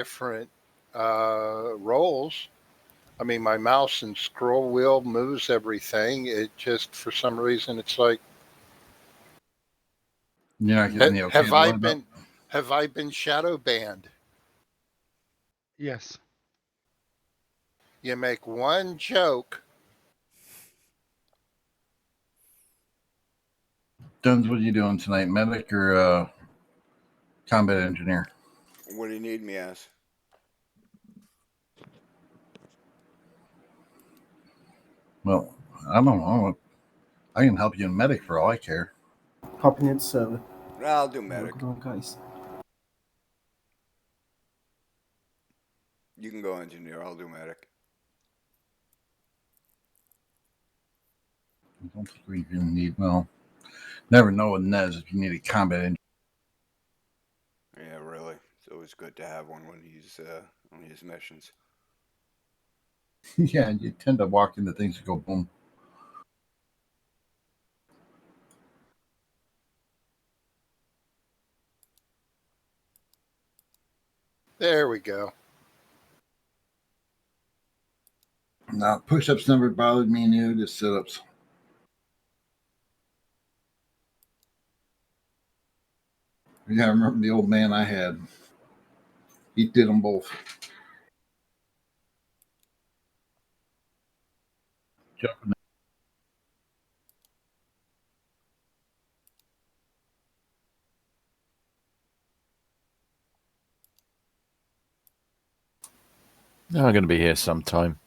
different roles. I mean, my mouse and scroll wheel moves everything. It just, for some reason, it's like, You're not getting the okay have to I load up. been shadow banned? Yes. You make one joke. Duns, what are you doing tonight? Medic or combat engineer? What do you need me as? Well, I don't know. I can help you in medic for all I care. Hopping into server. I'll do medic. Good on, guys. You can go engineer. I'll do medic. I don't think we even need, well, never know with Nez if you need a combat engineer. Yeah, really. It's always good to have one when he's on his missions. Yeah, you tend to walk into things and go boom. There we go. Now, push-ups never bothered me and you, just sit-ups. Yeah, I remember the old man I had. He did them both. Jumping. No, I'm going to be here sometime.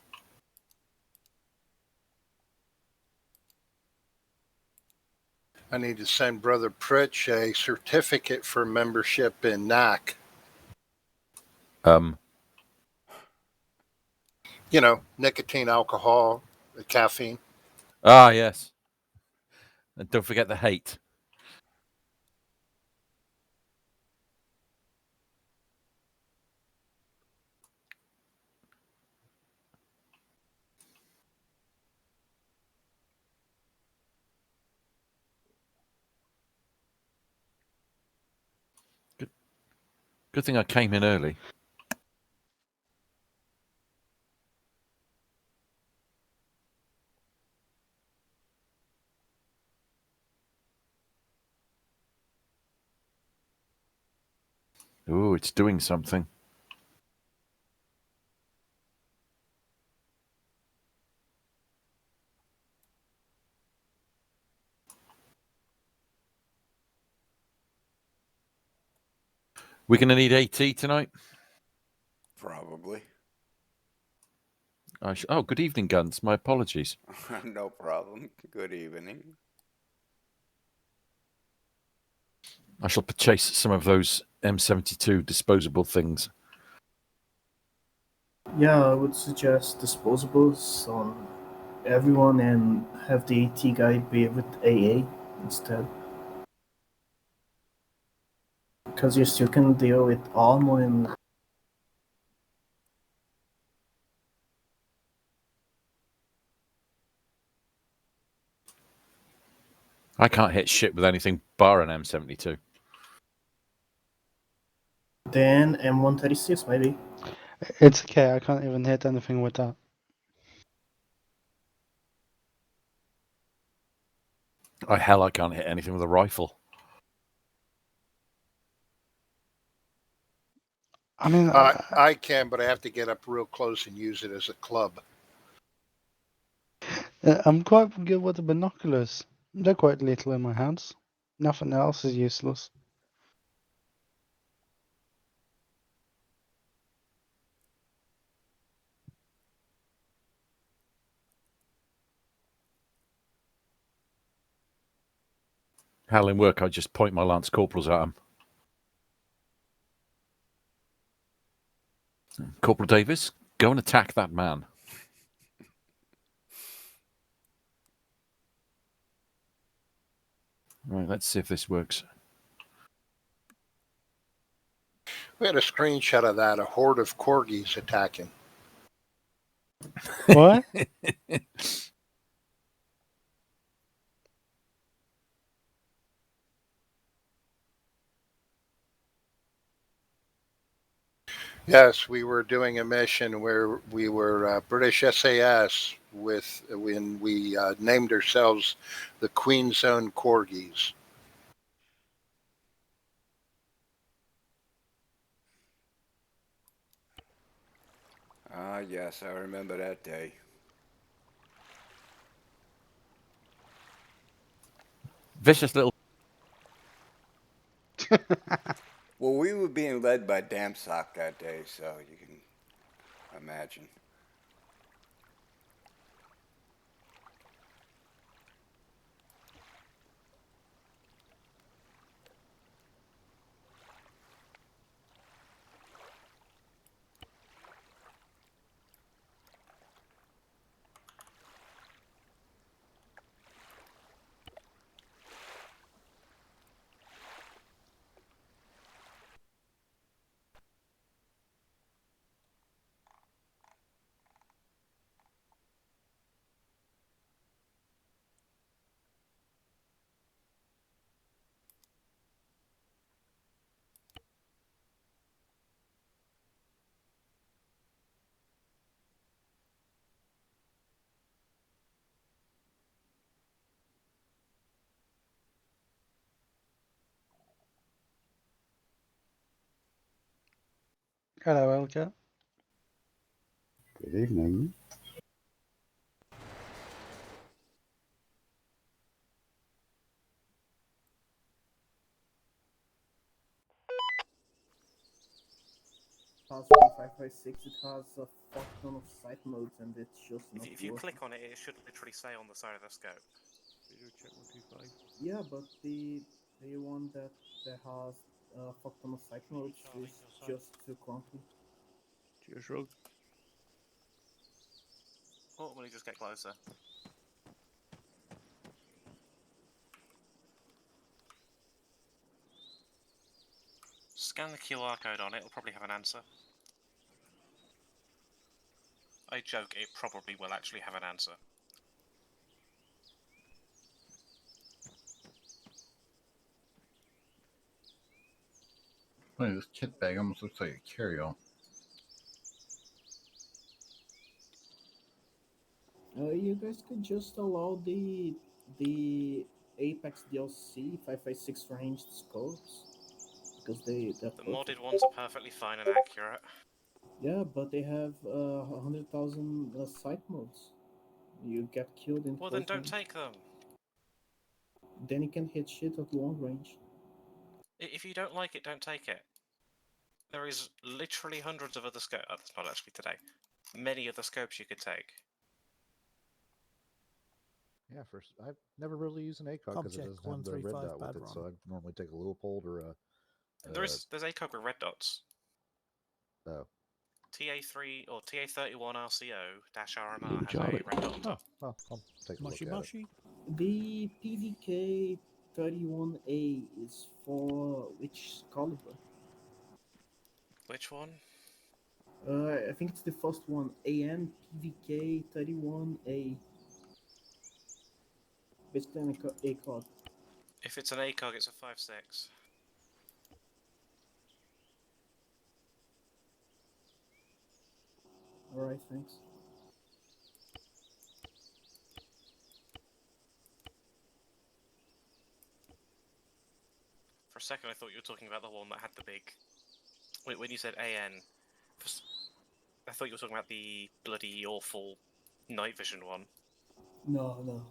I need to send Brother Pritch a certificate for membership in NAC. You know, nicotine, alcohol, caffeine. Ah, yes. And don't forget the hate. Good thing I came in early. Ooh, it's doing something. We're going to need AT tonight? Probably. Oh, good evening, Guns. My apologies. No problem. Good evening. I shall purchase some of those M72 disposable things. Yeah, I would suggest disposables on everyone and have the AT guy be with AA instead. Because you still can deal with armor and I can't hit shit with anything bar an M72. then M136 maybe. It's okay. I can't even hit anything with that. Oh, hell, I can't hit anything with a rifle. I mean, I can, but I have to get up real close and use it as a club. I'm quite good with the binoculars. They're quite little in my hands. Nothing else is useless. Hell, in work, I just point my Lance Corporals at them. Corporal Davis, go and attack that man. Right, let's see if this works. We had a screenshot of that, a horde of corgis attacking. What? Yes, we were doing a mission where we were British SAS with when we named ourselves the Queen's Own Corgis. Ah, yes, I remember that day. Vicious little. Well, we were being led by Damsock that day, so you can imagine. Hello, Elka. Good evening. Has P556, it has a fuck ton of side modes and it's just not If you working. click on it, it should literally say on the side of the scope. Yeah, but the one that has a fuck ton of side modes is just too clunky. Oh, will you just get closer? Scan the QR code on it, it'll probably have an answer. I joke, it probably will actually have an answer. Funny, this kit bag almost looks like a carry-on. You guys could just allow the Apex DLC 556 ranged scopes because they're The perfect. modded ones are perfectly fine and accurate. Yeah, but they have 100,000 sight modes. You get killed in Well, close then don't range. take them. Then you can hit shit at long range. If you don't like it, don't take it. There is literally hundreds of other scopes. Oh, that's not actually today. Many other scopes you could take. Yeah, first I've never really used an ACOG because it Object doesn't have the red 135 dot with it, Badron. so I normally take a Leupold or a. There's ACOG with red dots. Oh, TA3 or TA31 RCO-RMR Blue has a Charlie. red dot on oh, top. well, I'll take a look Moshi at it. Moshi. The PVK 31A is for which caliber? Which one? I think it's the first one. AN PVK 31A. Basically an ACOG. If it's an ACOG, it's a 5.6. Alright, thanks. For a second, I thought you were talking about the one that had the big. When you said AN, I thought you were talking about the bloody awful night vision one. No.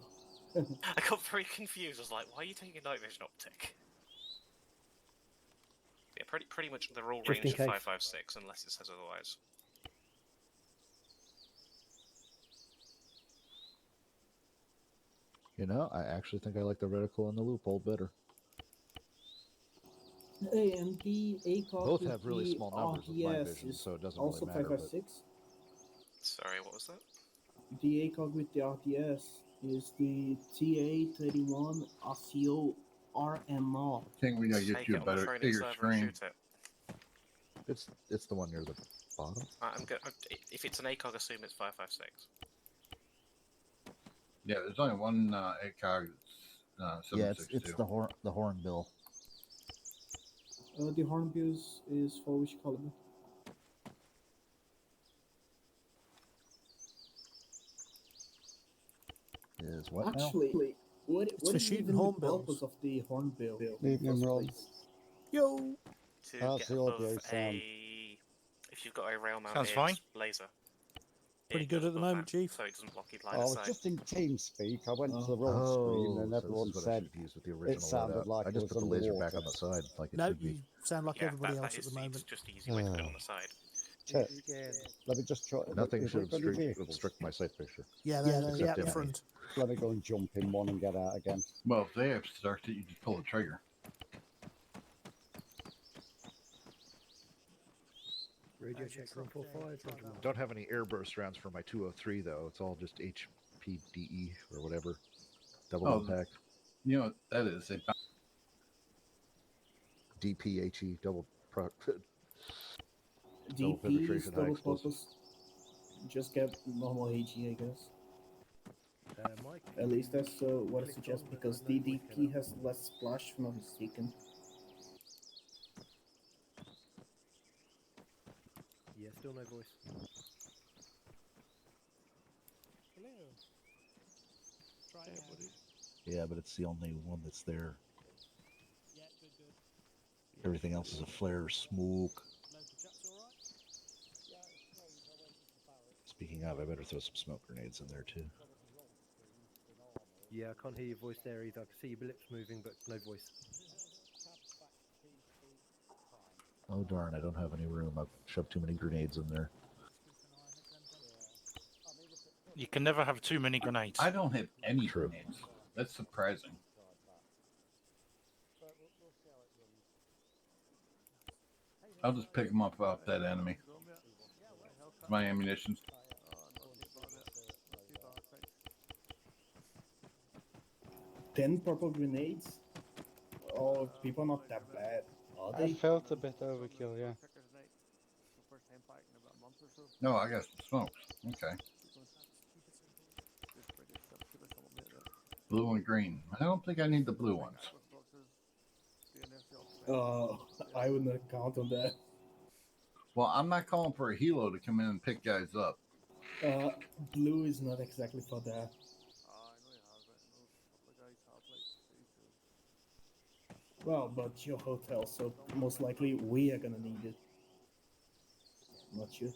I got very confused. I was like, "Why are you taking a night vision optic?" Yeah, pretty much they're all Just in ranged case. 5.56 unless it says otherwise. You know, I actually think I like the reticle and the Leupold better. Hey, and the ACOG Both with have really the small numbers with my RDS vision, is so it doesn't also really matter. But 556. Sorry, what was that? The ACOG with the RDS is the TA31 RCO RMR. I think we gotta get Take you it a on the better, training bigger server and screen. shoot it. it's the one near the bottom. I'm good. If it's an ACOG, assume it's 5.56. Yeah, there's only one ACOG that's Yeah, 762. it's the hornbill. The Hornbill is for which caliber? Is what now? Actually, what for is shooting even the hornbills. purpose of the hornbill? in Leave the him first alone. place? Yo! To How's get the audio above sound? if you've got a rail Sounds mounted fine. laser. Pretty It good goes at the above moment, that, Chief. So it doesn't block your I line of was sight. just in TeamSpeak. I went to the Oh. wrong screen Oh, and so everyone this is what I said should have used with the original sounded loadout. like I it just was put the laser back on underwater. the side like it No, should be. you sound like Yeah, everybody that else at is the it's moment. just the easy way to put it on the side. Check. Let me just try. Nothing Is should it got any obstruct vehicles? my sight picture. Yeah, Yeah, they're except out the enemy. front. Let me go and jump in one and get out again. Well, if they obstruct it, you just pull the trigger. Radio check 145. Don't have any airburst rounds for my 203 though. It's all just HPDE or whatever. Double Oh. impact. You know what that is? They DPHE double DP is penetration, high double explosive. purpose. Just get normal HE, I guess. Mike. At least that's what I suggest, because DDP has less splash, if I'm not mistaken. Yeah, still no voice. Hello. Try it, buddy. Yeah, but it's the only one that's there. Yeah, good. Everything else is a flare, smoke. Local chaps all right? Speaking of, I better throw some smoke grenades in there too. Yeah, I can't hear your voice there either. I can see your lips moving, but no voice. Oh darn, I don't have any room. I've shoved too many grenades in there. You can never have too many grenades. I don't have any True. grenades. That's surprising. I'll just pick them up off that enemy. My ammunition. 10 purple grenades? Oh, people are not that bad, are I they? felt a bit overkill, yeah. No, I got some smokes. Okay. Blue and green. I don't think I need the blue ones. I would not count on that. Well, I'm not calling for a helo to come in and pick guys up. Blue is not exactly for that. Well, but your hotel, so most likely we are gonna need it. Not you.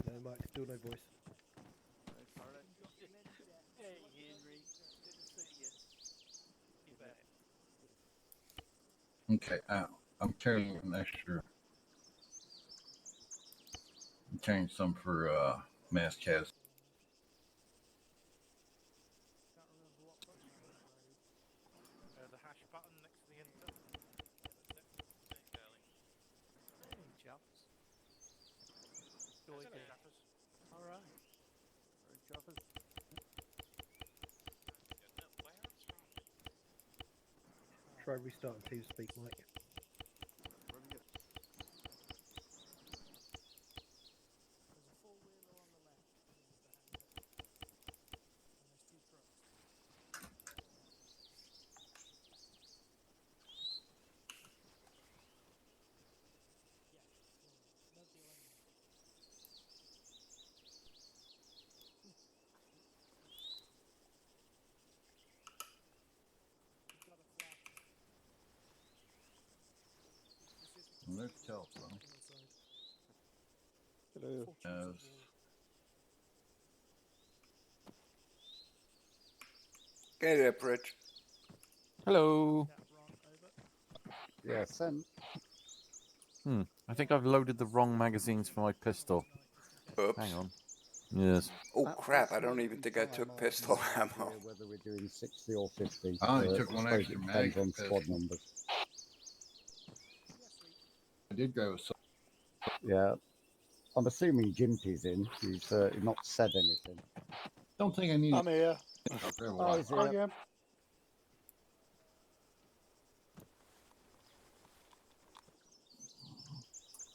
No, Mike, still no voice. Hey, Henry. Good to see you. You bet. Okay, I'm carrying an extra. I'm carrying some for mass cas. The hash button next to the enter. Hey, Chaps. All right. Try restarting TeamSpeak, Mike. There's the telephone. Hello. Yes. Get it up, Rich. Hello. Yeah, sent. I think I've loaded the wrong magazines for my pistol. Oops. Hang on. Yes. Oh crap, I don't even think I took pistol ammo. Whether we're doing 60 or 50. I only took one suppose extra it mag depends on for squad pistol. numbers. I did go with some. Yeah. I'm assuming Jimpy's in. He's not said anything. Don't think I need I'm here. I'll grab a Oh, lot. hi, Gab.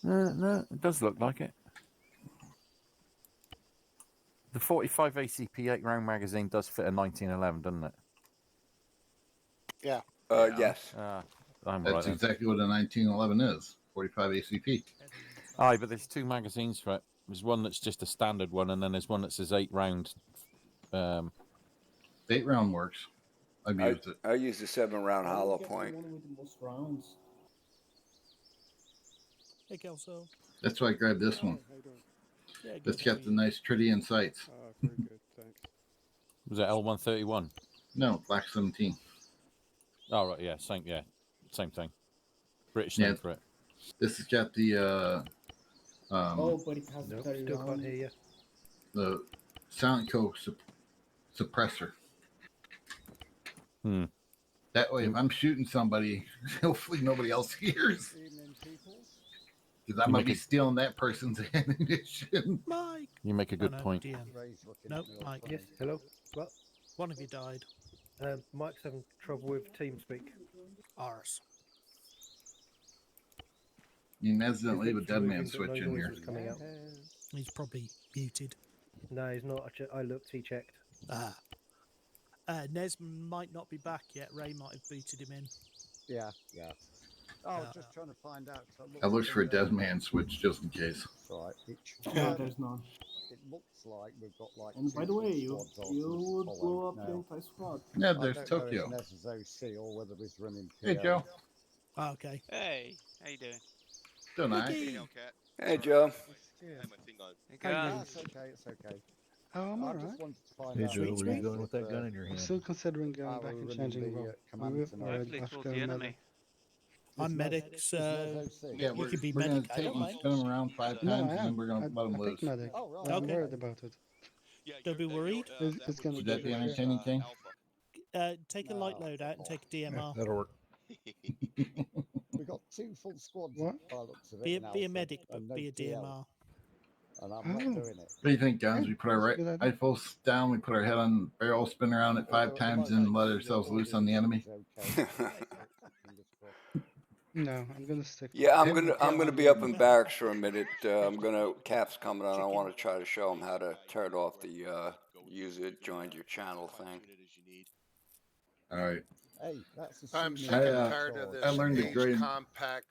No, it does look like it. The 45 ACP 8-round magazine does fit a 1911, doesn't it? Yes. I'm That's right then. exactly what a 1911 is. 45 ACP. Aye, but there's 2 magazines for it. There's one that's just a standard one, and then there's one that says 8-round. 8-round works. I've used it. I use the 7-round hollow Get the point. one with the most rounds. Hey, Kelso. That's why I grabbed this one. How you doing? Yeah, It's good. got the nice Tritium sights. Very good, thanks. Was it L131? No, Black 17. Oh, right, yeah, same thing. British Yeah. name for it. This has got the Oh, but it has Nope, very still can't round. hear you. the Soundco suppressor. Hmm. That way, if I'm shooting somebody, hopefully nobody else hears. Because I You might make be it- stealing that person's ammunition. Mike. You make a good no, point. DM. Nope, Mike. Yes, hello. What? One of you died. Mike's having trouble with TeamSpeak. Ours. You can accidentally leave a His dead lips man moving, but switch no in noise here. was coming out. He's probably muted. No, he's not. I looked, he checked. Nez might not be back yet. Ray might have booted him in. Yeah. I was Yeah. just trying to find out. I looked for a dead man switch just in case. Right. Yeah, there's none. It looks like we've got like. And by the two way, you squads or you some would hollow blow up the now. entire squad. Yeah, I there's don't know Tokyo. if Nez is OC or whether he's running. Hey, PO. Joe. Oh, okay. Hey, how you doing? Don't I? Mickey. Hey, Joe. No, it's okay. It's okay. Oh, I'm I alright. just wanted to find Hey, out. Joe, where Sweet you Smith. going with that gun in your I'm hand? still considering going How back we're and running changing the, role. command With tonight. or Hopefully African towards the medic. enemy. I'm Is medic, Nez so OC? Yeah, you could be we're gonna medic. I take don't him, mind. spin him around 5 No, times, I and then am. we're gonna let him I loose. picked medic. Oh, right. I'm Okay. worried about it. Don't be worried. It's gonna Would be that be good. entertaining, King? Take a light load out and take a DMR. That'll work. We've got 2 full squads What? by the looks of it. Be in a Alpha medic, but and no be a DL, DMR. and I'm Oh. not doing it. What do you think, guys? Yeah, We put our that's a good idea. rifles down, we put our head on barrel, spin around it 5 Although at the times, moment, and let your ourselves loose audio on the enemy. is okay. Fingers crossed. No, I'm gonna stick. Yeah, I'm Him gonna and I'm gonna Kevin be up in and- barracks for a minute. I'm gonna Cap's coming on. I want to try to show him how to turn off the use it join your channel thing. All right. Hey, that's I'm assuming sick I, and uh, tired of this I learned to age grade- compact.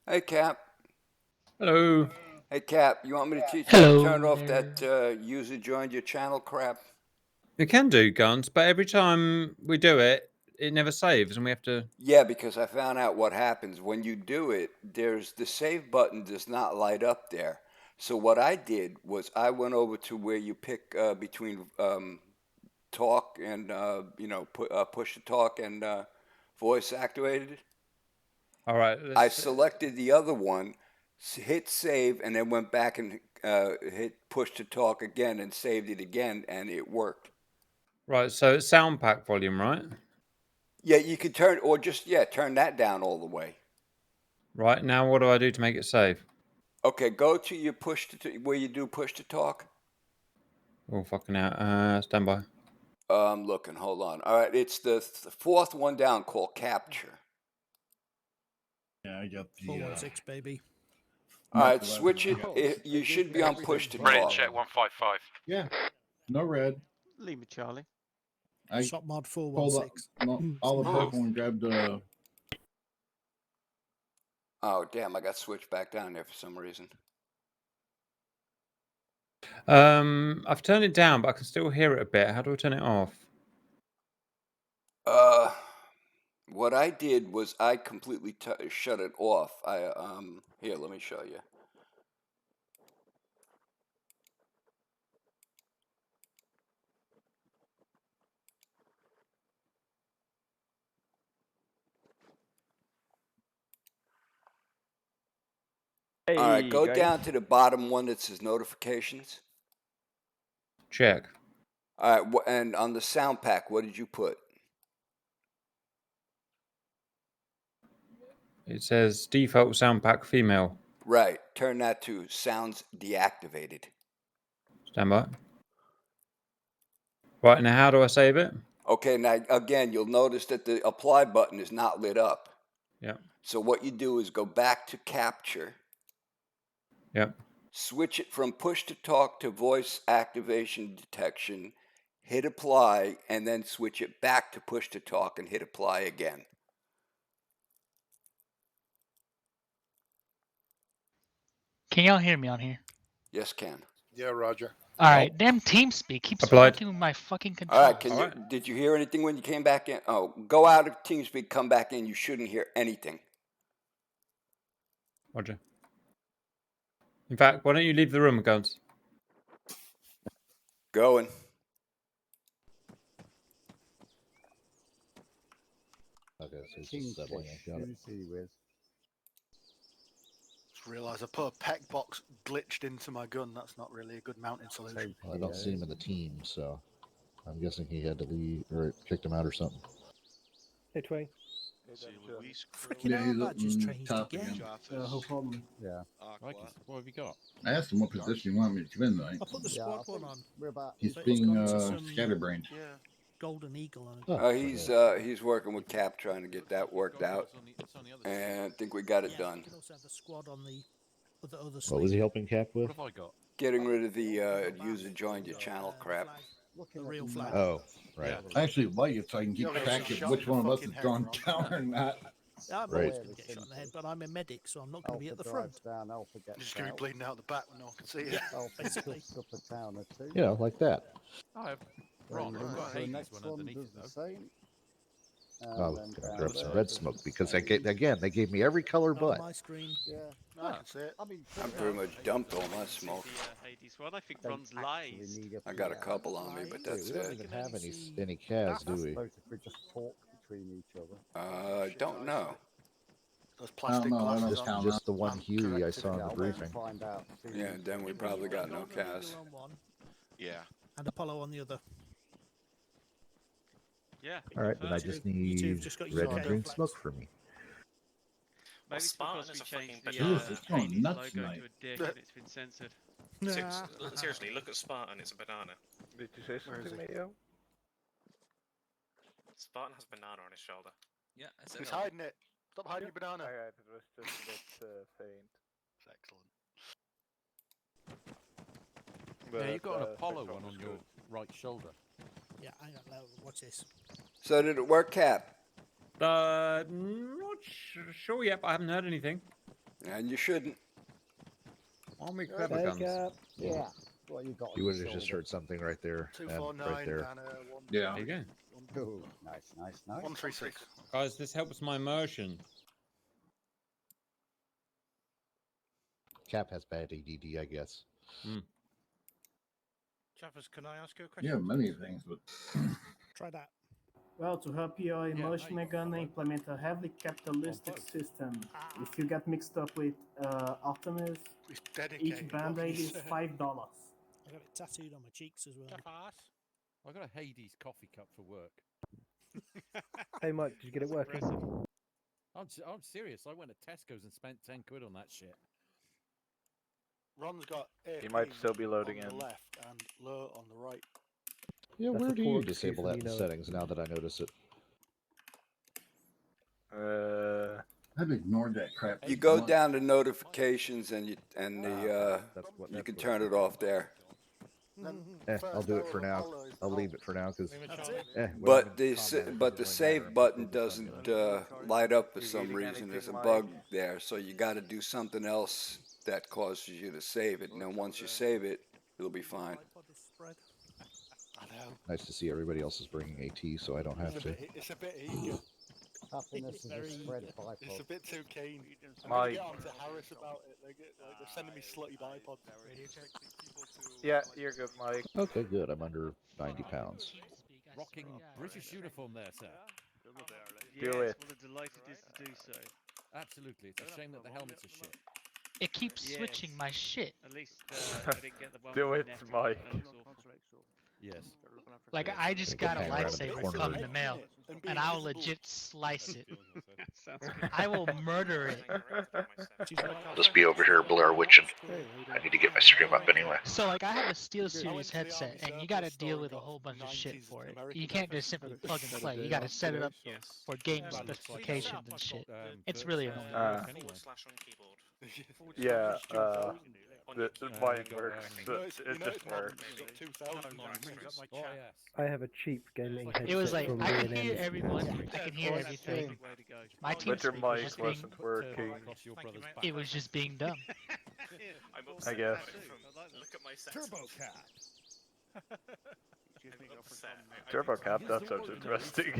Hey, Cap. Hello. Hey, Cap. You want me to teach you how to turn off that user joined your channel crap? We can do guns, but every time we do it, it never saves, and we have to. Yeah, because I found out what happens when you do it. There's the save button does not light up there. So what I did was I went over to where you pick between talk and push to talk and voice activated. All right. I selected the other one, hit save, and then went back and hit push to talk again and saved it again, and it worked. Right. So it's sound pack volume, right? Yeah, you could turn or just turn that down all the way. Right. Now, what do I do to make it save? Okay, go to your push to where you do push to talk. Oh, fucking out. Stand by. I'm looking. Hold on. All right, it's the fourth one down called capture. Yeah, I got the. 416, baby. All right, switch it. You should be on push to talk. 155. Yeah. No red. Leave me, Charlie. I Shot mod pulled 416. all the purple and grabbed the. Oh damn! I got switched back down there for some reason. I've turned it down, but I can still hear it a bit. How do I turn it off? What I did was I completely shut it off. Here, let me show you. All right, go down to the bottom one that says notifications. Check. All right, and on the sound pack, what did you put? It says default sound pack female. Right, turn that to sounds deactivated. Stand by. Right, now how do I save it? Okay, now again, you'll notice that the apply button is not lit up. Yeah. So what you do is go back to capture, Yep. switch it from push to talk to voice activation detection, hit apply, and then switch it back to push to talk and hit apply again. Can y'all hear me on here? Yes, Ken. Yeah, Roger. All right, damn TeamSpeak keeps Applied. fucking with my fucking All right, controls. did you hear anything when you came back in? Oh, go out of TeamSpeak, come back in. You shouldn't hear anything. Roger. In fact, why don't you leave the room, Guns? Going. Okay, so it's Kingfish, just settling. I got it. who's he with? Just realised I put a PEC box glitched into my gun. That's not really a good mounting solution. Well, I don't see him in the team, so I'm guessing he had to leave or it kicked him out or something. Hey, Twain. Yeah, he's up in top again. No problem. Yeah. What have you got? I asked him what position he wanted me to come in tonight. I put the squad one on. We're about. He's being scatterbrained. Yeah. Golden Eagle on it. He's working with Cap trying to get that worked out, and I think we got it done. You can also have the squad on the other What was he helping Cap with? What have I got? Getting rid of the user joined your channel crap. The real flag. Oh, right. I actually like it so I can keep track of which one of us is drawn down or not. I'm Right. always going to get shot in the head, but I'm a medic, so I'm not going to be at the front. You're just going to be bleeding out the back when no one can see it. Basically. Yeah, like that. I have Ron. I've got Hades one underneath it, though. Oh, gonna grab some red smoke because again they gave me every color On but. my screen. Yeah, no, I can see it. I'm pretty much dumped all my smoke. Hades one. I think Ron's lies. I got a couple on me, but that's We don't it. even have any CAS, do we? Don't know. Those plastic know, I glasses don't on. know. Just the one Huey I saw in the briefing. Yeah, then we probably got no CAS. On one Yeah. and Apollo on the other. Yeah. All right, then I just You two have need just got your red and UK green flags. smoke for me. Maybe it's Spartan because is we a fucking changed the banana. Jesus, it's going Hades nuts logo tonight. to a dick and it's been censored. Seriously, look at Spartan. It's a banana. Did you say something, Mayo? Spartan has a banana on his shoulder. Yeah, He's hiding it. Stop hiding your banana. Alright, it was just a bit faint. It's excellent. Yeah, you've got an But, Apollo the one on was your good. right shoulder. Yeah, hang on, watch this. So did it work, Cap? Not sure yet, but I haven't heard anything. And you shouldn't. Aren't we clever, Guns? Yeah. What you got? You would have just heard something right there, and 249 right there. and one. Yeah. There you go. Oh, nice, nice, nice. 136. Guys, this helps my immersion. Cap has bad ADD, I guess. Chappers, can I ask you a question? Yeah, many things, but Try that. Well, to help your immersion, we're gonna implement a heavily capitalistic system. If you get mixed up with Optimus, He's each dedicated. band-aid is $5. I got it tattooed on my cheeks as well. I got a Hades coffee cup for work. Hey, Mike, did you get it working? I'm serious. I went to Tesco's and spent 10 quid on that shit. Ron's got He might still be loading on in. the left and Lur on the right. Yeah, That's where a do poor you excuse disable for that me in knowing. settings now that I notice it? I've ignored that crap. You for go months. down to notifications and you That's can turn it off there. I'll do it for now. I'll leave it for now because. But the save button doesn't light up for some reason. There's a bug there, so you got to do something else that causes you to save it. And then once you save it, it'll be fine. I know. Nice to see everybody else is bringing AT, so I don't have to. It's a bit eager. Happiness is a spread bipod. It's a bit too keen. I'm Mike. gonna get on to Harris about it. They're sending me slutty bipods. Yeah, you're good, Mike. Okay, good. I'm under 90 pounds. Rocking British uniform there, sir. Do it. What a delight it is to do so. Absolutely. It's a shame that the helmets are shit. It keeps switching my shit. At least I didn't get the one Do with it, the net Mike. on it, that was awful. Yes. Like I just They got a hang around in the lightsaber corner come in the and- mail, and I'll legit slice it. Sounds good. I will murder it. I'll just be over here Blair Witching. I need to get my stream up anyway. So like I have a SteelSeries headset, and you got to deal with a whole bunch of shit for it. You can't just simply plug and play. You got to set it up for game specifications and shit. It's really annoying. Yeah, mine works. It just works. I have a cheap gaming headset. It was like from I can B&M. hear everyone. I can hear everything. My team But your mic wasn't working. It was just being dumb. I guess. Look at my stats. Turbo Cat. Turbo Cap, that sounds interesting.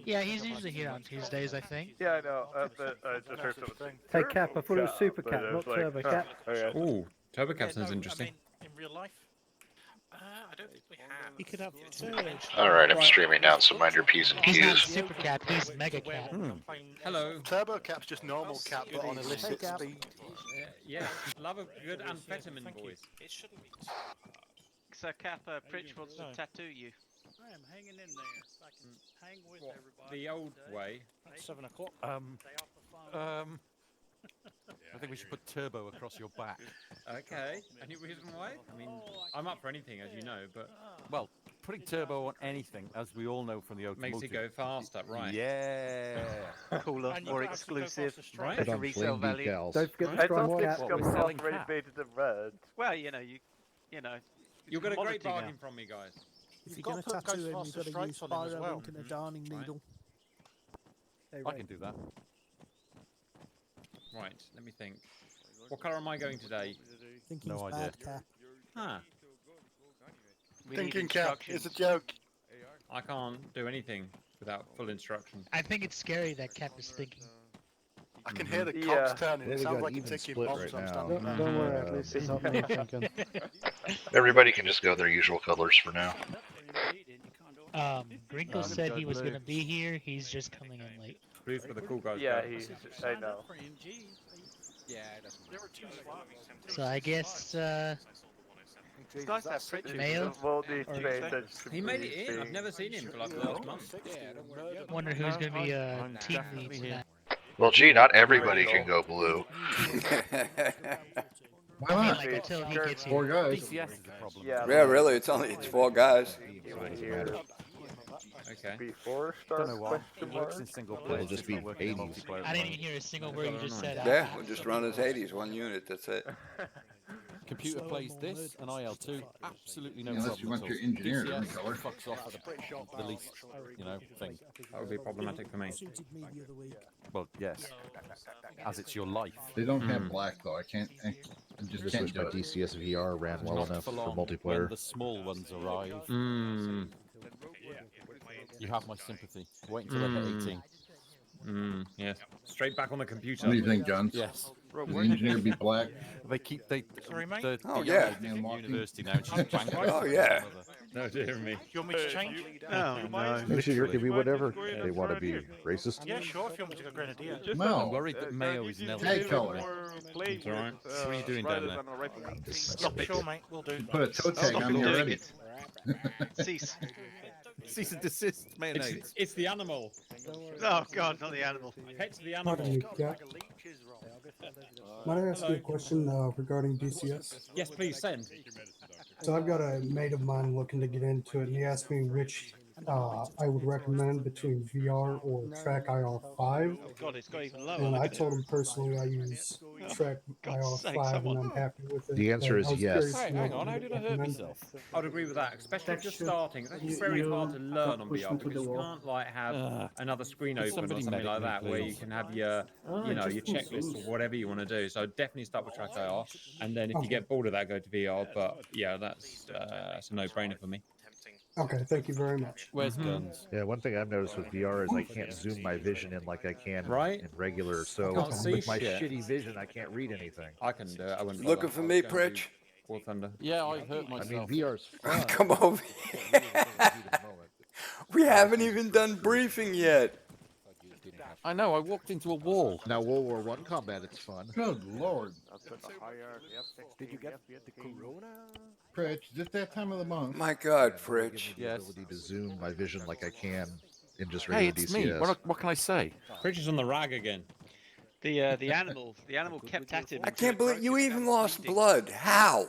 Yeah, he's usually here on Tuesdays, I think. Yeah, I know. But I just heard something. Hey, Cap, I thought it was Super but Cat, it not was Turbo Cat. Okay. Ooh, Turbo Cap sounds interesting. In real life? I don't think we have. He could have Alright, I'm streaming now, so mind your P's and He's not Q's. Super Cat, he's Mega Cat. Hello. Turbo Cap's just normal Cap, but on illicit speed. Yeah, love a good amphetamine voice. It shouldn't be. So Cap, Pritch wants to tattoo you. I am hanging in there. I can hang with What, everybody. the old way? At 7 o'clock. I think we should put turbo across your back. Okay. Any reason why? I mean, I'm up for anything, as you know, but Well, putting turbo on anything, as we all know from the automotive, makes it go faster, right? Yeah. Cooler, And you more can actually go exclusive, across the street. Right. Put better on resale flame value. decals. Don't forget the I strong thought this cat. What, comes we're off selling already Cap? painted in red. Well, you know. You'll get a great commodity now. bargain from me, guys. If you're going to tattoo him, you've got to use Spyro Ink and a darning Right. needle. Hey, I Ray, can do that. Right, let me think. What colour am I going today? Thinking No he's idea. bad Cap. Huh. We need Thinking Cap, it's a instructions. joke. I can't do anything without full instruction. I think it's scary that Cap is thinking. I can hear the Yeah. cogs turning. Well, It we sounds got like a even ticking split bomb. right so I'm now. standing Don't, there. don't worry, at least it's not me thinking. Everybody can just go their usual colors for now. Grinkle said he was going to be here. He's just coming in late. Blues for the cool guys. Yeah, go. I know. So I guess It's nice to have Pritchard. Mayo? Well, these Or- painted He made it in. I've being- never seen him for like the last month. wonder who's going to be I'm team definitely lead here. tonight. Well, gee, not everybody can go blue. Why I mean, not? like until he gets Four here. guys. DCS is the problem. Yeah, Yeah, really, it's 4 guys. here. Okay. Before Don't start know why. question It works mark. in single It'll player. just be doesn't work in 80s. multiplayer. I didn't even hear a single word you just said. Yeah, we'll just run as Hades, 1 unit, that's it. Computer plays this and IL2, absolutely no Unless you problem want at your all. engineer to DCS color. fucks off the least, thing. That would be problematic for me. Suited me the other week. Well, yes, as it's your life. They don't have Hmm. black though. I just Just can't wish do my it. DCS VR ran well Not enough for for long. When multiplayer. the small ones arrive, Mmm. you have my sympathy. Wait until they hit 18. Mmm. Yeah. Straight back on the computer. What do you think, John? Yes. Should the engineer be black? They keep the Oh, young yeah. lady's in university now, and she's bankrupt. Oh, yeah. No, dear me. You want me to change? No, no. Actually, it can be whatever. They want to be racist. Yeah, sure. If you want me to go Grenadier. I'm No. worried that Mayo is Nelly. Hey, color. It's alright. What are you doing down there? Stop it. Sure, mate. We'll do. Put a toe tag on me already. Cease. Cease and desist, mayonnaise. It's the animal. Oh God, not the animal. Pet's the animal. Pardon me, Cap. Might I ask you a question regarding DCS? Yes, please send. So I've got a mate of mine looking to get into it, and he asked me which I would recommend between VR or Track IR5. Oh God, it's got even lower. And I look at told him personally I use Track God's sake, IR5 and someone- I'm happy with it. The answer but is I was yes. curious Hey, to know hang on, what how you did I hurt recommend. myself? I'd agree with that, especially if you're starting. It's actually You- very you hard to learn got on pushed VR into because the you wall. can't like have another screen Could open or somebody something like medic me, that where you please? can have your, you know, your just checklist seems- or whatever you want to do. So definitely start with Track IR, and then if you Okay. get bored of that, go to VR. But yeah, that's a no-brainer for me. Okay, thank you very much. Where's guns? Yeah, one thing I've noticed with VR is I can't zoom my vision in like I can Right? in regular. So can't see with my shit. shitty vision, I can't read anything. I can do it. I wouldn't. Looking bother. for I was me, going to Pritch? War Thunder. Yeah, I hurt I mean, myself. VR's fun. Come over here. Heat of the moment. We haven't even done briefing yet. I know, I walked into a wall. Now World War One combat, it's fun. Good lord. Did you get the corona? Pritch, just that time of the month. My God, Give me Pritch. the Yes. ability to zoom my vision like I can in just Hey, regular it's DCS. me. What can I say? Pritch is on the rag again. The animal kept at him. I until can't it believe broke you his even gun lost bleeding. blood. How?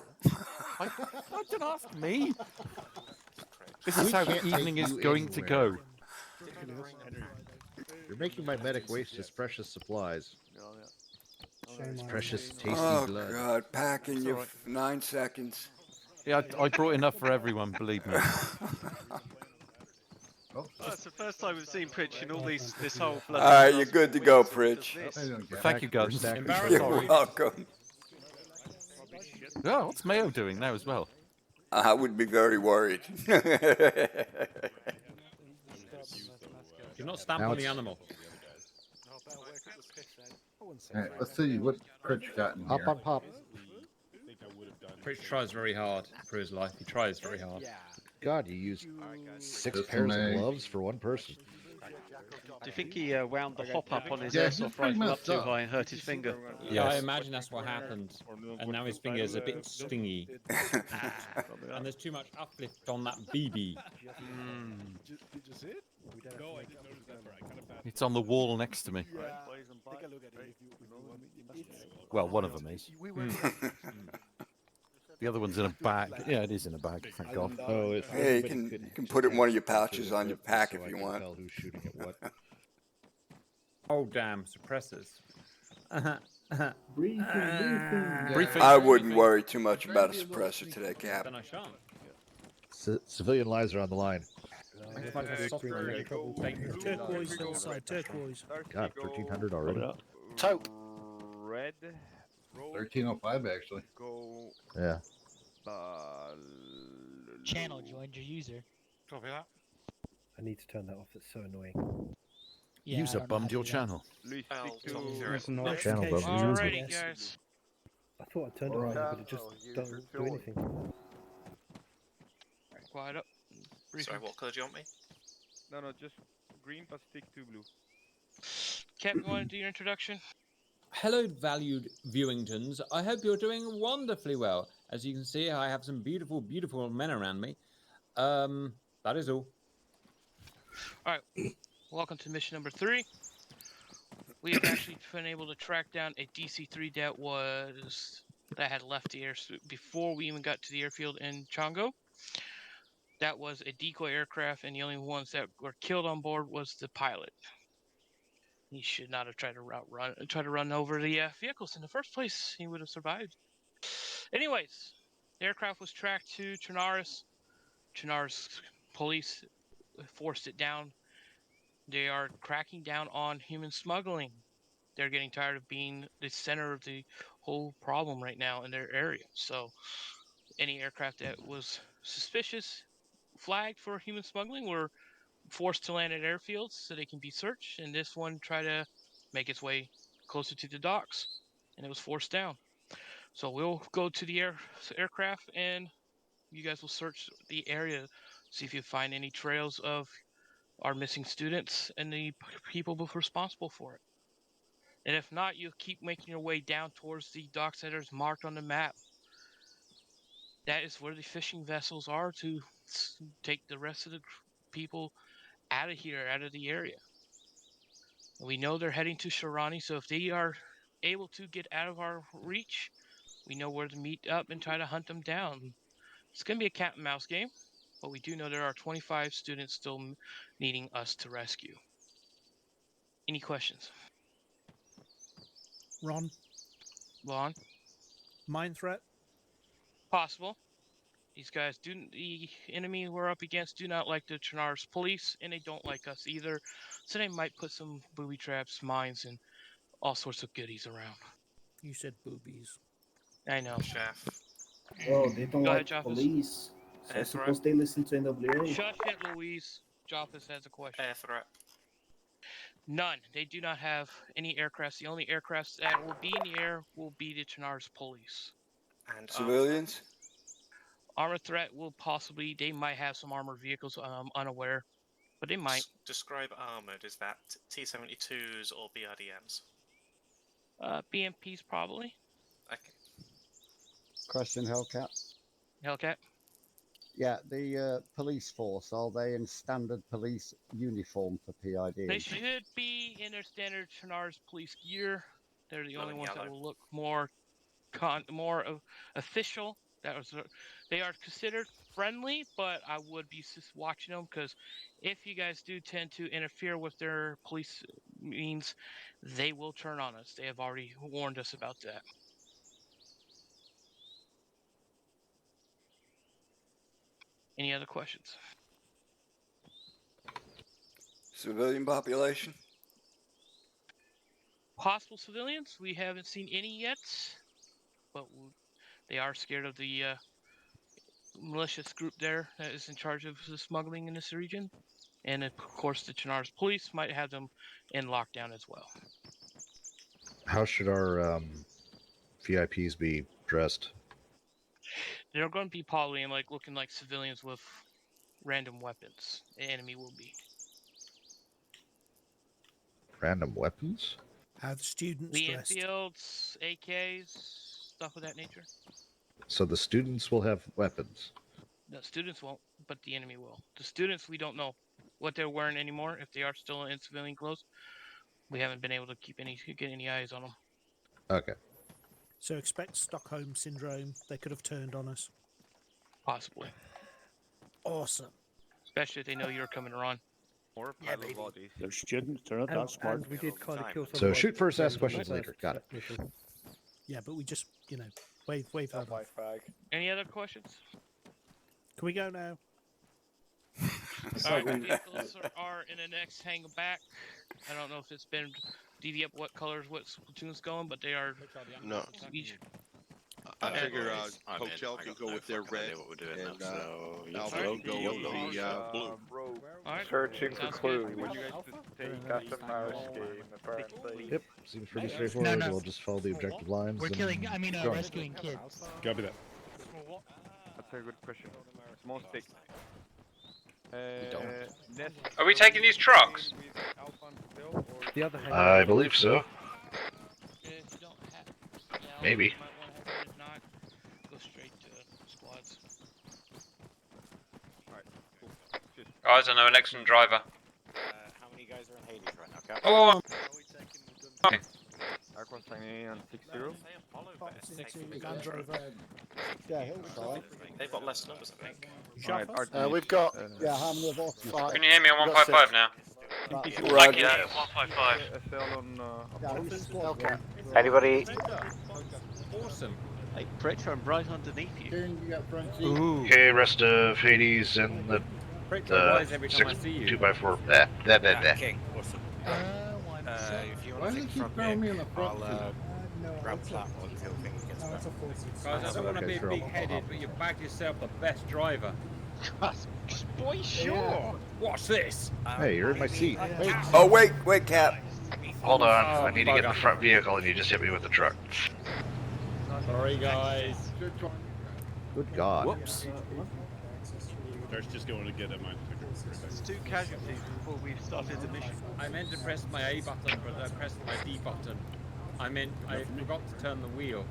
Don't ask me. This is We how the can't take evening is you going to anywhere. go. You're making my medic waste his precious supplies. Shame His on precious, you. tasty Oh blood. God, pack in your 9 seconds. Yeah, I brought enough for everyone. Believe me. Oh, Oh, it's the first time we've seen Pritch in all this whole All bloody. right, you're last good 4 to go, weeks, and he does Pritch. this. how you doing, Cap? Thank you, Guns. Stack of Embarrassed You're control. Sorry. welcome. Oh, what's Mayo doing now as well? I would be very worried. Do not stamp Now on the it's- animal. All right, let's see what Pritch got in Hop here. on pop. Pritch tries very hard for his life. He tries very hard. God, you used 6 This pairs may- of gloves for one person. Do you think he wound the hop up on his Yeah, he's airsoft pretty rifle up messed too up. high and hurt his finger? I Yes. imagine that's what happened. And now his finger is a bit stingy. And there's too much uplift on that BB. It's on the wall next to me. Well, one of them is. The other one's in a bag. Yeah, it is in a bag. Thank God. Oh, if Hey, you anybody can could put it in just one of your have a pouches on your clip pack so if I you can want. tell who's shooting at what. Oh, damn. Suppressors. Briefing, briefing. Briefing. I wouldn't worry too much about a suppressor today, Cap. Then I shan't. Civilian lives are on the line. Turquoise hillside, turquoise. God, 1,300 already. Taupe. Red. 1305 actually. Go. Yeah. Channel joined your user. Copy that. I need to turn that off. It's so annoying. Yeah, I User don't know how bummed to your do that. channel. Luis, I'll stick talk to. through it. Channel bump. Alrighty, guys. I thought I turned it off, but it just doesn't do anything. Right, quiet up. Sorry, what colour do you want me? No, just green, but stick to blue. Cap, you want to do your introduction? Hello, valued viewingtons. I hope you're doing wonderfully well. As you can see, I have some beautiful, beautiful men around me. That is all. Alright, welcome to mission number 3. We have actually been able to track down a DC-3 that had left the air before we even got to the airfield in Chongo. That was a decoy aircraft, and the only ones that were killed on board was the pilot. He should not have tried to run over the vehicles in the first place. He would have survived. Anyways, the aircraft was tracked to Trinaris. Trinaris police forced it down. They are cracking down on human smuggling. They're getting tired of being the center of the whole problem right now in their area. So any aircraft that was suspicious, flagged for human smuggling, were forced to land at airfields so they can be searched. And this one tried to make its way closer to the docks, and it was forced down. So we'll go to the aircraft, and you guys will search the area, see if you find any trails of our missing students and the people responsible for it. And if not, you'll keep making your way down towards the dock centers marked on the map. That is where the fishing vessels are to take the rest of the people out of here, out of the area. We know they're heading to Sharani, so if they are able to get out of our reach, we know where to meet up and try to hunt them down. It's going to be a cat and mouse game, but we do know there are 25 students still needing us to rescue. Any questions? Ron, Vaughn? mine threat. Possible. These guys the enemy we're up against do not like the Trinaris police, and they don't like us either. So they might put some booby traps, mines, and all sorts of goodies around. You said boobies. I know. Chef. Oh, they don't Go like ahead, Japhas. police. So I Air suppose threat. they listen to NWA. Shush it, Louise. Joffis has a question. Air threat. None. They do not have any aircrafts. The only aircrafts that will be in the air will be the Trinaris police. And Civilians? Armor threat will possibly, they might have some armored vehicles, unaware, but they might. Describe armored. Is that T-72s or BRDMs? BMPs probably. Okay. Question, Hellcat. Hellcat. Yeah, the police force, are they in standard police uniform for PID? They should be in their standard Chenars police gear. They're the only ones that will look more official. They are considered friendly, but I would be watching them because if you guys do tend to interfere with their police means, they will turn on us. They have already warned us about that. Any other questions? Civilian population? Possible civilians? We haven't seen any yet, but they are scared of the malicious group there that is in charge of the smuggling in this region. And of course, the Chenars police might have them in lockdown as well. How should our VIPs be dressed? They're going to be probably looking like civilians with random weapons. The enemy will be. Random weapons? How the students Lee dressed. Enfields, AKs, stuff of that nature. So the students will have weapons. The students won't, but the enemy will. The students, we don't know what they're wearing anymore. If they are still in civilian clothes, we haven't been able to get any eyes on them. Okay. So expect Stockholm syndrome. They could have turned on us. Possibly. Awesome. Especially if they know you're coming around. More pilot bodies. Those students are not that smart. And we did kind of kill some. So shoot first, ask questions later. Got it. Yeah, but we just, wave that off. Any other questions? Can we go now? Alright, vehicles are in the next hangar back. I don't know if it's been DV up what colors, what platoon's going, but they are. No. Each. I figure hotel can go with their red, and Alpha can go with the blue. Alright. Searching for Sounds clues. good. Customized scheme, apparently. Yep, seems pretty straightforward. No. We'll just follow the objective lines. We're and killing, go. rescuing kids. Copy that. That's a good question. Small stick. Are we taking these trucks? The other hand. I believe so. Maybe. Go straight to squads. Guys, I know an excellent driver. How many guys are in Hades right now, Cap? Oh! Okay. Aqua signing on 6-0. They've got less numbers, I think. We've got. Yeah, how many of us? Can you hear me on 155 now? Roger. Yeah, 155. Okay. Anybody? Awesome. Hey, Pritchard and right underneath you. Okay, rest of Hades and the every time I see you. 2x4. King, awesome. If you Why want do to they take keep front throwing me Nick, in the front? I'll grab flat until things get better. Guys, I don't want to be big-headed, but you bagged yourself the best driver. Boy, sure. Watch this. Hey, you're in my seat. Oh, wait, Cap. Hold on, Oh, I need to get in the bugger. front vehicle and you just hit me with the truck. Sorry, guys. Good God. Whoops. There's just going to get a mine. There's 2 casualties before we've started the mission. I meant to press my A button, but I pressed my D button. I forgot to turn the wheel.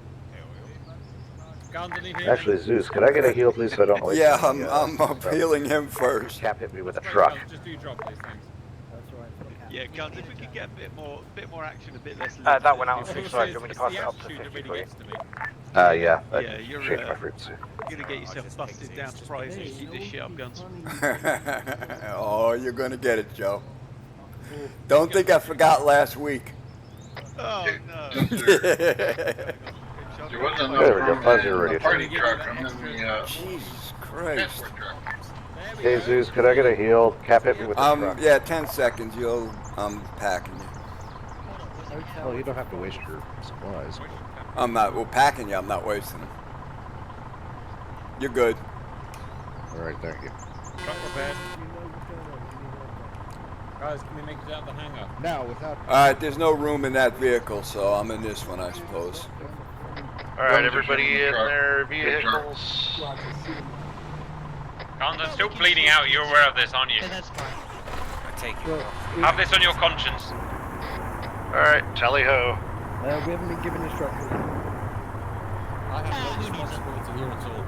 Guns underneath here. Actually, Zeus, could I get a heal, please, so I don't waste Yeah, any, I'm healing him first. Cap hit me with a Sorry, truck. Guns, just do your job, please, thanks. Yeah, guns, if we could get a bit more action, a bit less. That went out It's on also- 6, so do you want me to it's pass the it up to attitude that 50 really for you? gets to me. Yeah, Yeah, you're changed my frequency. You're gonna get yourself busted down to prize if you keep this shit up, guns. Oh, you're gonna get it, Joe. Don't think I forgot last week. Oh no. There wasn't There we go, enough 5-0 room in radio. the party truck. I'm in the Jesus Christ. transport truck. Hey, Zeus, could I get a heal? Cap hit me with a truck. Yeah, 10 seconds. I'm packing you. Well, you don't have to waste your supplies. Packing you. I'm not wasting them. You're good. Alright, thank you. Truck repaired. Guys, can we make it out of the hangar? Now, without... Alright, there's no room in that vehicle, so I'm in this one, I suppose. Alright, everybody in their vehicles. Guns, I'm still bleeding out. You're aware of this, aren't you? Yeah, that's fine. I take it. Have this on your conscience. Alright, tally ho. We haven't been given instructions. I have no responsibility here at all.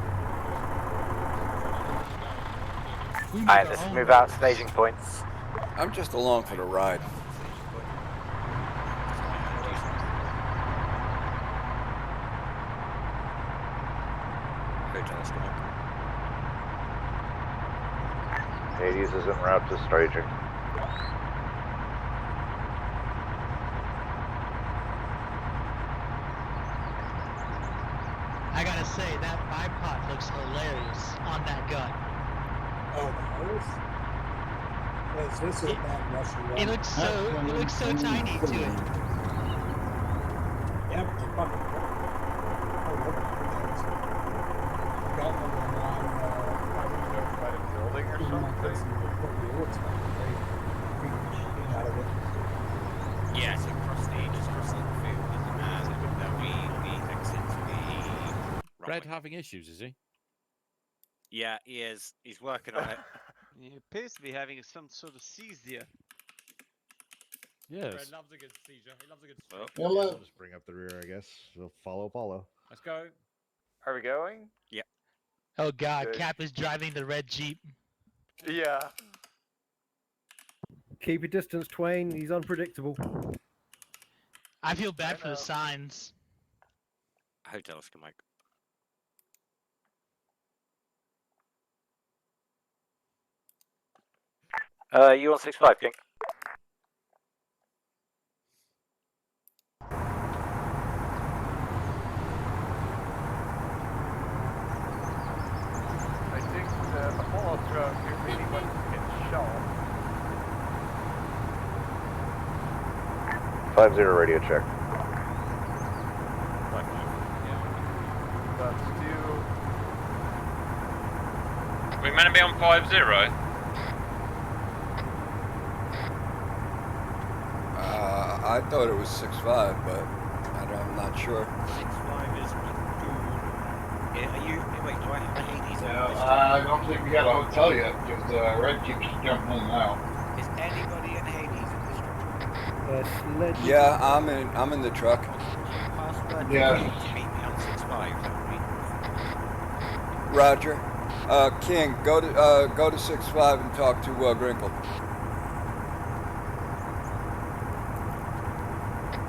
Alright, let's move out staging points. I'm just along for the ride. Hades is en route to staging. I gotta say, that bipod looks hilarious on that gun. Oh, this is a bad Russian gun. It looks so tiny to it. Yep, the fucking got one By the building or something? Yeah, it's across the field, that we exit to the Red having issues, is he? Yeah, he is. He's working on it. He appears to be having some sort of seizure. Yes. Red loves a good seizure. He loves a good Well, seizure. I'll just bring up the rear, I guess. We'll follow Apollo. Let's go. Are we going? Yeah. Oh god, Good. Cap is driving the red Jeep. Yeah. Keep your distance, Twain. He's unpredictable. I feel bad for the signs. Hotel Oscar Mike. You on 6-5, King? I think the Apollo truck here really wants to get shot. 5-0 radio check. That's due. We meant to be on 5-0. I thought it was 6-5, but I'm not sure. 6-5 is Raccoon. Are you? Wait, do I have a Hades on this? I don't think we got a hotel yet because Red keeps jumping in and out. Is anybody in Hades in this truck? Yeah, I'm in the truck. Password Yeah. to meet me on 6-5. That would be Roger. King, go to 6-5 and talk to Grinkle.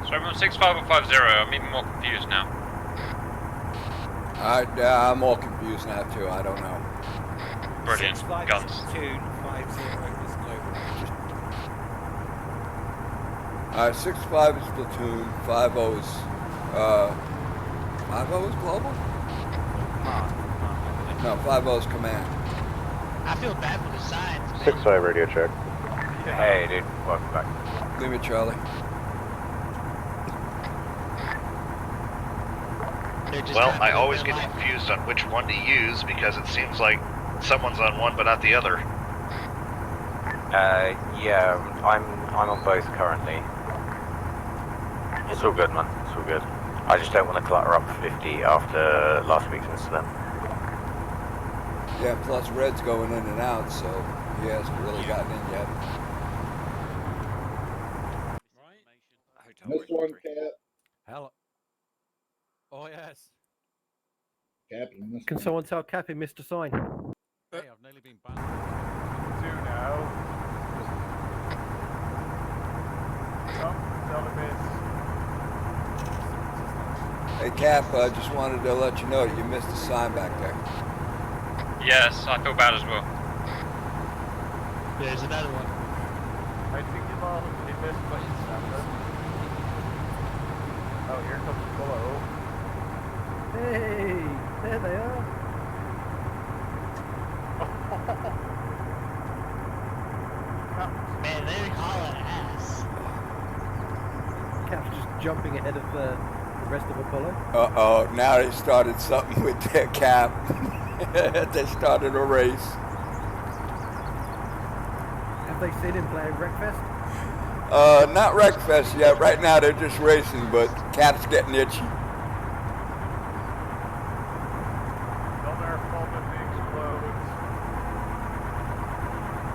So I'm on 6-5 or 5-0. I'm even more confused now. I'm all confused now too. I don't know. Brilliant. 6-5 Guns. is platoon, 5-0 is global. 6-5 is platoon. 5-0 is 5-0 is global. No, 5-0 is command. I feel bad for the signs, man. 6-5 radio check. Hey, dude. Welcome back. Leave it, Charlie. Well, I always get confused on which one to use because it seems like someone's on one but not the other. Yeah, I'm on both currently. It's all good, man. It's all good. I just don't want to clutter up 50 after last week's incident. Yeah, plus Red's going in and out, so he hasn't really gotten in yet. This one, Cap. Hello. Oh, yes. Captain, this Can one. someone tell Cappy missed a sign? Hey, I've nearly been banned. 2 now. Some Hey Cap, I just wanted to let you know you missed a sign back there. Yes, I feel bad as well. There's another one. I think you've all missed what you started. Oh, here comes Apollo. Hey, there they are. Man, they're hauling ass. Cap's just jumping ahead of the rest of Apollo. Uh-oh, now they started something with their Cap. They started a race. Have they seen him playing Wreckfest? Not Wreckfest yet. Right now they're just racing, but Cap's getting itchy. Don't our fault if they explode.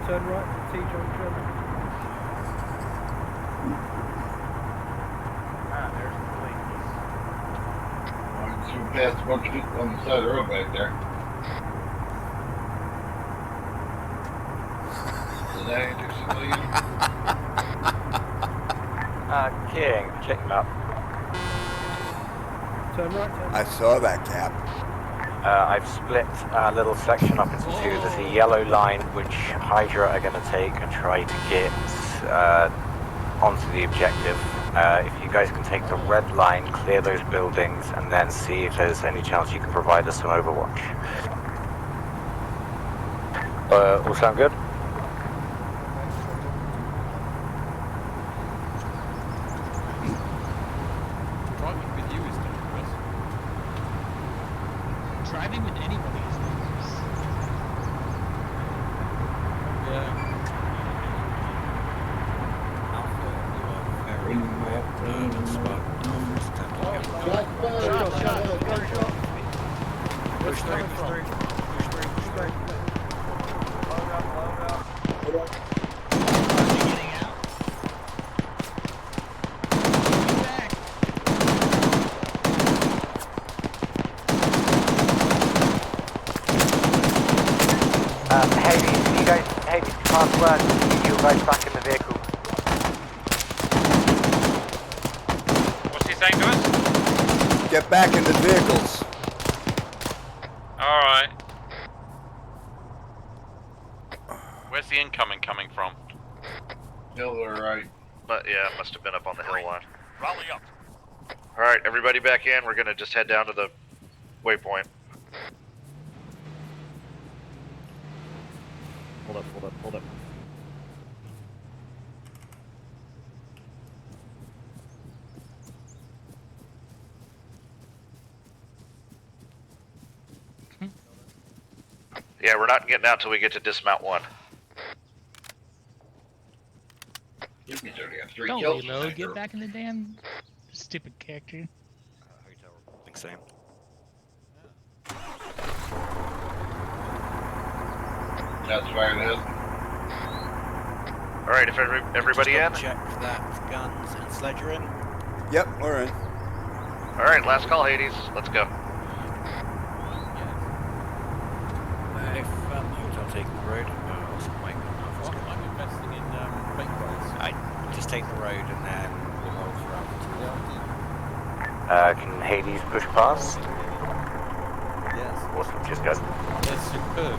Turn right to T-junction. Ah, there's the police. We passed a bunch of people on the side of the road back there. King, check him out. Turn right, turn I saw that, Cap. I've split a little section up into two. There's a yellow line which Hydra are going to take and try to get onto the objective. If you guys can take the red line, clear those buildings, and then see if there's any chance you can provide us some overwatch. All sound good? Driving with you is dangerous. Driving with anybody is dangerous. Yeah. Very well done and spot. Push through, push through. Hades, password, you guys back in the vehicle. What's he saying to us? Get back in the vehicles. Alright. Where's the incoming coming from? Hill to the right. But yeah, it must have been up on the hill line. Rally up. Alright, everybody back in. We're gonna just head down to the waypoint. Hold up, hold up, hold up. Yeah, we're not getting out till we get to dismount 1. Don't reload. Get back in the damn stupid character. Think same. That's where it is. Alright, if everybody in? Check that guns and sledge are in. Yep, we're in. Alright, last call, Hades. Let's go. If Hotel taking the road, what's the mic? I'm investing in fake roads. I just take the road and then we'll hold for Can Hades push past? Yes. Awesome, just go. That's superb.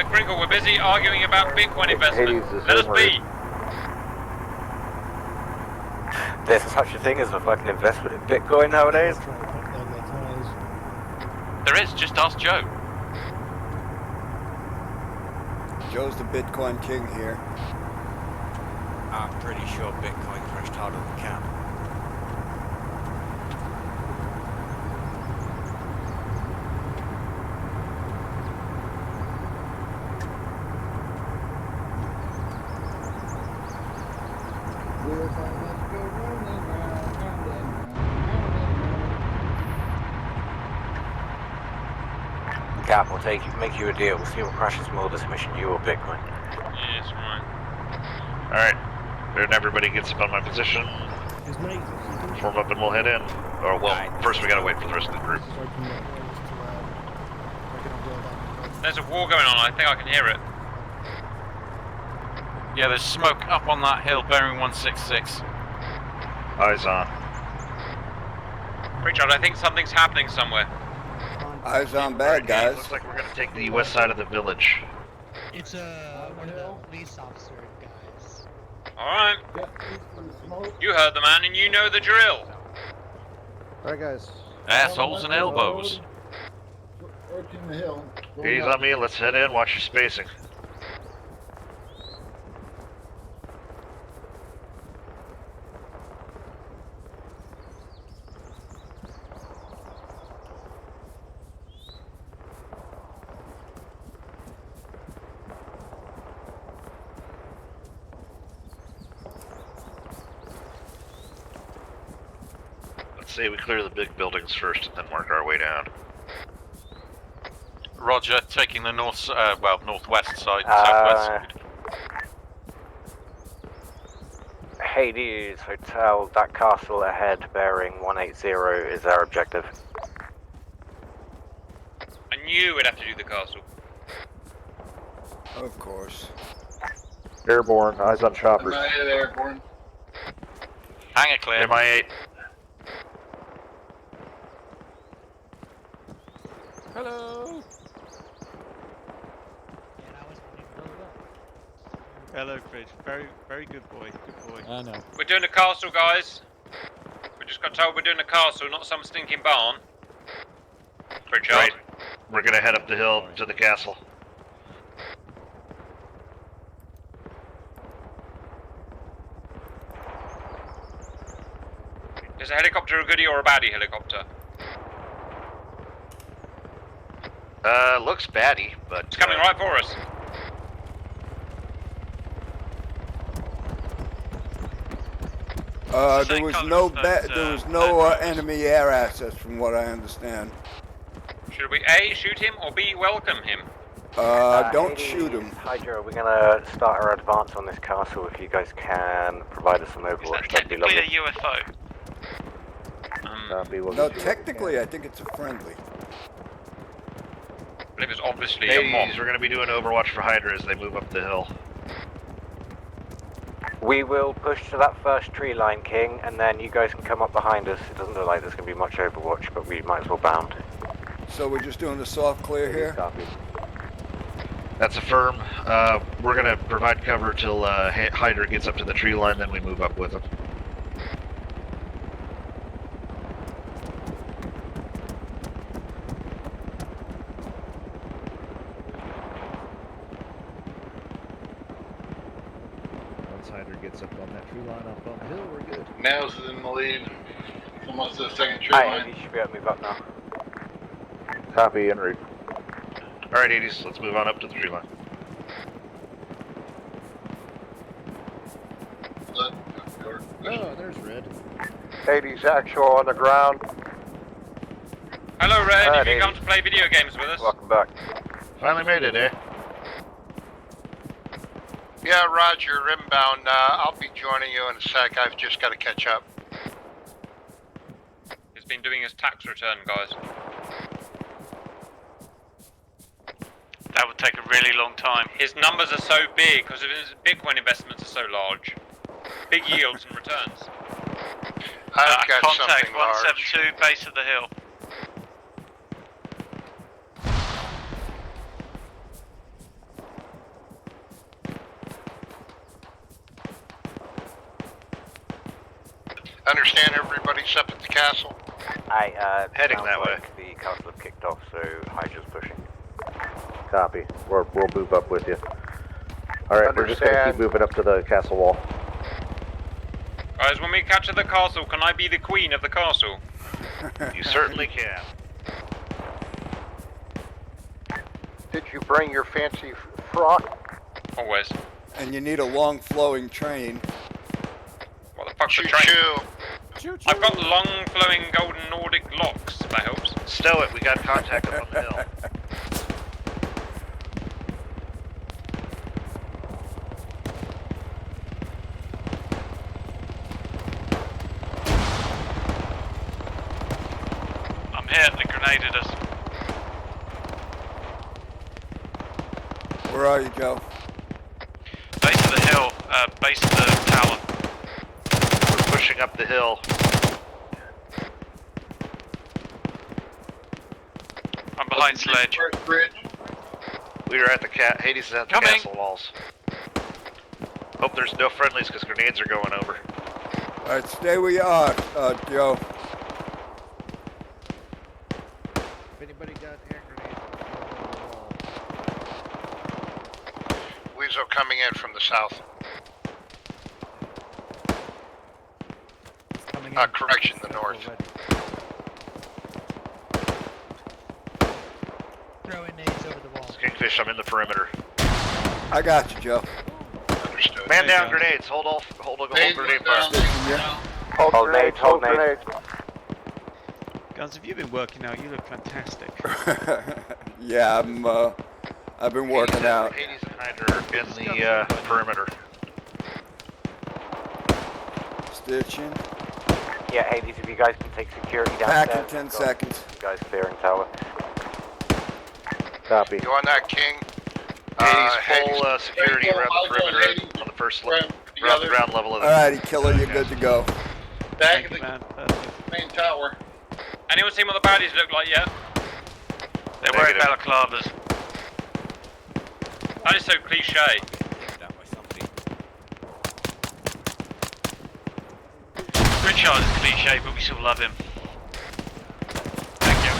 Gringle, we're busy arguing about Bitcoin investment. Let us be. There's such a thing as a fucking investment in Bitcoin nowadays? There is, just ask Joe. Joe's the Bitcoin king here. I'm pretty sure Bitcoin crashed harder than Cap. Cap will make you a deal. We'll see what crashes more this mission, you or Bitcoin. Yes, right. Alright, then everybody gets up on my position. Form up and we'll head in. Or, well, first we gotta wait for the rest of the group. There's a war going on, I think I can hear it. Yeah, there's smoke up on that hill, bearing 166. Eyes on. Richard, I think something's happening somewhere. Eyes on bad, guys. Looks like we're gonna take the west side of the village. It's one of the police officer guys. Alright. You heard the man and you know the drill. Alright, guys. Assholes and elbows. Working the hill. Ease on me, let's head in, watch your spacing. Say we clear the big buildings first and then work our way down. Roger, taking the northwest side, southwest. Hades Hotel, that castle ahead, bearing 180 is our objective. I knew we'd have to do the castle. Of course. Airborne, eyes on choppers. Airborne. Hangar clear. MI8. Hello. Hello, Chris. Very good boy. Good boy. I know. We're doing the castle, guys. We just got told we're doing the castle, not some stinking barn. Pritchard. Right. We're gonna head up the hill to the castle. Is a helicopter a goodie or a baddie helicopter? Looks baddie, but... It's coming right for us. There was no enemy air access from what I understand. Should we A, shoot him, or B, welcome him? Don't shoot him. Hydra, we're gonna start our advance on this castle. If you guys can provide us some overwatch, that'd be lovely. Technically a UFO. No, technically I think it's a friendly. I believe it's obviously a mob. Ladies, we're gonna be doing Overwatch for Hydra as they move up the hill. We will push to that first tree line, King, and then you guys can come up behind us. It doesn't look like there's going to be much overwatch, but we might as well bound. So we're just doing the soft clear here? Copy. That's a firm. We're gonna provide cover till Hydra gets up to the tree line, then we move up with them. Once Hydra gets up on that tree line up on the hill, we're good. Nails is in the lead. Almost to the second tree Alright, line. you should be able to move up now. Copy, en route. Alright, 80s, let's move on up to the tree line. Oh, there's Red. 80s actual on the ground. Hello, Red. Hi, Have you Dave. come to play video games with us? Welcome back. Finally made it, eh? Yeah, Roger, inbound. I'll be joining you in a sec. I've just got to catch up. He's been doing his tax return, guys. That would take a really long time. His numbers are so big because his Bitcoin investments are so large. Big yields and returns. I've got contact something large. 172, base of the hill. Understand everybody's up at the castle? Heading sounds that way. like the castle have kicked off, so Hydra's pushing. Copy. We'll move up with you. Alright, we're just gonna keep moving up to the castle wall. Guys, when we capture the castle, can I be the queen of the castle? You certainly can. Did you bring your fancy frock? Always. And you need a long flowing train. What the fuck's the train? I've got long flowing golden Nordic locks, if that helps. Stow it, we got contact up on the hill. I'm here, they grenaded us. Where are you, Joe? Base of the hill, base of the tower. We're pushing up the hill. I'm behind Sledge. We are at the Hades is at the Coming. castle walls. Hope there's no friendlies because grenades are going over. Alright, stay where you are, Joe. If anybody got hand grenades, on the wall. Weasel coming in from the south. Correction, the north. Throwing nades over the wall. Kingfish, I'm in the perimeter. I got you, Joe. Understood. Man down grenades. Hold grenade fire. Hold nades, hold nades. Guns, have you been working out? You look fantastic. Yeah, I've been working out. Hades and Hydra in the perimeter. Stitching. Yeah, Hades, if you guys can take security Back downstairs. in 10 got seconds. You guys clearing tower. Copy. You on that, King? Full security around the perimeter on the first around the ground level of the... Alrighty, Killer, you're good to go. Back at the main tower. Anyone seen what the baddies look like yet? They're wearing balaclavas. That is so cliche. Richard is cliche, but we still love him. Thank you.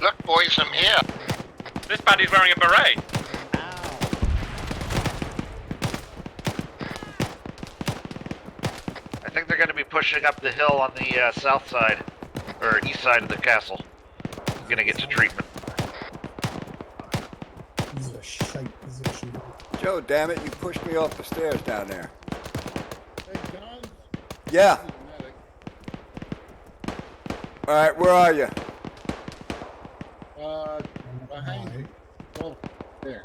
Look, boys, I'm here. This baddie's wearing a beret. I think they're going to be pushing up the hill on the south side, or east side of the castle. Going to get to treatment. This is a shite position. Joe, damn it, you pushed me off the stairs down there. Yeah. Alright, where are you? Behind. Oh, there.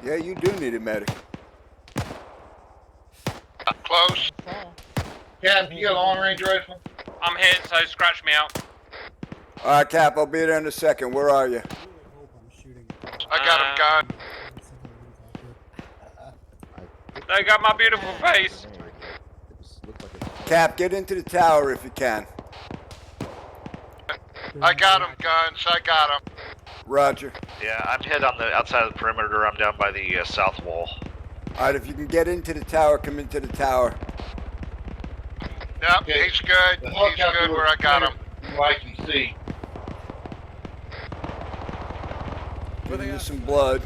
Yeah, you do need a medic. Close. Cap, you got a long range rifle? I'm hit, so scratch me out. Alright, Cap, I'll be there in a second. Where are you? I got him, gun. They got my beautiful face. Cap, get into the tower if you can. I got him, guns. I got him. Roger. Yeah, I'm hit on the outside of the perimeter. I'm down by the south wall. Alright, if you can get into the tower, come into the tower. Yep, he's good. He's good where I got him. I can see. Giving you some blood.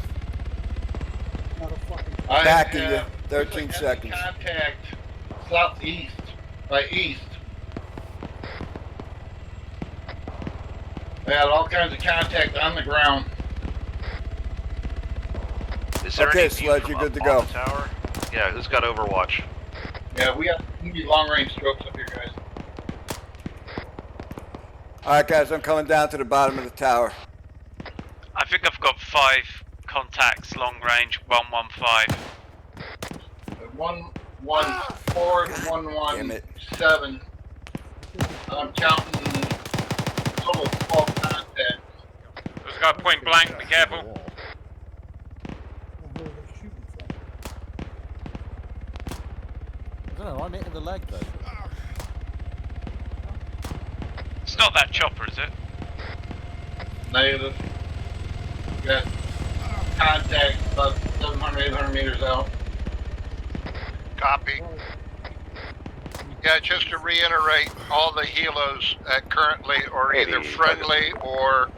I Backing you. have 13 seconds. Contact southeast by east. They had all kinds of contact on the ground. Is there Okay, any view Sledge, from you're good to up go. on the tower? Yeah, who's got Overwatch? Yeah, we need long range strokes up here, guys. Alright, guys, I'm coming down to the bottom of the tower. I think I've got 5 contacts, long range, 115. 114, 117. I'm counting total 12 contacts. There's a guy point blank, be careful. I don't know, I'm hitting the leg though. It's not that chopper, is it? Negative. Got contact about 700, 800 meters out. Copy. Yeah, just to reiterate, all the helos currently are either friendly or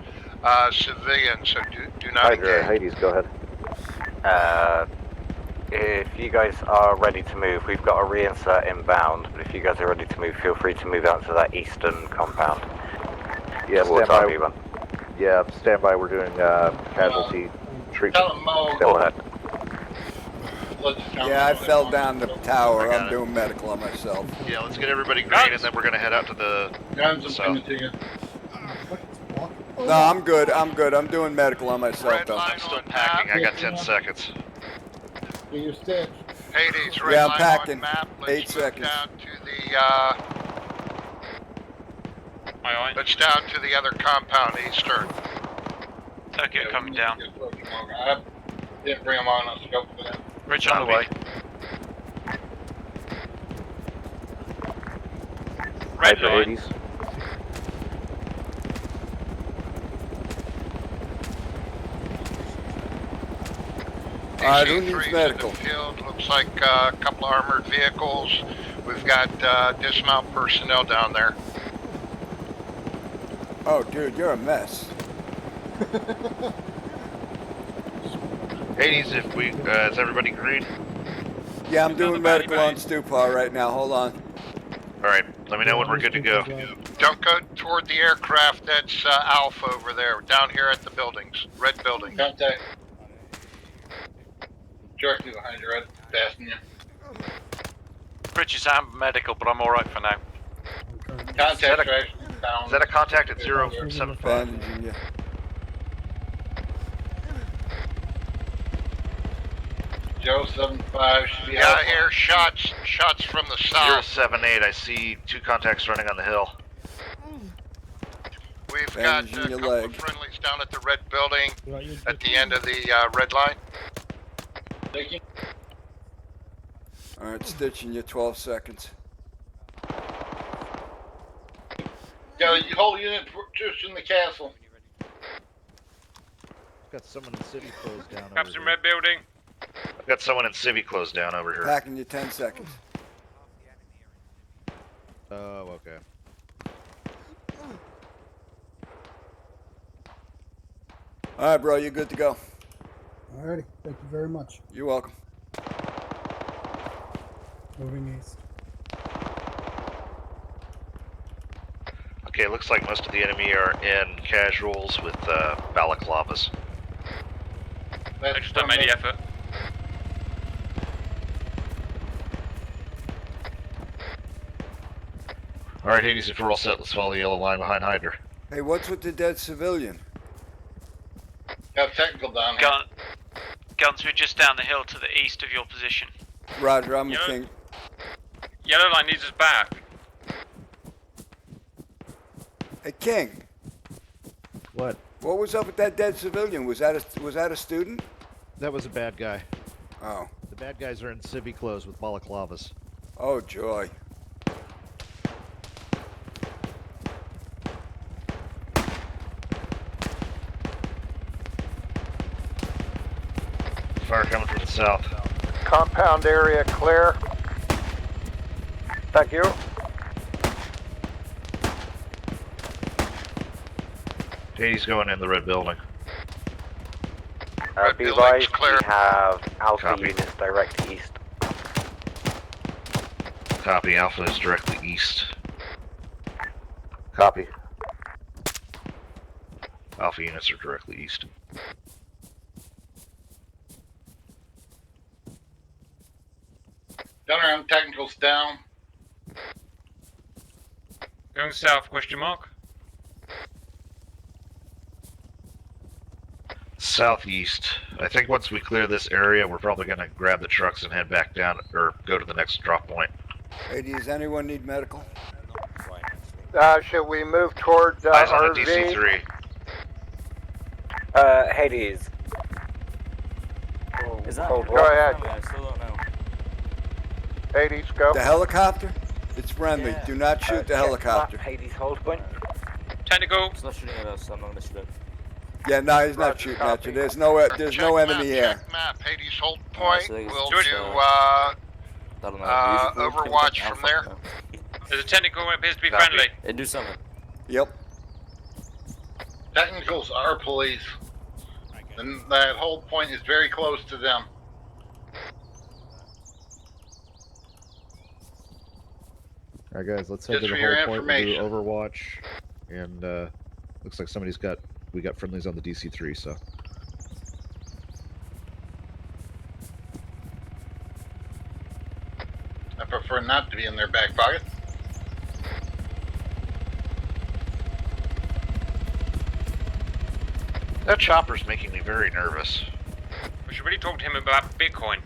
civilian, so do not engage. Hades, go ahead. If you guys are ready to move, we've got a reinsert inbound, but if you guys are ready to move, feel free to move out to that eastern compound. Yeah, We'll stand time by. you one. Yeah, stand by. We're doing casualty treatment. Tell them Mo. Go ahead. Yeah, I fell down the tower. I'm doing medical on myself. Yeah, let's get everybody green and then we're gonna head out to the Guns, I'm south. coming to you. No, I'm good. I'm good. I'm doing medical on myself, though. I'm still packing. I got 10 seconds. Your stitch. Hades, red Yeah, I'm line packing. on map. Let's 8 move seconds. down to the Aye, let's down to the other compound, eastern. Tokyo coming down. I didn't bring them on scope for them. Rich on the way. Red Hydra line. Hades. Alright, who DC-3's needs in medical? the field. Looks like a couple of armored vehicles. We've got dismount personnel down there. Oh, dude, you're a mess. Hades, if we, is everybody green? Yeah, I'm doing medical on Stupar right now. Hold on. Alright, let me know when we're good to go. Don't go toward the aircraft that's Alpha over there. Down here at the buildings, red buildings. Contact. Directly behind you, Red. Passing you. Richard's I'm medical, but I'm alright for now. Contact traction down. Is that a contact at 075? Bandaging you. 075 should be Yeah, out. I hear shots from the south. 078, I see 2 contacts running on the hill. We've got Bandaging a your couple leg. of friendlies down at the red building Right, you're at the end of the red line. All right, stitching you 12 seconds. Yeah, you whole unit just in the castle. Got someone in city closed down. Perhaps over in here. red building. I've got someone in Civi closed down over here. Packing you 10 seconds. Oh, okay. All right, bro, you're good to go. Alrighty, thank you very much. You're welcome. Moving east. Okay, looks like most of the enemy are in casuals with balaclavas. I just made the effort. Alright, Hades, if we're all set, let's follow the yellow line behind Hydra. Hey, what's with the dead civilian? Got technical down here. Guns were just down the hill to the east of your position. Roger, I'm the king. Yellow line needs us back. Hey, King. What? What was up with that dead civilian? Was that a student? That was a bad guy. Oh. The bad guys are in civvy clothes with balaclavas. Oh, joy. Fire coming from the south. Compound area clear. Thank you. Hades going in the red building. Be building's advised, clear. we have Alpha Copy. units direct east. Copy, Alpha is directly east. Copy. Alpha units are directly east. Down around technicals down. Going south, question mark. Southeast. I think once we clear this area, we're probably going to grab the trucks and head back down, or go to the next drop point. Hey, does anyone need medical? Should we move toward Eyes on RV? the DC-3. Hades. Is that Go ahead. I still don't know. Hades, go. The helicopter? It's friendly. Do not shoot the helicopter. Hades, hold point. Technical. It's not shooting at us, so I'm not gonna shoot it. Yeah, no, he's not Roger, shooting copy. at you. There's no enemy here. Check map. Hades hold point. so it's We'll just, do I don't know. Overwatch from there. There's a technical that appears to be Copy. friendly. And do something. Yep. Technicals are police. And that hold point is very close to them. Alright guys, let's head Just to the for your whole point. We'll do information. Overwatch. And looks like we got friendlies on the DC-3, so. I prefer not to be in their back pocket. That chopper's making me very nervous. We should really talk to him about Bitcoin.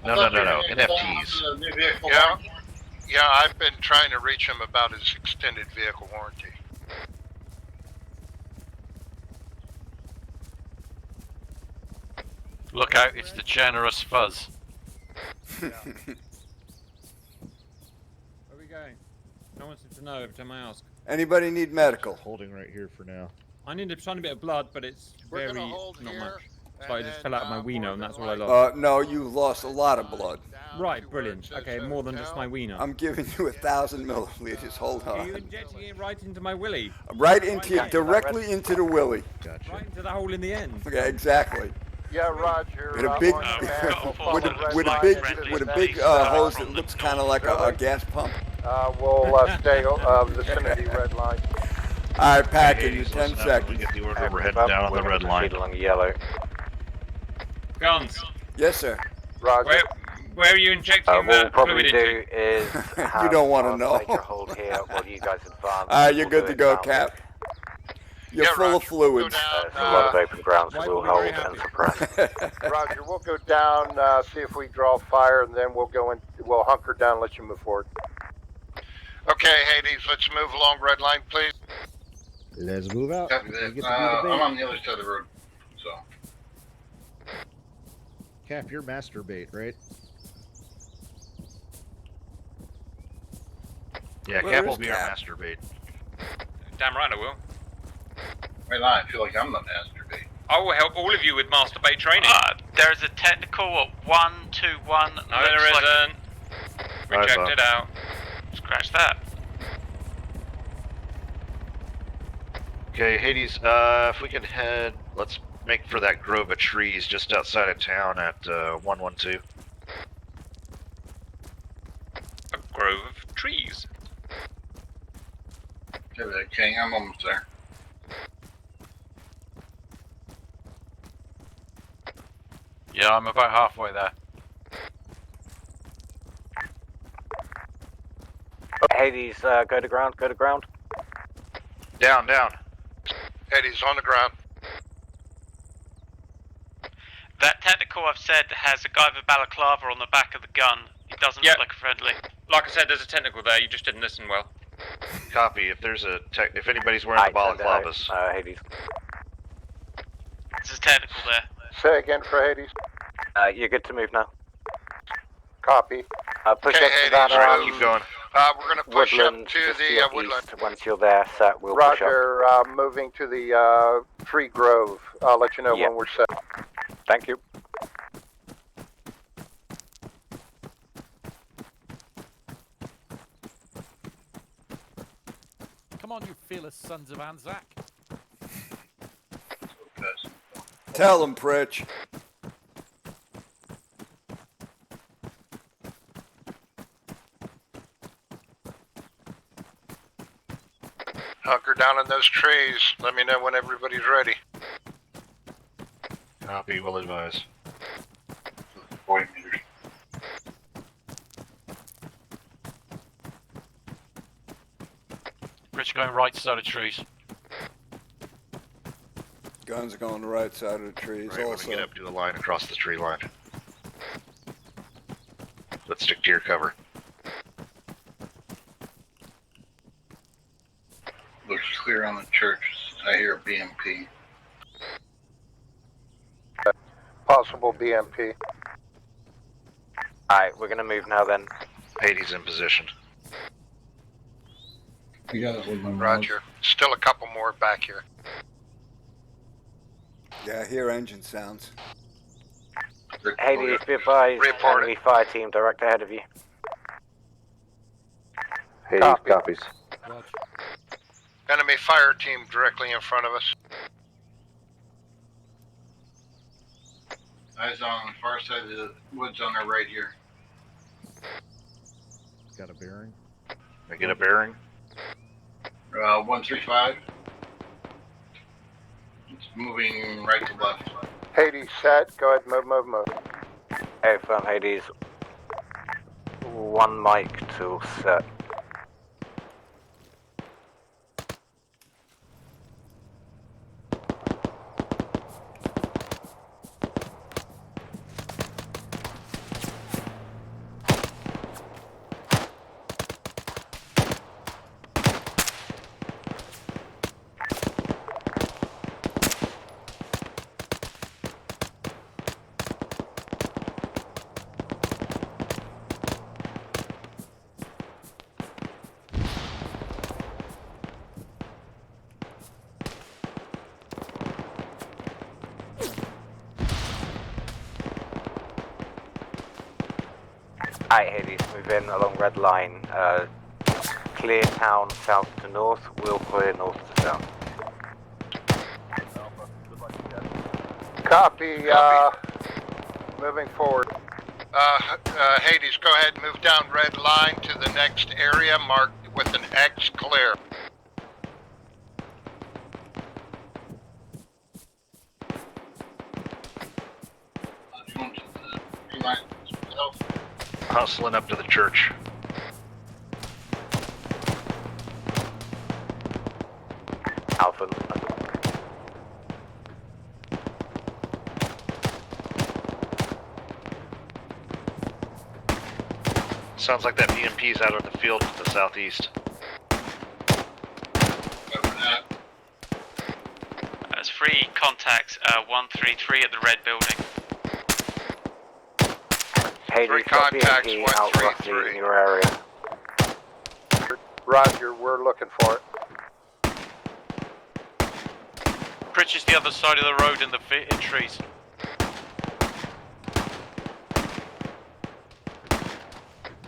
No, NFTs. Yeah, I've been trying to reach him about his extended vehicle warranty. Look out, it's the generous fuzz. Where are we going? No one seems to know every time I ask. Anybody need medical? Holding right here for now. I need a tiny bit of blood, but it's We're very gonna hold not here, much. So I just fell out of my more wiener, than and that's all I lost. No, you lost a lot of blood. Right, brilliant. Okay, more than just my wiener. I'm giving you 1,000 milliliters. Hold Are you on. injecting it right into my willy? Right into directly into the willy. Gotcha. Right into the hole in the end? Okay, exactly. Yeah, Roger. With a big, with a big hose that that looks kind of like a gas pump. We'll stay vicinity red line. All right, packing you Hades, 10 listen up, when we seconds. get the order, we're heading down on the red line. Along yellow. Guns. Yes, sir. Roger. Where are you injecting What we'll that probably fluid do into? is You don't want to our know. major hold here while you guys advance. All right, you're We'll good do to go, it Cap. You're full of fluids. It's a lot of open ground, so we'll hold and suppress. Roger, we'll go down, see if we draw fire, and then we'll go in, we'll hunker down and let you move forward. Okay, Hades, let's move along red line, please. Let's move out. Copy We that. get to do the bait. I'm on the other side of the road, so. Cap, you're masturbate, right? Yeah, Where Cap is will be our Cap? master bait. Damn right I will. Right on, I feel like I'm the masturbate. I will help all of you with masturbate training. There's a technical at 121. No, there isn't. Reject it out. Scratch that. Okay, Hades, if we can head, let's make for that grove of trees just outside of town at 112. A grove of trees. Copy that, King. I'm almost there. Yeah, I'm about halfway there. Hades, go to ground, go to ground. Down, down. Hades, on the ground. That technical I've said has a guy with a balaclava on the back of the gun. He doesn't look like a friendly. Like I said, there's a technical there, you just didn't listen well. Copy. If there's a if anybody's wearing the balaclavas. Hades. There's a technical there. Say again for Hades. You're good to move now. Copy. Push Okay, up to Hades, that keep going. we're gonna push woodland, up to just the your woodland. east. Once you're there, set, we'll push up. Roger, moving to the tree grove. I'll let you know Yep. when we're set. Thank you. Come on, you fearless sons of Anzac. Tell him, Pritch. Hunker down in those trees. Let me know when everybody's ready. Copy, will advise. 40 meters. Rich going right side of trees. Guns going the right side of the trees Right, when we also. get up to the line across the tree line. Let's stick to your cover. Looks clear on the church. I hear a BMP. Possible BMP. Alright, we're gonna move now then. Hades in position. You got it, Woodland. Roger. Still a couple more back here. Yeah, I hear engine sounds. Hades, be advised, Report enemy fire team direct ahead of you. Hades copies. Enemy fire team directly in front of us. Eyes on the far side of the woods on our right here. Got a bearing. I get a bearing. 135. It's moving right to left. Hades set. Go ahead, move. Hey, firm Hades. One mic to set. Alright, Hades, move in along red line. Clear town south to north, we'll clear north to south. Copy. Moving forward. Hades, go ahead and move down red line to the next area marked with an X clear. Hustling up to the church. Alpha, Sounds like that PMP's out of the field to the southeast. That's 3 contacts, 133 at the red building. Hey, 3 contacts, 133 in your area. Roger, we're looking for it. Pritch is the other side of the road in the trees.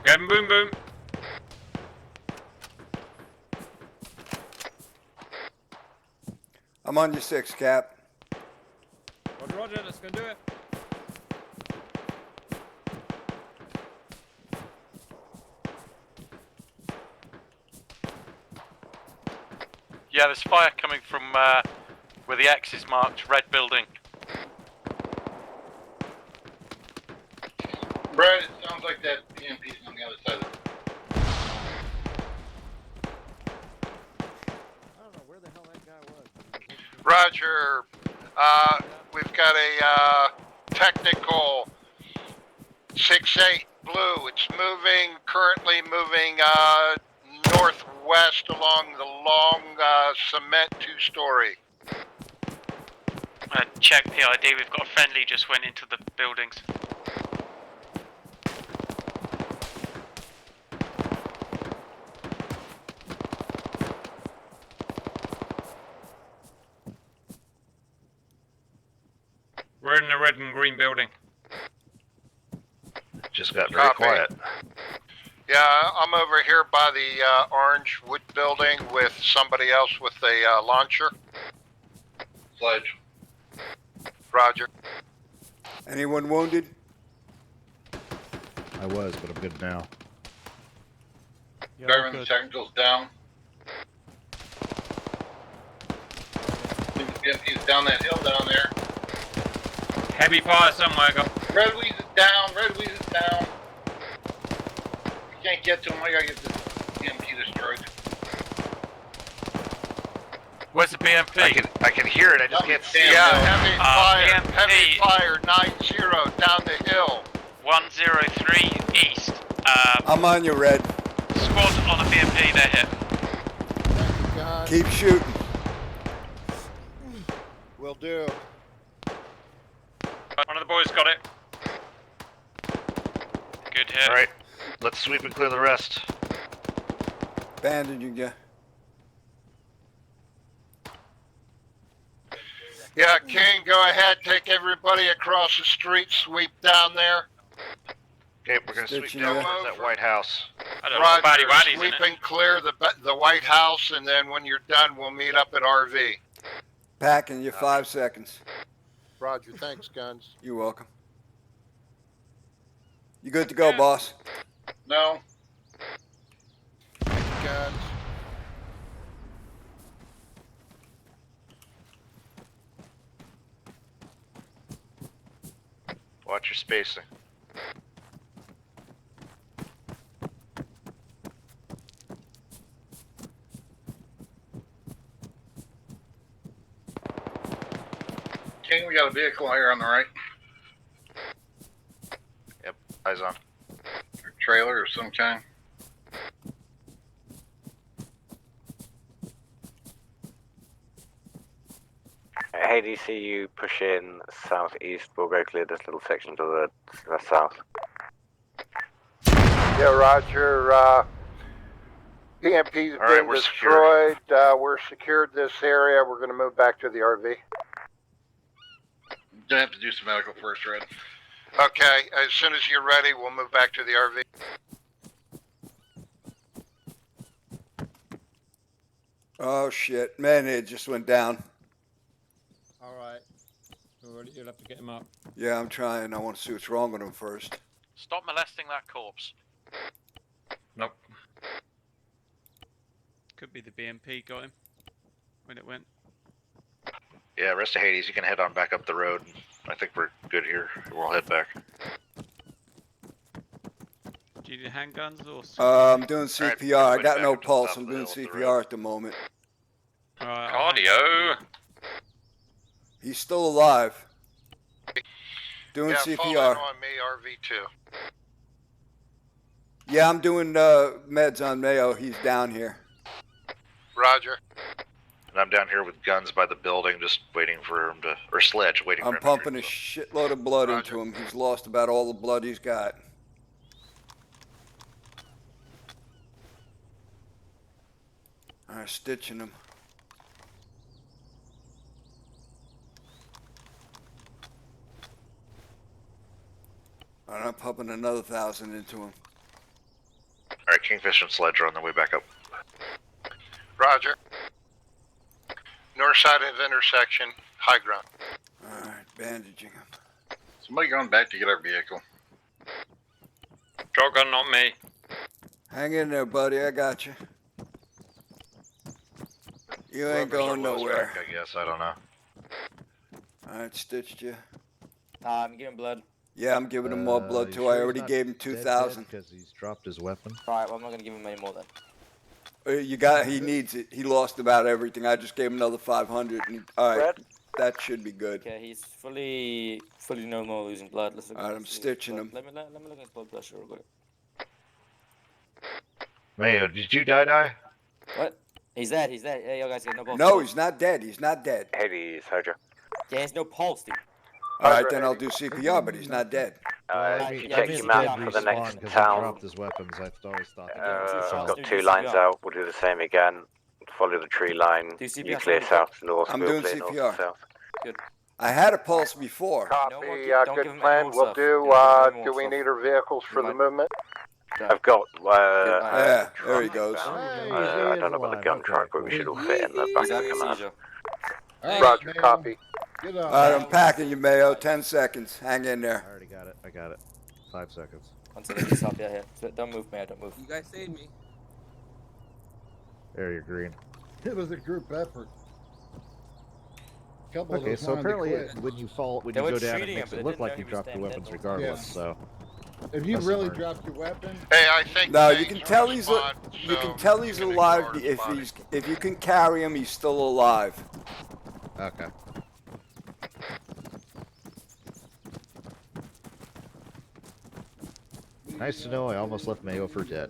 Going boom boom. I'm on your 6, Cap. Roger, roger, let's go do it. Yeah, there's fire coming from where the X is marked, red building. Brad, it sounds like that PMP's on the other side of the Roger. We've got a technical 6-8 blue. It's moving, currently moving northwest along the long cement 2-story. Check PID, we've got a friendly just went into the buildings. We're in the red and green building. Just got very Copy. quiet. Yeah, I'm over here by the orange wood building with somebody else with a launcher. sledge. Roger. Anyone wounded? I was, but I'm good now. Government technical's down. He's down that hill down there. Heavy fire somewhere, go. Red Weeds is down. Red Weeds is down. You can't get to him. I gotta get this BMP destroyed. Where's the BMP? I can hear it. I just can't see it. Yeah, heavy fire. BMP. Heavy fire. 90 down the hill. 103 east. I'm on you, Red. Squad on a BMP, they're hit. Keep shooting. Will do. One of the boys got it. Good hit. Alright, let's sweep and clear the rest. Bandaging you. Yeah, King, go ahead. Take everybody across the street. Sweep down there. Okay, we're gonna sweep Stitching down you. towards that White House. I don't know, Roger, Waddy's in sweep it. and clear the White House, and then when you're done, we'll meet up at RV. Packing you 5 seconds. Roger, thanks, Guns. You're welcome. You good to go, boss? No. Guns. Watch your spacing. King, we got a vehicle here on the right. Yep, eyes on. A trailer of some kind. Hey, DC, you push in southeast. We'll go clear this little section to the south. Yeah, Roger. PMP's All right, been we're destroyed. We're secured this area. We're going to move back to the RV. Gonna have to do some medical first, Red. Okay, as soon as you're ready, we'll move back to the RV. Oh shit, man, it just went down. All right. You'll have to get him up. Yeah, I'm trying. I want to see what's wrong with him first. Stop molesting that corpse. Nope. Could be the BMP got him when it went. Yeah, rest of Hades, you can head on back up the road. I think we're good here. We'll head back. Do you need handguns or? I'm doing CPR. I got no pulse. I'm doing CPR at the moment. Cardio. He's still alive. Doing Yeah, fall in CPR. on me, RV2. Yeah, I'm doing meds on Mayo. He's down here. Roger. And I'm down here with guns by the building, just waiting for him to, or sledge, waiting for I'm him pumping a shitload of blood into him. He's lost about all the blood he's got. I'm stitching him. And I'm pumping another 1,000 into him. Alright, Kingfish and Sledge are on their way back up. Roger. North side of the intersection, high ground. Alright, bandaging him. Somebody going back to get our vehicle. Shotgun, not me. Hang in there, buddy. I got you. You ain't going nowhere. I guess, I don't know. Alright, stitched you. I'm giving blood. Yeah, I'm giving him more blood too. I already gave him 2,000. Because he's dropped his weapon. Alright, well, I'm not gonna give him any more then. He needs it. He lost about everything. I just gave him another 500. All right, that should be good. Okay, he's fully no more losing blood. Let's look. All right, I'm stitching him. Let me look at his blood pressure real quick. Mayo, did you die? What? He's dead. Hey, you guys get no pulse. No, he's not dead. He's not dead. Hades, Hydra. Yeah, he's no pulse, dude. All right, then I'll do CPR, but he's not dead. Check your map for the next town. Dropped his weapons. I always thought. I've got 2 lines out. We'll do the same again. Follow the tree line. You clear south to north. I'm we'll doing clear north CPR. to south. Good. I had a pulse before. Copy, don't good give him plan. any more We'll stuff. do, Don't give him any do more we stuff. need our vehicles for the movement? I've got, Yeah, there he goes. I don't know about the gun truck, but we should all fit in the back of the command. Roger, copy. All right, I'm packing you, Mayo. 10 seconds. Hang in there. I already got it. I got it. 5 seconds. One second, stop. Yeah. Don't move, man. Don't move. You guys saved me. There, you're green. It was a group effort. Couple Okay, of us so wanted to apparently quit. when you fall, when They you were go down, it treating makes him, it but look they like didn't you know he dropped was your dead. weapons regardless. Yeah. So If you Lesson really learned. dropped your weapon, Hey, I think. No, the you can main tell he's spot, you so can tell he's I'm gonna alive ignore his body. if you can carry him. He's still alive. okay. Nice to know. I almost left Mayo for dead.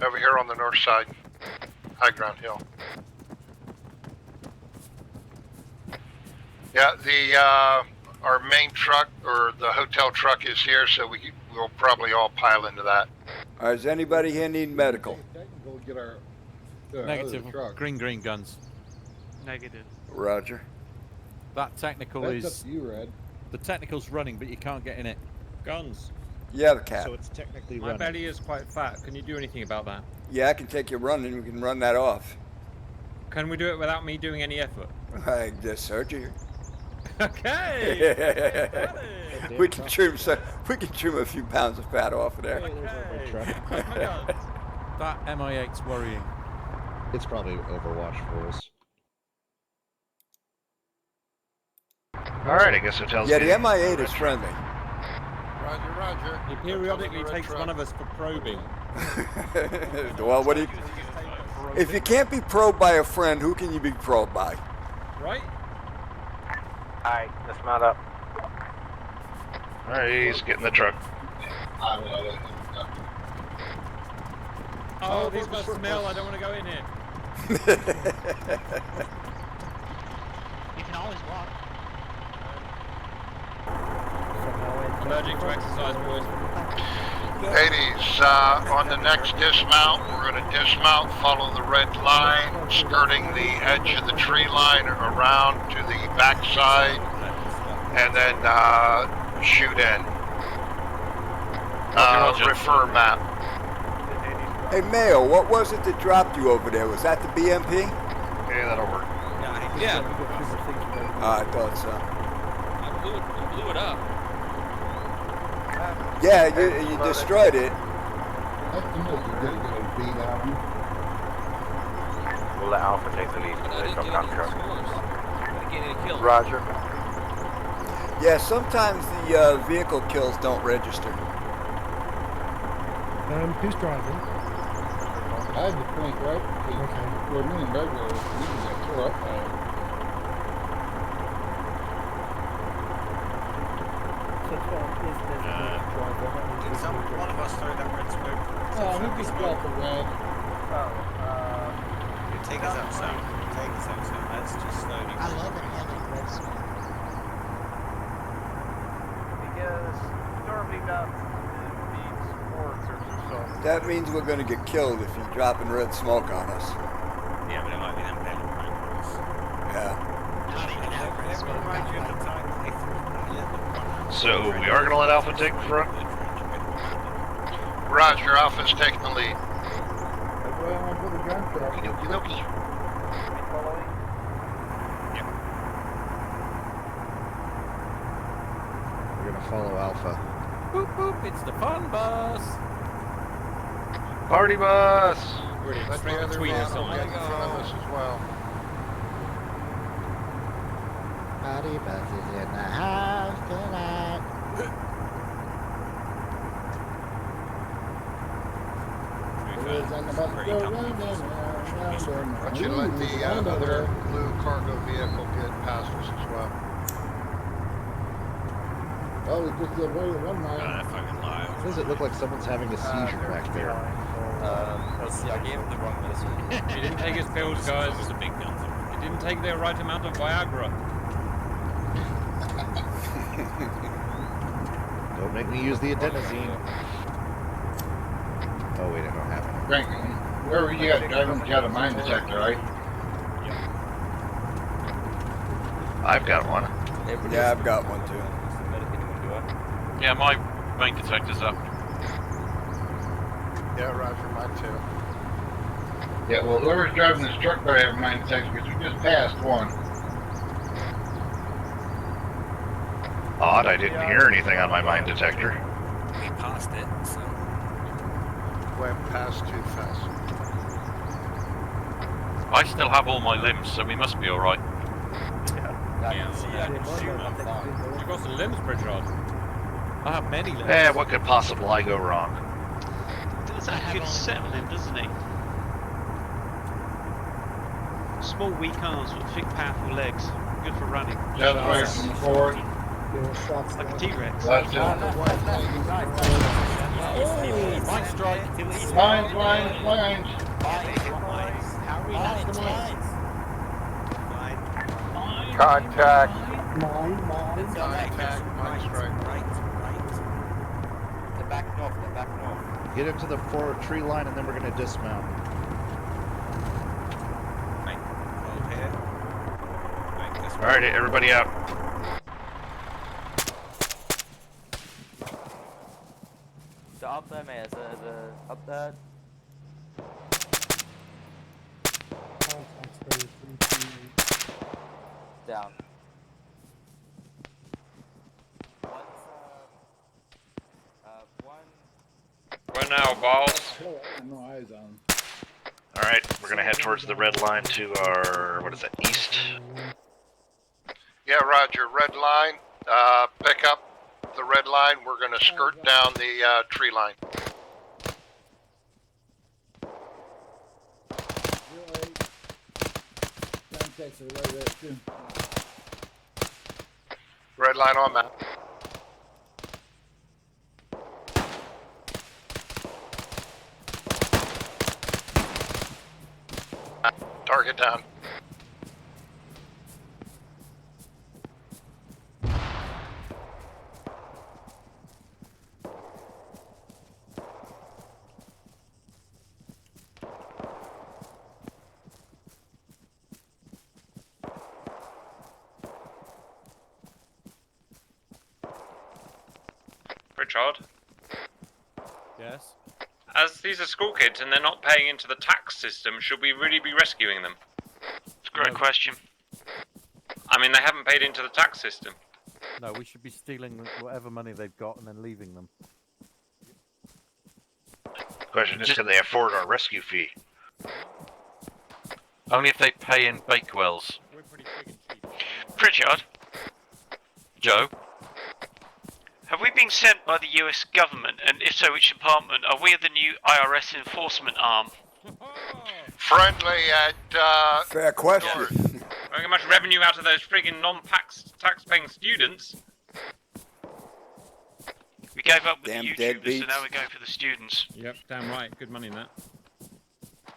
Over here on the north side, high ground hill. Yeah, our main truck or the hotel truck is here, so we'll probably all pile into that. All right, does anybody here need medical? that can go get our Negative. other truck. Green guns. Negative. Roger. That technical That's is. up to you, Red. The technical's running, but you can't get in it. Guns. Yeah, the cat. So it's technically My running. belly is quite fat. Can you do anything about that? Yeah, I can take you running. We can run that off. Can we do it without me doing any effort? I just heard you. Okay. we can trim a few pounds of fat off of there. That MI8's worrying. It's probably Overwatch for us. Alright, I guess hotels. Yeah, the MI8 is friendly. Roger. He periodically takes one of us for probing. Well, what do you? If you can't be probed by a friend, who can you be probed by? Right? Alright, let's mount up. Alright, he's getting the truck. Oh, these must smell. I don't want to go in here. You can always walk. Emerging to exercise, boys. Hades, on the next dismount, we're going to dismount, follow the red line, skirting the edge of the tree line around to the backside, and then shoot in. Refer map. Hey, Mayo, what was it that dropped you over there? Was that the BMP? Okay, that'll work. Yeah. I thought so. I blew it up. Yeah, you destroyed it. We'll let Alpha take the lead. But I didn't They've get got any gun truck. scores. I didn't get any kills. Roger. Yeah, sometimes the vehicle kills don't register. Who's driving? I had to think, right? Okay. Where me and Greg were, we can get tore up by it. So Did one of us throw that red smoke? Oh, who just got the red? Take us out south. Take us out south. Let's just slowly. I love it having red smoke. Because normally that means sports or something. That means we're gonna get killed if you're dropping red smoke on us. Yeah, but it might be them paying for us. Yeah. Not even have red smoke. So we are gonna let Alpha take the front. Roger, Alpha's taking the lead. Okie dokie. We're gonna follow Alpha. Boop boop, it's the fun bus. Party bus! Let the other vehicle get in front of us as well. Party bus is in the house tonight. But you let the other blue cargo vehicle get past us as well. Oh, we just did way one mile. That fucking lie. Why does it look like someone's having a seizure back there? I gave him the wrong medicine. He didn't take his pills, guys. It was a big gun. He didn't take the right amount of Viagra. Don't make me use the adenosine. Oh wait, I don't have it. Frank, wherever you got driving, you got a mine detector, right? I've got one. Yeah, I've got one too. Yeah, my main detector's up. Yeah, Roger, mine too. Yeah, well, whoever's driving this truck better have a mine detector because we just passed one. Odd, I didn't hear anything on my mine detector. We passed it, so. Went past too fast. I still have all my limbs, so we must be alright. You got some limbs, Pritchard. I have many limbs. What could possibly go wrong? Does have good settling, doesn't he? Small, weak arms with thick, powerful legs. Good for running. That's right from the forward. Like a T-Rex. That's it. Mine strike. Lines. Contact. Mine. Contact, mine strike. They're backing off. Get into the forward tree line and then we're gonna dismount. Alright, everybody out. So up there, mate. Up there. Down. Where now, balls? No eyes on. Alright, we're gonna head towards the red line to our, what is that, east? Yeah, Roger, red line. Pick up the red line. We're gonna skirt down the tree line. Contacts are right there too. Red line on map. Target down. Richard, Yes. as these are school kids and they're not paying into the tax system, should we really be rescuing them? It's a great question. I mean, they haven't paid into the tax system. No, we should be stealing whatever money they've got and then leaving them. Question is, can they afford our rescue fee? Only if they pay in Bakewells. Pritchard? Joe? Have we been sent by the US government, and if so, which department? Are we the new IRS enforcement arm? Friendly at, Fair question. Don't get much revenue out of those friggin' non-tax-paying students. We gave up with Damn the YouTubers, so deadbeats. now we go for the students. Yep, damn right. Good money in that.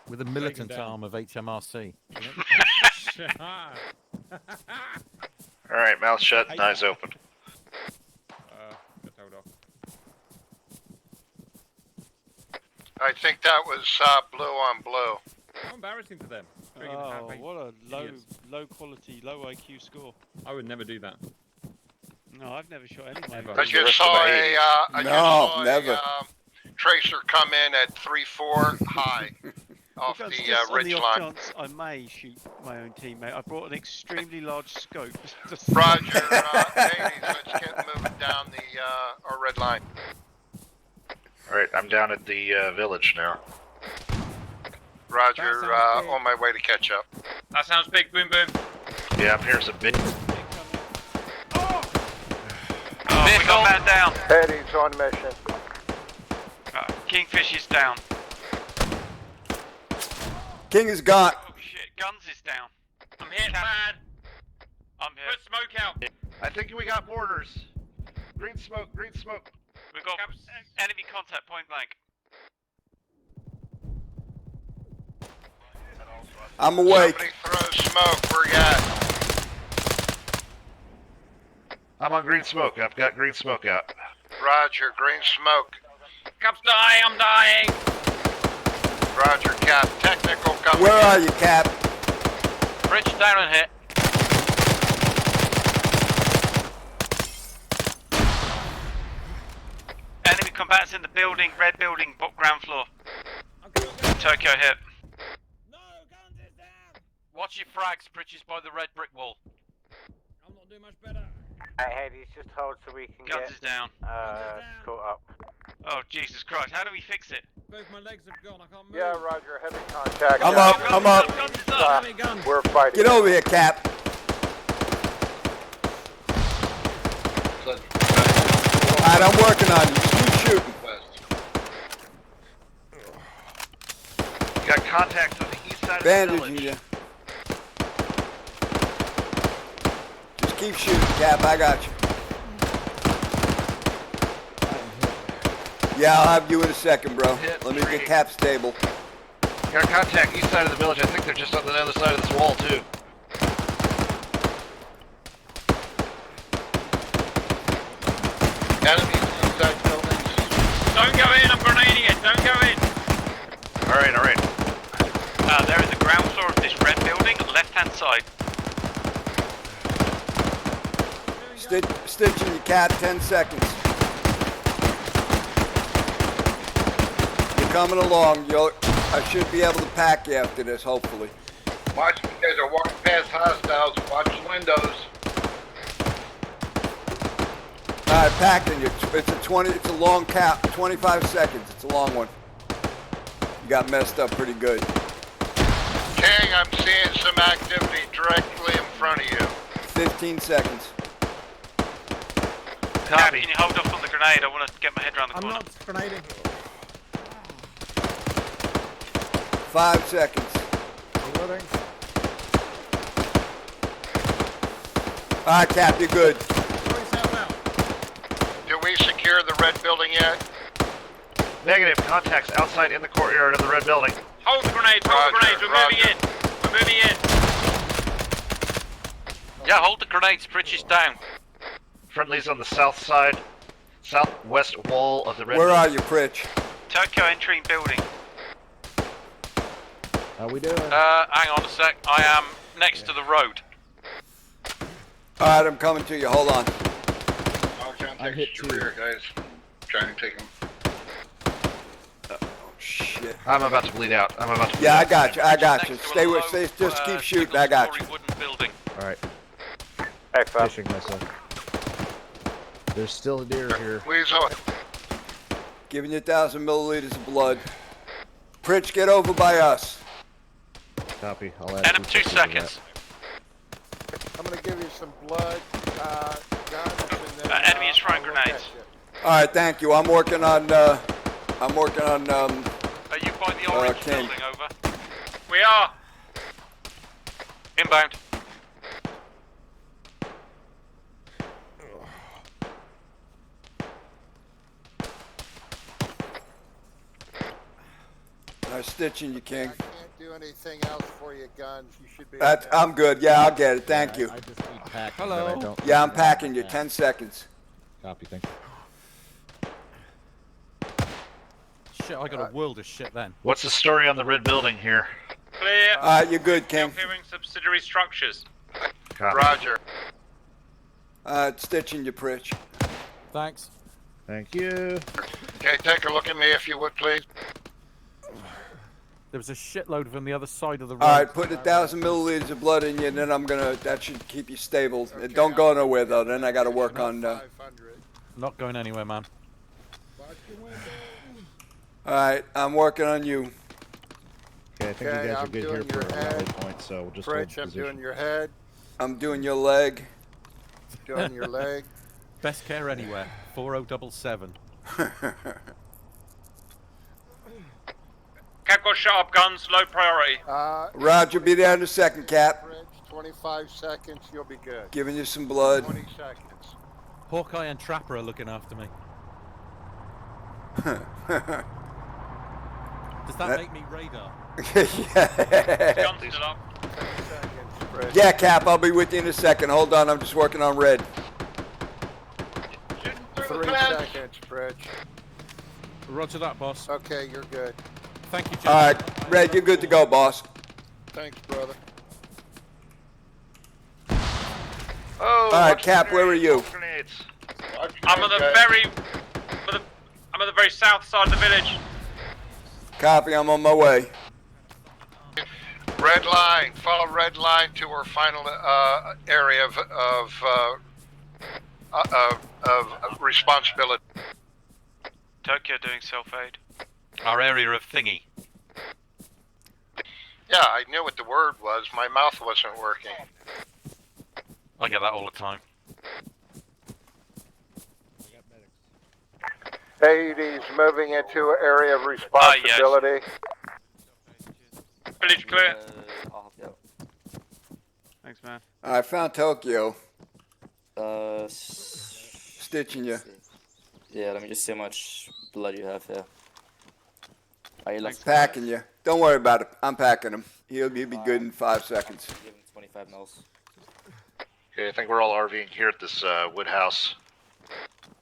With a militant down. arm of HMRC. Alright, mouth shut, eyes open. Got told off. I think that was blue on blue. How embarrassing for them. Oh, what a low quality, low IQ score. I would never do that. No, I've never shot anyone. Never. I just saw a tracer come in at 3-4 high off Because the just on ridge the off line. chance I may shoot my own teammate. I brought an extremely large scope. Roger, ladies, let's get moving down our red line. Alright, I'm down at the village now. Roger, on my way to catch up. That sounds big, boom boom. Yeah, I'm hearing some big. Oh, we got man down. Eddie's on mission. Kingfish is down. King is gone. Oh shit, Guns is down. I'm hit bad. I'm here. Put smoke out. I think we got mortars. Green smoke, green smoke. We've got enemy contact point blank. I'm awake. Somebody throw smoke, where you at? I'm on green smoke. I've got green smoke out. Roger, green smoke. Cap's dying, I'm dying. Roger, Cap. Technical coming Where in. are you, Cap? Bridge down and hit. Enemy combatants in the building, red building, ground floor. Tokyo hit. Watch your frags, Pritch's by the red brick wall. I'm not doing much better. Hades, just hold so we can Guns get is down. caught up. Oh Jesus Christ! How do we fix it? Both my legs have gone. I can't move. Yeah, Roger. Heavy contact. I'm up. I'm up. Guns is up. We're fighting. Get over here, Cap. Alright, I'm working on you. Keep shooting. Got contacts on the east side of the Bandaging village. you. Just keep shooting, Cap. I got you. Yeah, I'll have you in a second, bro. Let me get Cap stable. Got contact east side of the village. I think they're just on the other side of this wall too. Enemies inside buildings. Don't go in, I'm grenading it. Don't go in. Alright, alright. They're in the ground floor of this red building, left-hand side. Stitching you, Cap. 10 seconds. You're coming along. I should be able to pack you after this, hopefully. Watch, you guys are walking past hostiles. Watch the windows. Alright, packing you. It's a long cap. 25 seconds. It's a long one. You got messed up pretty good. King, I'm seeing some activity directly in front of you. 15 seconds. Cap, can you hold off on the grenade? I want to get my head around the corner. I'm not grenading. 5 seconds. Reloading. Alright, Cap, you're good. Do we secure the red building yet? Negative. Contacts outside in the courtyard of the red building. Hold the grenades, hold the grenades. We're moving in. We're moving in. Yeah, hold the grenades. Pritch's down. Friendlies on the south side, southwest wall of the red Where building. are you, Pritch? Tokyo entering building. How we doing? Hang on a sec. I am next to the road. Alright, I'm coming to you. Hold on. I'll contact your rear, guys. Trying to take them. Shit. I'm about to bleed out. Yeah, I got you. Stay with. Just keep shooting. I got you. Building. Alright. Hey, fam. Fishing myself. There's still a deer here. Weasel. Giving you 1,000 milliliters of blood. Pritch, get over by us. Copy. I'll add Enemy 2 seconds. I'm gonna give you some blood, guns, and then, Enemy is throwing grenades. Alright, thank you. I'm working on. Are you by the orange King. building? Over. We are. Inbound. I'm stitching you, King. I can't do anything else for you, Guns. You should be. That's, I'm good. Yeah, I'll get it. Thank you. I just need packing. Hello. But I don't Yeah, I'm packing you. 10 seconds. Copy, thank you. Shit, I got a world of shit then. What's the story on the red building here? Clear. You're good, King. Hearing subsidiary structures. Copy. Roger. Stitching you, Pritch. Thanks. Thank you. Okay, take a look at me if you would, please. There was a shitload from the other side of the road. All right, put 1,000 milliliters of blood in you, and then that should keep you stable. Okay, Don't go nowhere, though. Then I got to work on... 500. Not going anywhere, man. All right, I'm working on you. Okay, I think Okay, you guys are I'm good here doing for your a rally head. point, so we'll just hold Fritch, I'm position. doing your head, I'm doing your leg. doing your leg. Best care anywhere. 4077. Cap got shot up guns, low priority. Roger, be there in a second, Cap. Fritch, 25 seconds, you'll be good. Giving you some blood. 20 seconds. Hawkeye and Trapper are looking after me. Does that make me radar? Yeah. Guns still up. 10 seconds, Fritch. Yeah, Cap, I'll be with you in a second. Hold on, I'm just working on red. 3 seconds, Fritch. Roger that, boss. Okay, you're good. Thank you, All Jack. right, Red, you're good to go, boss. Thanks, brother. Oh, All right, watch Cap, the where are you? grenades. I'm at the very, I'm at the very south side of the village. Copy, I'm on my way. Red line, follow red line to our final area of responsibility. Tokyo doing self-aid. Our area of thingy. Yeah, I knew what the word was. My mouth wasn't working. I get that all the time. Hades moving into area of responsibility. Village clear. I'll help you out. Thanks, man. I found Tokyo. Stitching Stitching you. Yeah, let me just see how much blood you have here. Are you left? Packing you. Don't worry about it. I'm packing him. He'll be good in 5 seconds. Give him 25 mils. Okay, I think we're all RVing here at this wood house.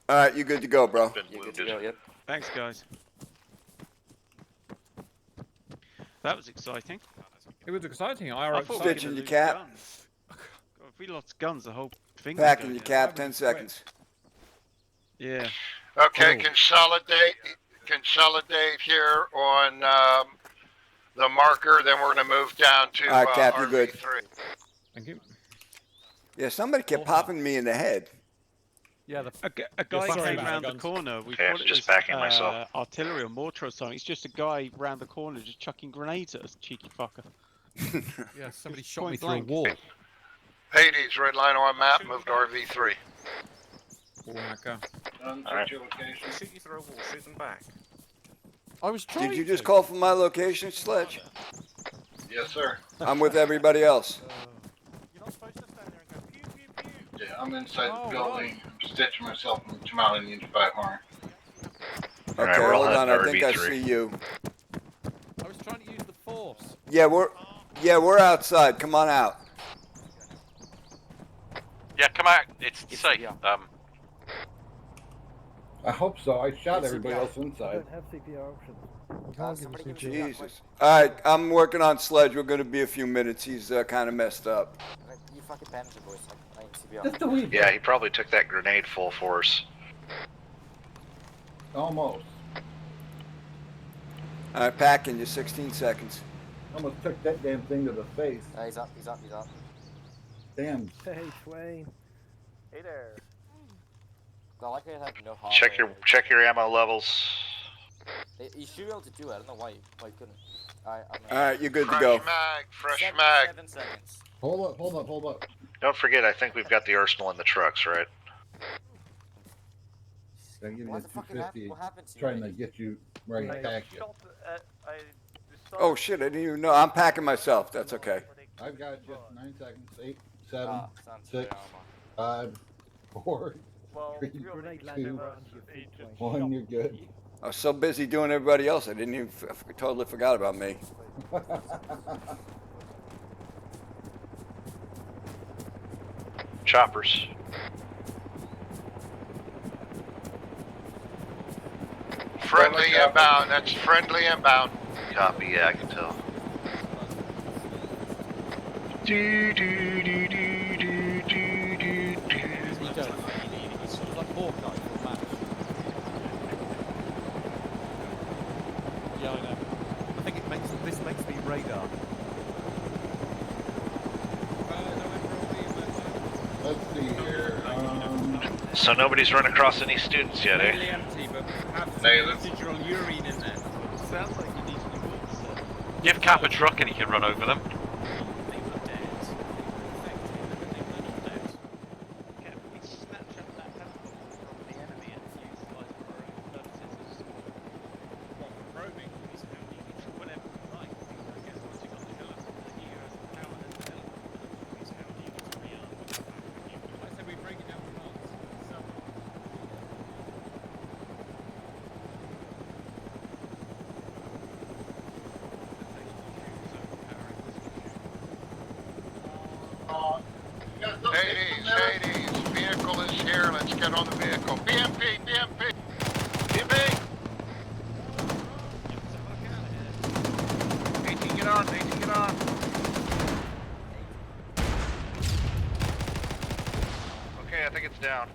All right, you good to go, bro. Been You're good wounded. to go, yep. Thanks, guys. That was exciting. It was exciting. I thought we were Stitching gonna you, lose Cap. guns. God, if we lost guns, the whole thing. Packing you, Cap. 10 seconds. Yeah. Okay, consolidate here on the marker. Then we're going to move down to All right, Cap, you're good. RV3. Thank you. Yeah, somebody kept popping me in the head. Yeah, A guy sorry came about round the the guns. corner. We Okay, thought it just was backing myself. artillery or mortar or something. It's just a guy round the corner just chucking grenades at us, cheeky fucker. Yeah, somebody Just shot me point through a blank. wall. Hades, red line on map. Moved to RV3. Alright. Shoot you through a wall, shoot them back. I was trying Did you just to. call for my location, Sledge? Yes, sir. I'm with everybody else. You're not supposed to stand there and go pew pew pew. Yeah, I'm inside Oh, the building. I'm stitching myself in the Tamale Ninja 5 horn. Okay, Alright, we're all hold on. I heading think to I RV3. see you. I was trying to use the force. Yeah, we're outside. Come on out. Yeah, come out. It's safe. yeah. I hope so. I shot Yes, everybody yeah. else I inside. don't have CPR options. Somebody give me the Jesus. All right, I'm working on Sledge. We're going to be a few minutes. He's kind of messed up. You fucking bandage the boys. I need CPR. Just a wee Yeah, bit. he probably took that grenade full force. Almost. All right, packing you. 16 seconds. Almost took that damn thing to the face. He's up. Damn. Hey, Twain. Hey there. I like how you have no heart. Check your ammo levels. You should be able to do it. I don't know why you couldn't. All right, you're good to go. Fresh mag. 7 seconds. Hold up. Don't forget, I think we've got the arsenal in the trucks, right? They give you What a the fuck 250. what happened to you? Trying to get you ready to pack you. Oh, shit. I didn't even know. I'm packing myself. That's okay. I've got just 9 seconds. 8, 7, sounds 6, 5, 4, 3, Grenade 2, landing around you. 1. You're good. I was so busy doing everybody else, I didn't even totally forgot about me. Choppers. Friendly inbound. That's friendly inbound. Copy. Yeah, I can tell. Do do do do do do do do. It's like Hawkeye from Max. Yeah, I know. I think this makes me radar. Let's see here. So nobody's run across any students yet, eh? Really empty, but have Hey, some let's- residual urine in there. Sounds like you need to do it, sir. Give Cap a truck and he can run over them. Hades, vehicle is here. Let's get on the vehicle. BMP, BMP, BMP. 18, get on. 18, get on. Okay, I think it's down.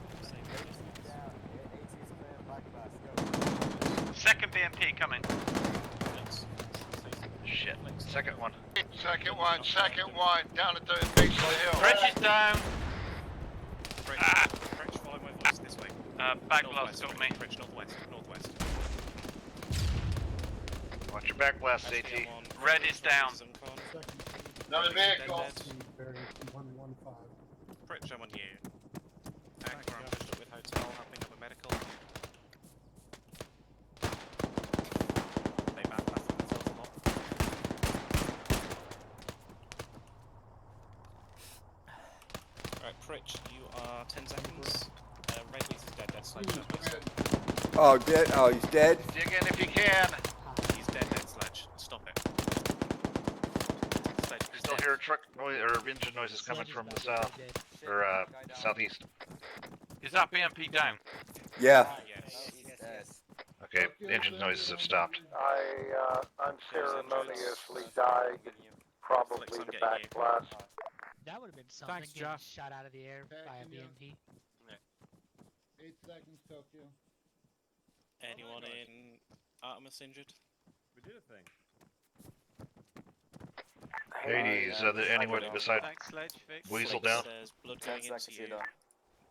Second BMP coming. Shit. Second one. Second one, down at the base of the hill. Bridge is down. French, follow my voice this way. Back blast got me. French, northwest. Watch your back blast, AT. Red is down. Another vehicle. French, I'm on you. Actor, I'm pushed up with hotel, helping up a medical. They back blast themselves a lot. Alright, Pritch, you are 10 seconds. Red Wheat is dead, Sledge. Oh, dead. Oh, he's dead. Dig in if you can. He's dead, Sledge. Stop it. Sledge, he's Still dead. hear truck noise or engine noises coming from the south or southeast. Is that BMP down? Yeah. Yes. Okay, engine noises have stopped. I unceremoniously died, probably the back blast. That would have been something. Thanks, getting Josh. shot out of the air by a BMP. 8 seconds, Tokyo. Anyone in Artemis injured? We did a thing. Hades, anyone beside Thanks, Sledge. Fix. Weasel down? There's blood going into you,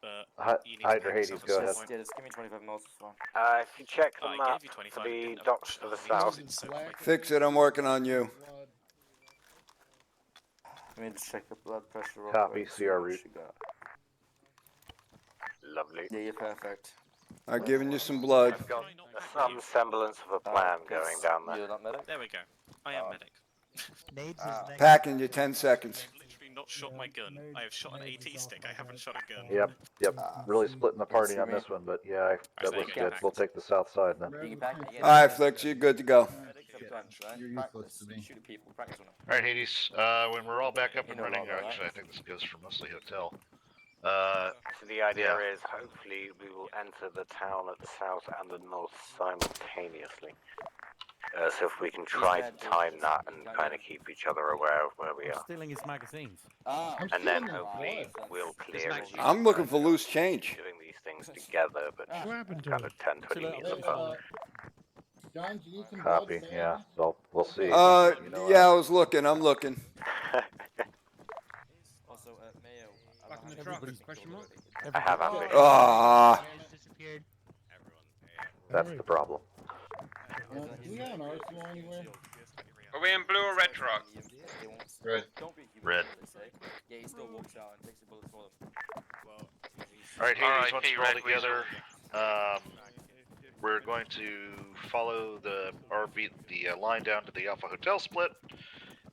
but you need Hydra to Hades, yourself go at ahead. some Yeah, point. just give me 25 mils, it's fine. If you check the I map gave you for 25, the didn't I? docks to the south, So quick. Fix it. I'm working on you. Let me just check the blood pressure. real Copy, quick, CR see what route. you got. lovely. Yeah, you're perfect. I'm giving you some blood. I've got some semblance of a plan going down there. You're not medic? There we go. I am medic. Nades is next. Packing you 10 seconds. I've literally not shot my gun. I have shot an AT stick. I haven't shot a gun. Yep. Really splitting the party on this one, but yeah, that looks good. We'll take the south side then. All right, Flicks, you're good to go. You're useless to me. Shoot people, practice on them. Alright, Hades, when we're all back up and running, actually, I think this goes for mostly hotel. So the idea is hopefully we will enter the town at the south and the north simultaneously. So if we can try to time that and kind of keep each other aware of where we are. Stealing his magazines. And then hopefully we'll clear it. I'm looking for loose change. Doing these things together, but What happened to kind him? of 10, 20 meters apart. John, do you need some Copy, blood, yeah, so we'll see. Yeah, I was looking. I'm looking. Also, Mayo. Back in the truck? Question mark? I have ambition. Ah. Disappeared. That's the problem. Do we have an arsenal anywhere? Are we in blue or red truck? Red. Red. Yeah, he still walks out and takes the bullets for them. Alright, Hades, once RIP, we're all Red together, we're going to follow the line down to the Alpha Hotel split.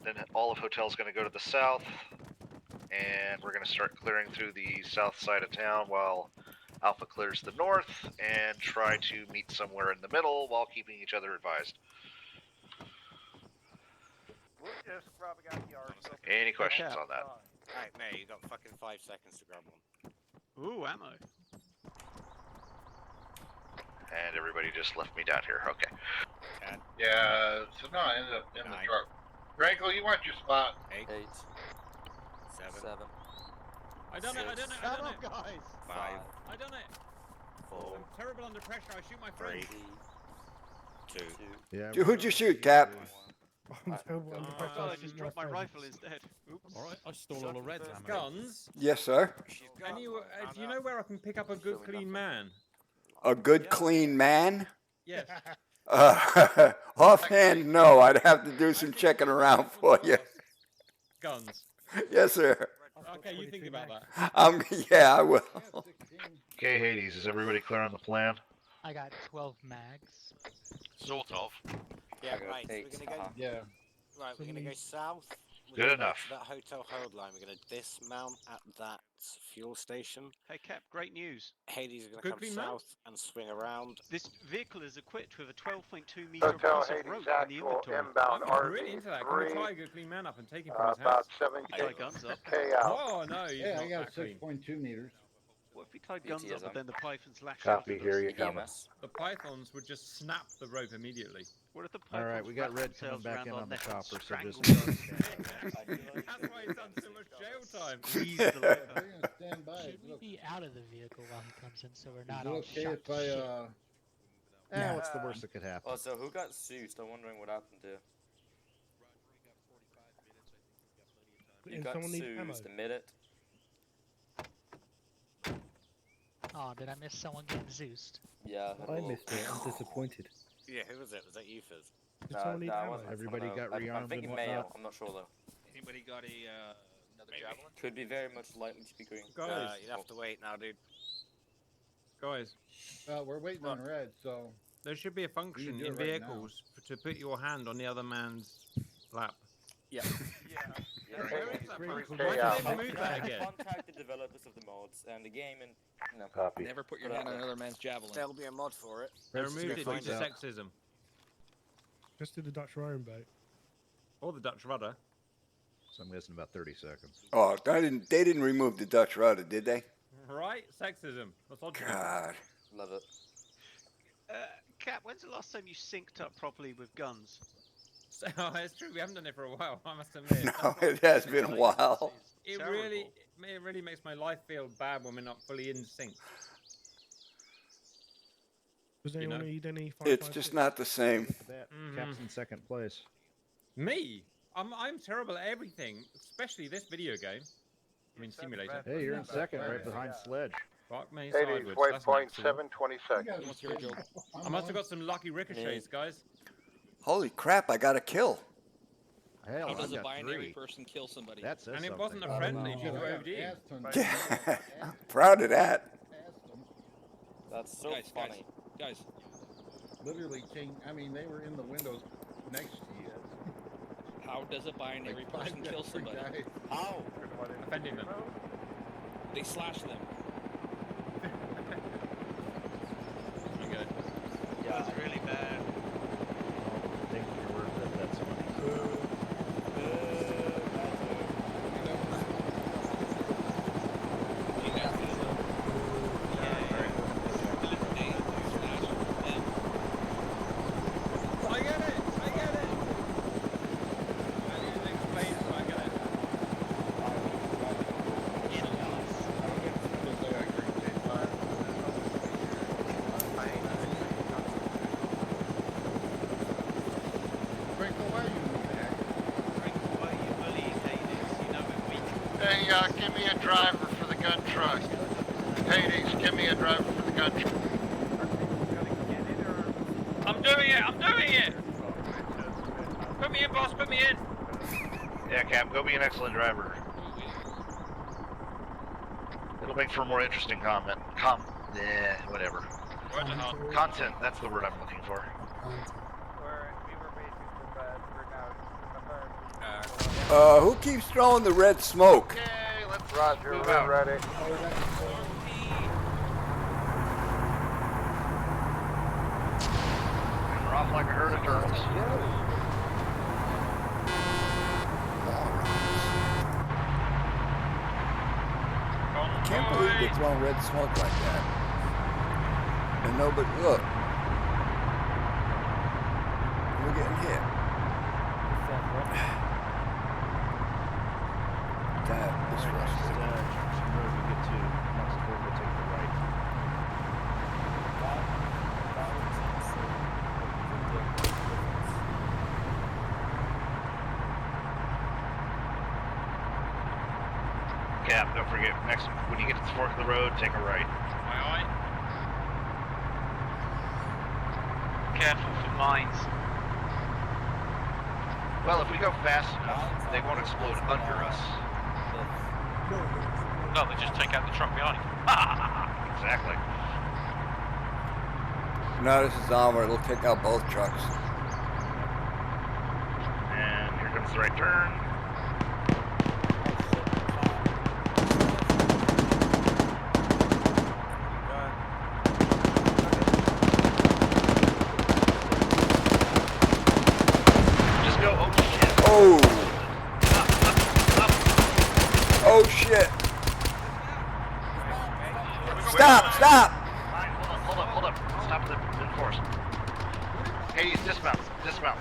Then all of Hotel's going to go to the south, and we're going to start clearing through the south side of town while Alpha clears the north, and try to meet somewhere in the middle while keeping each other advised. Any questions on that? Alright, mate, you got fucking 5 seconds to grab one. Ooh, ammo. And everybody just left me down here. Okay. Yeah, so no, I ended up in the truck. Franco, you want your spot? 8. 7. I done it, I done it, I done it. Guys. 5. I done it. 4. I'm terrible under pressure, I shoot my friend. 3. 2. Yeah. Dude, who'd you shoot, Cap? I'm terrible under pressure. Oh, I shoot just my dropped my friend. rifle instead. Oops. Alright, I stole all the red ammo. Guns. Yes, sir. Do you know where I can pick up a good, clean man? A good, clean man? Yes. Offhand, no. I'd have to do some checking around for you. Guns. Yes, sir. Okay, you think about that. Yeah, I will. Okay, Hades, is everybody clear on the plan? I got 12 mags. Sort of. Yeah, right. We're gonna go. Yeah. Right, we're gonna go south. We're Good gonna enough. Go to that hotel hold line. We're gonna dismount at that fuel station. Hey, Cap, great news. Hades is gonna Good come clean man? south and swing around. This vehicle is equipped with a 12.2 meter Hotel piece of Hades rope in the actual inventory. inbound I'm really into that. Can we RV3, try a good, clean man up and take him from his about house? 7 Tie guns up. K out. Oh, no, he's not that clean. 6.2 meters. What if we tied guns up, but then the pythons lash Copy, out? here you come. The pythons would just snap the rope immediately. What if the pythons All right, we got wrap Red coming themselves back around in our on the neck and chopper, so strangle just. us? That's why he's done so much jail time. Ease the lever. Stand by. Should we be out of the vehicle while he comes in so we're not Is it all okay shot if to I, shit? what's the worst that could happen? Oh, so who got Zeused? I'm wondering what happened here. You Didn't got someone need ammo? Zeused, admit it. Oh, did I miss someone getting Zeused? Yeah. I missed it. I'm disappointed. Yeah, who was it? Was that you, Fizz? Did someone need ammo? Everybody got I rearmed think and it may have. whatnot. I'm not sure though. Anybody got another javelin? Could be very much likely to be green. Guys, You'd have to wait now, dude. guys, We're waiting on Red, so. there should be a function do in it right now. vehicles to put your hand on the other man's lap. Yeah. Where is that Three function? K Why did out. they remove that again? Contact the developers of the mods and the game and no. Copy. Never put your hand on another man's javelin. There'll be a mod for it. They Let's removed it due find to out. sexism. Just do the Dutch rowing boat. Or the Dutch rudder. So I'm guessing about 30 seconds. Oh, they didn't remove the Dutch rudder, did they? Right? Sexism. Misogyny. God. Love it. Cap, when's the last time you synced up properly with guns? So, it's true, we haven't done it for a while, I must admit. No, it has been a while. It Terrible. really makes my life feel bad when we're not fully in sync. Does You anyone know? need any? It's just not the same. That Mhm. Cap's in second place. Me? I'm terrible at everything, especially this video game. I mean, simulator. Hey, you're in second, right behind Sledge. Fuck me Hades, sideways. waypoint That's an accident. 720 seconds. What's your job? I must have got some lucky ricochets, guys. Holy crap, I got a kill. Hell, How I does a got binary 3. person kill somebody? That says And it something. wasn't a friendly, if you go OD. Yeah, proud of that. That's so Guys, funny. Guys, Literally, I mean, they were in the windows next to you. how does a binary person kill somebody? How? Offending them. They slash them. Pretty good. Yeah. That's really bad. Take your word that that's funny. I get it! I get it! I need to explain so I get it. Hey, give me a driver for the gun truck. Hades, give me a driver for the gun truck. I'm doing it! I'm doing it! Put me in, boss, put me in! Yeah, Cap, go be an excellent driver. It'll make for a more interesting comment. Whatever. Content, that's the word I'm looking for. Who keeps throwing the red smoke? Okay, let's Roger, move we're out. ready. off like a herd of turtles. I can't believe they're throwing red smoke like that. And nobody, look. We're getting hit. That is frustrating. Cap, don't forget, next, when you get to the fork of the road, take a right. Aye, aye. Careful for mines. Well, if we go fast enough, they won't explode under us. No, they just take out the truck behind. Exactly. No, this is armor. It'll take out both trucks. And here comes the right turn. Just go, oh shit. Oh! Oh shit! Stop! Stop! Hold up. Stop the enforce. Hades, dismount. Dismount.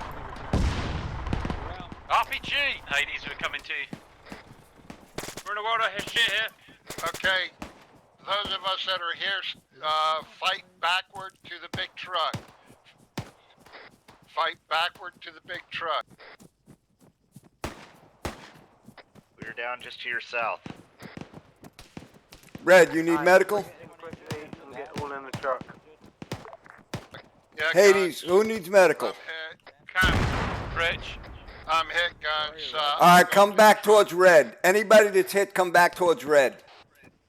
RPG! Hades, we're coming to you. We're in the water, here's shit here. Okay, those of us that are here, fight backward to the big truck. Fight backward to the big truck. We're down just to your south. Red, you need medical? Get all in the truck. Yeah, Hades, who needs medical? Rich. I'm hit, guys. Alright, come back towards red. Anybody that's hit, come back towards red.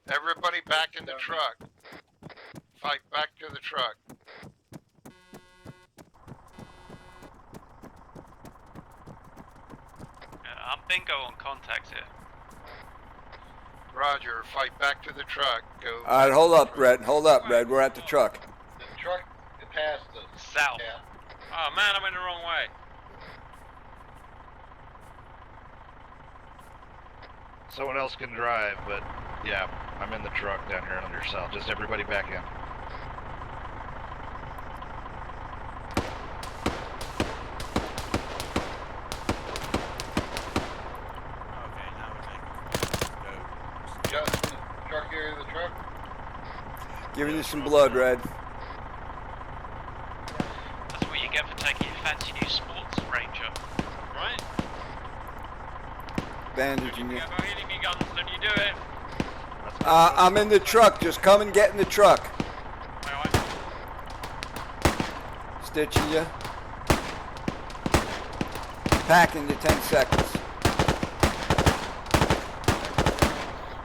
Everybody back in the truck. Fight back to the truck. I'm bingo on contacts here. Roger, fight back to the truck. Go. Alright, hold up, Red. Hold up, Red. We're at the truck. The truck passed the south. Yeah. Oh man, I'm in the wrong way. Someone else can drive, but yeah, I'm in the truck down here on your south. Just everybody back in. Justin, truck area of the truck. Giving you some blood, Red. That's what you get for taking your fancy new sports ranger, right? Bandaging you. If you're hitting me guns, then you do it. I'm in the truck. Just come and get in the truck. Stitching you. Packing you 10 seconds.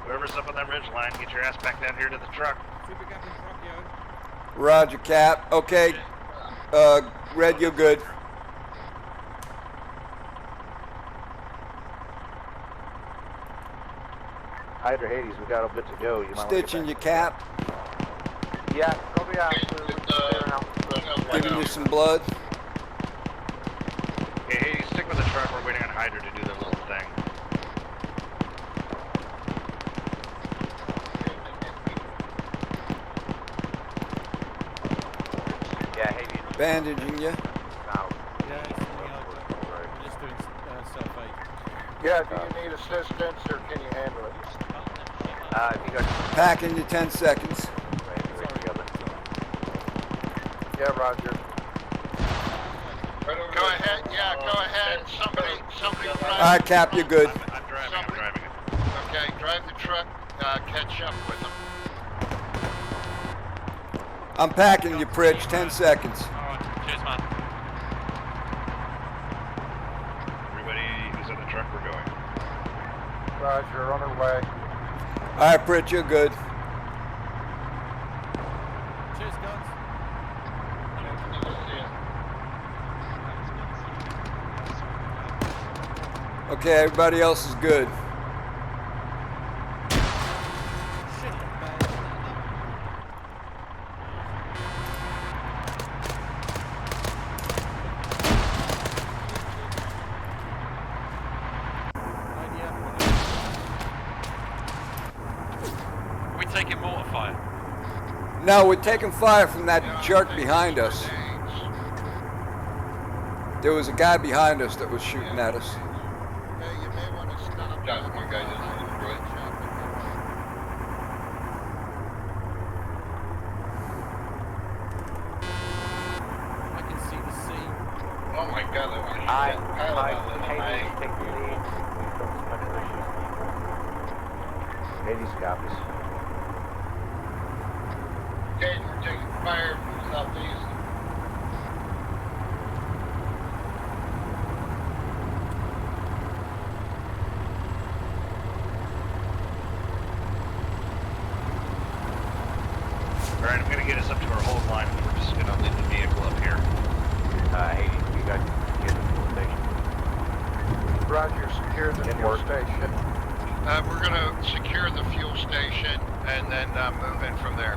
Whoever's up on that ridge line, get your ass back down here to the truck. Roger, Cap. Okay. Red, you're good. Hydra Hades, we got a bit to go. You might Stitching you, Cap. Yeah, copy out. Giving you some blood. Okay, Hades, stick with the truck. We're waiting on Hydra to do their little thing. Yeah, Hades. Bandaging you. Yeah, do you need assistance or can you handle it? If you got Packing you 10 seconds. Yeah, Roger. Go ahead, yeah, go ahead. Somebody drive. Alright, Cap, you're good. I'm driving it. Okay, drive the truck, catch up with them. I'm packing you, Pritch. 10 seconds. Cheers, man. Everybody who's in the truck, we're going. Roger, on our way. Alright, Pritch, you're good. Cheers, guns. Okay, everybody else is good. taking mortar fire? No, we're taking fire from that jerk behind us. There was a guy behind us that was shooting at us. Hey, you may want to stop. Johnson, one guy just destroyed. I can see the sea. Oh my god, that one. Hades, take the lead. We've got some position. Hades copies. Okay, we're taking fire from the southeast. Alright, I'm gonna get us up to our hold line and we're just gonna leave the vehicle up here. Hades, you guys secure the fuel station. Roger, secure the fuel station. We're gonna secure the fuel station and then move in from there.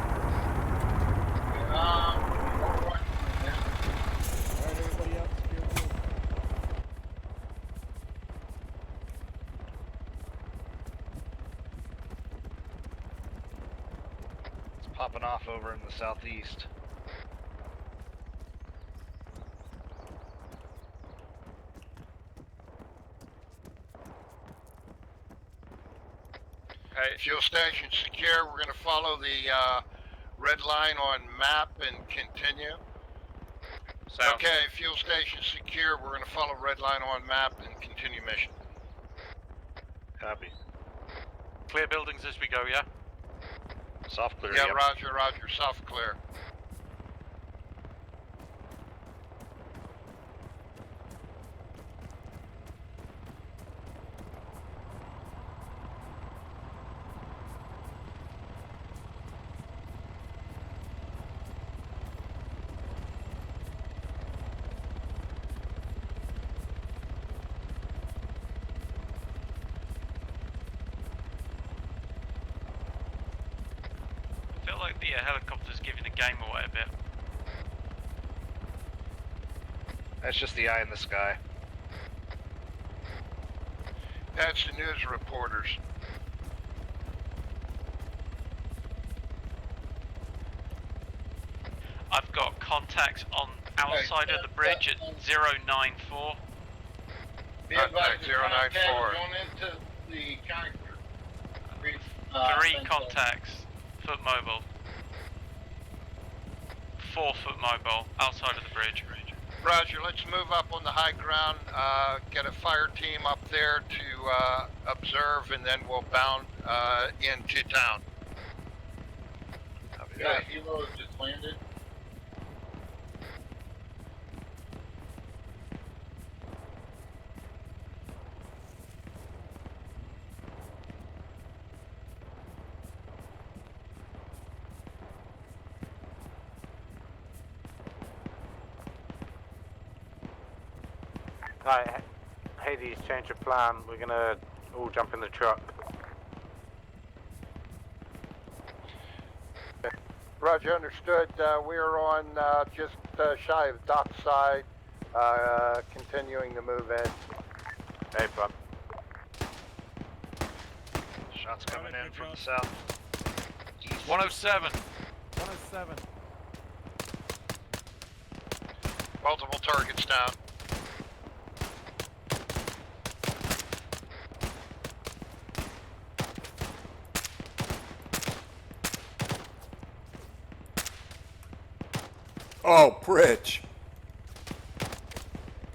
It's popping off over in the southeast. Okay, fuel station secure. We're gonna follow the red line on map and continue. Okay, fuel station secure. We're gonna follow red line on map and continue mission. Copy. Clear buildings as we go, yeah? Soft clear, Yeah, yep. roger, roger. Soft clear. I feel like the helicopter's giving the game away a bit. That's just the eye in the sky. That's the news reporters. I've got contacts on outside of the bridge at 094. Be advised, Contact the 094. Going into the concrete. Three contacts, foot mobile. 4 foot mobile, outside of the bridge. Roger, let's move up on the high ground, get a fire team up there to observe, and then we'll bound into town. Yeah, Hilo has just landed. Alright, Hades, change of plan. We're gonna all jump in the truck. Roger, understood. We are on just shy of dockside, continuing to move in. Hey, bud. Shots coming in from the south. 107. 107. Multiple targets down. Oh, Pritch.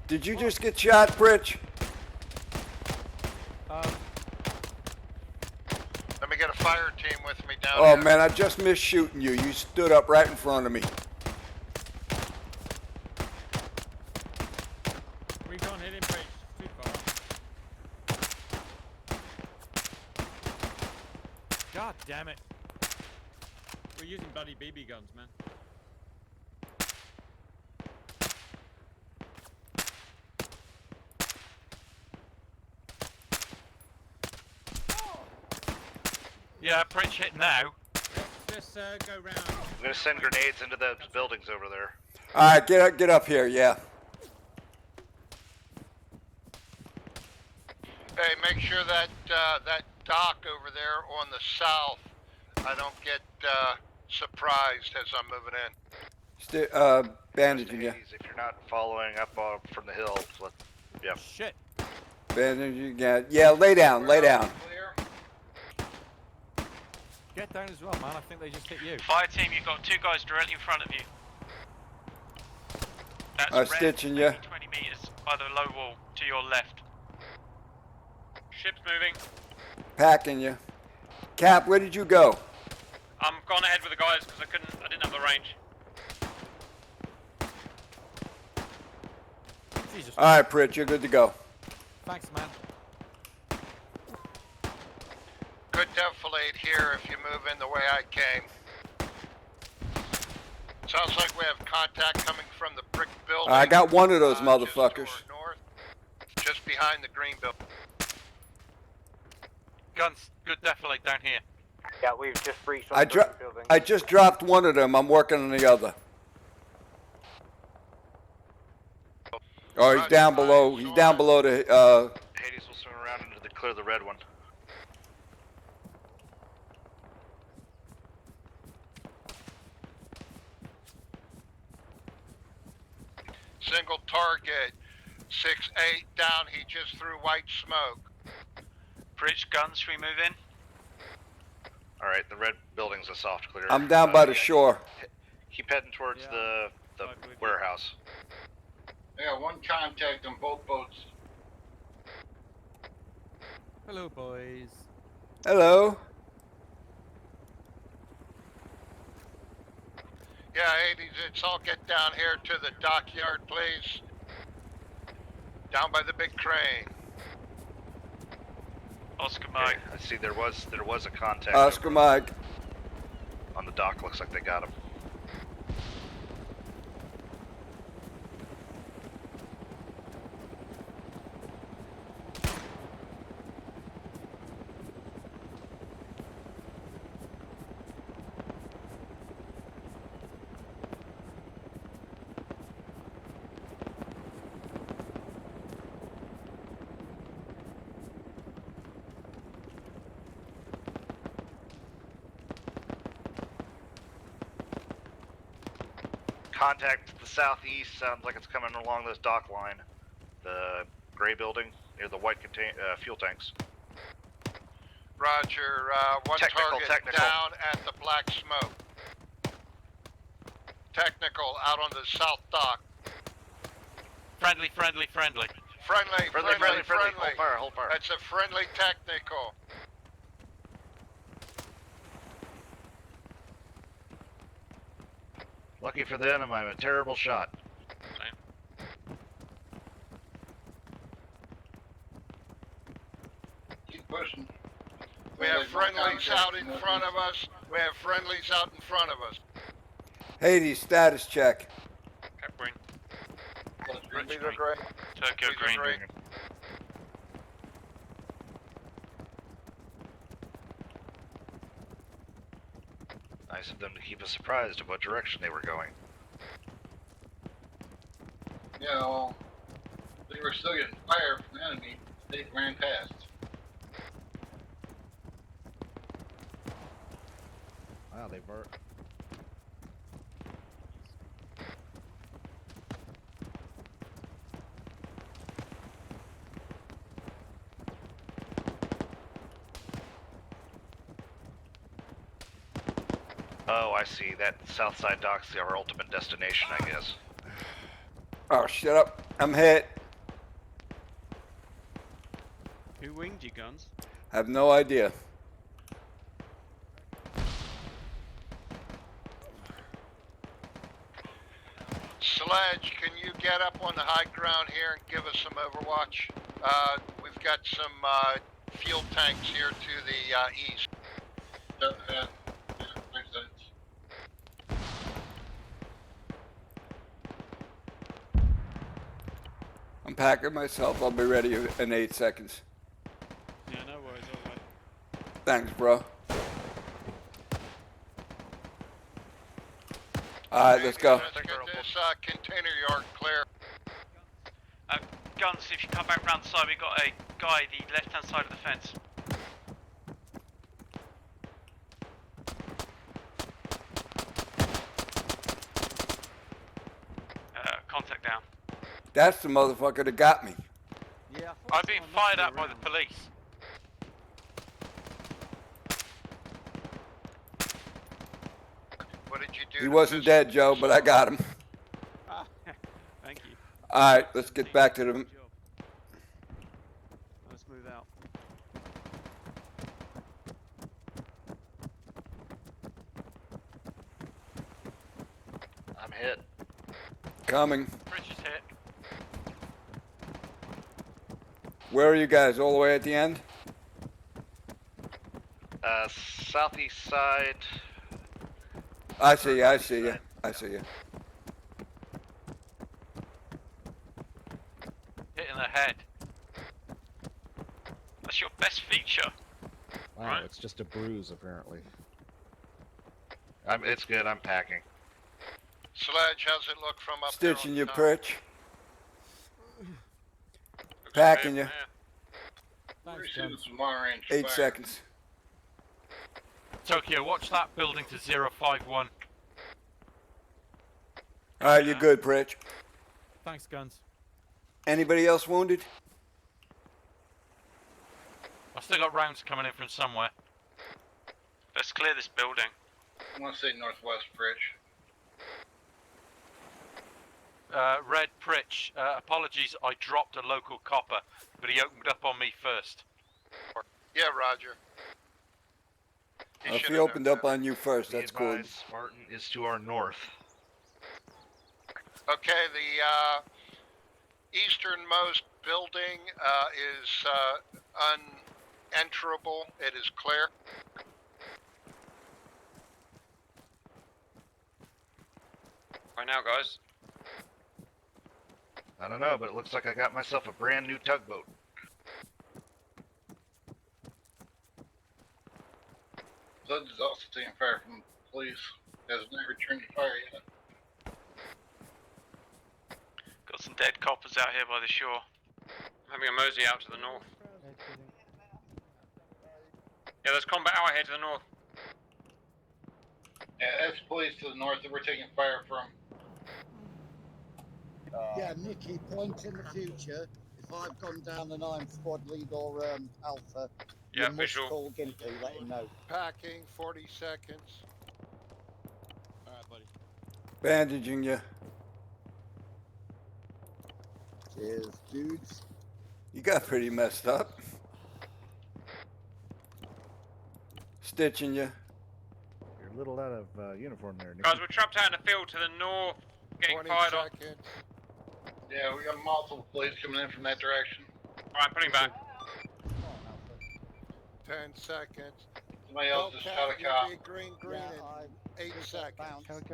Did you just get shot, Pritch? Let me get a fire team with me down Oh, here. man, I just missed shooting you. You stood up right in front of me. We can't hit him, Bridge. Too far. God damn it. We're using bloody BB guns, man. Yeah, Prince hit now. Just go round. I'm gonna send grenades into the buildings over there. All right, get up here, yeah. Hey, make sure that that dock over there on the south I don't get surprised as I'm moving in. Bandaging you. If you're not following up from the hill, yeah. Shit. Bandaging you again. Yeah, lay down, lay down. Get down as well, man. I think they just hit you. Fire team, you've got 2 guys directly in front of you. That's I'm red, stitching you. 20 meters by the low wall to your left. Ship's moving. Packing you. Cap, where did you go? I'm gone ahead with the guys because I didn't have the range. Jesus. All right, Pritch, you're good to go. Thanks, man. Could defilate here if you move in the way I came. Sounds like we have contact coming from the brick building. I got one of those motherfuckers. Just behind the green building. Guns, good defilate down here. Yeah, we've just breached on I, the building. I just dropped one of them. I'm working on the other. Oh, he's down below. He's down below the. Hades will swing around into clear the red one. Single target. 6-8 down. He just threw white smoke. Pritch, guns, should we move in? Alright, the red building's a soft clear. I'm down by the shore. Keep heading towards the warehouse. Yeah, one contact on both boats. Hello, boys. Hello. Yeah, Hades, it's all get down here to the dockyard, please. Down by the big crane. Oscar Mike. I see there was a contact. Oscar Mike. On the dock, looks like they got him. Contact to the southeast sounds like it's coming along this dock line. The gray building near the white fuel tanks. Roger, one target down at the black smoke. Technical out on the south dock. Friendly. Friendly. Hold fire. That's a friendly technical. Lucky for them, I'm a terrible shot. Keep pushing. We have friendlies out in front of us. We have friendlies out in front of us. Hades, status check. Cap green. These are great. Tokyo green. Nice of them to keep us surprised of what direction they were going. Yeah, well, they were still getting fire from the enemy. They ran past. Wow, they've Oh, I see. That south side dock's our ultimate destination, I guess. Oh, shut up. I'm hit. Who winged you, Guns? I have no idea. Sledge, can you get up on the high ground here and give us some overwatch? We've got some fuel tanks here to the east. I'm packing myself. I'll be ready in 8 seconds. Yeah, no worries, alright. Thanks, bro. Alright, let's go. Let's get this container yard clear. Guns, if you come back round the side, we've got a guy the left-hand side of the fence. That's the motherfucker that got me. Yeah. I'm being fired at by the police. What did you do? He wasn't dead, Joe, but I got him. Thank you. All right, let's get back to the. Let's move out. I'm hit. Coming. Bridge is hit. Where are you guys? All the way at the end? Southeast side. I see you. I see you. I see you. Hit in the head. That's your best feature. Wow, Right. it's just a bruise apparently. It's good. I'm packing. Sledge, how's it look from up Stitching there? you, Pritch. Packing you. We're shooting some long range 8 fire. seconds. Tokyo, watch that building to 051. All right, you're good, Pritch. Thanks, Guns. Anybody else wounded? I've still got rounds coming in from somewhere. Let's clear this building. I want to say northwest bridge. Red Pritch, apologies, I dropped a local copper, but he opened up on me first. Yeah, Roger. If he opened up on you first, that's cool. Spartan is to our north. Okay, the easternmost building is unenterable. It is clear. Right now, guys. I don't know, but it looks like I got myself a brand new tugboat. Blood is also taking fire from police. Has not returned to fire yet. Got some dead coppers out here by the shore. Having a mosey out to the north. Yeah, there's combat out here to the north. Yeah, that's police to the north that we're taking fire from. Yeah, Nicky, point in the future. If I've gone down and I'm squad lead or alpha, Yeah, you visual. must call Gimpy, let him know. Packing, 40 seconds. Alright, buddy. Bandaging you. Cheers, dudes. You got pretty messed up. Stitching you. You're a little out of uniform there, Nick. Guys, we're trapped out in the field to the north, getting 20 fired on. seconds. Yeah, we got multiple police coming in from that direction. Alright, putting back. 10 seconds. Somebody else just Hellcat, shot a cop. you'll be green Yeah, in 8 seconds.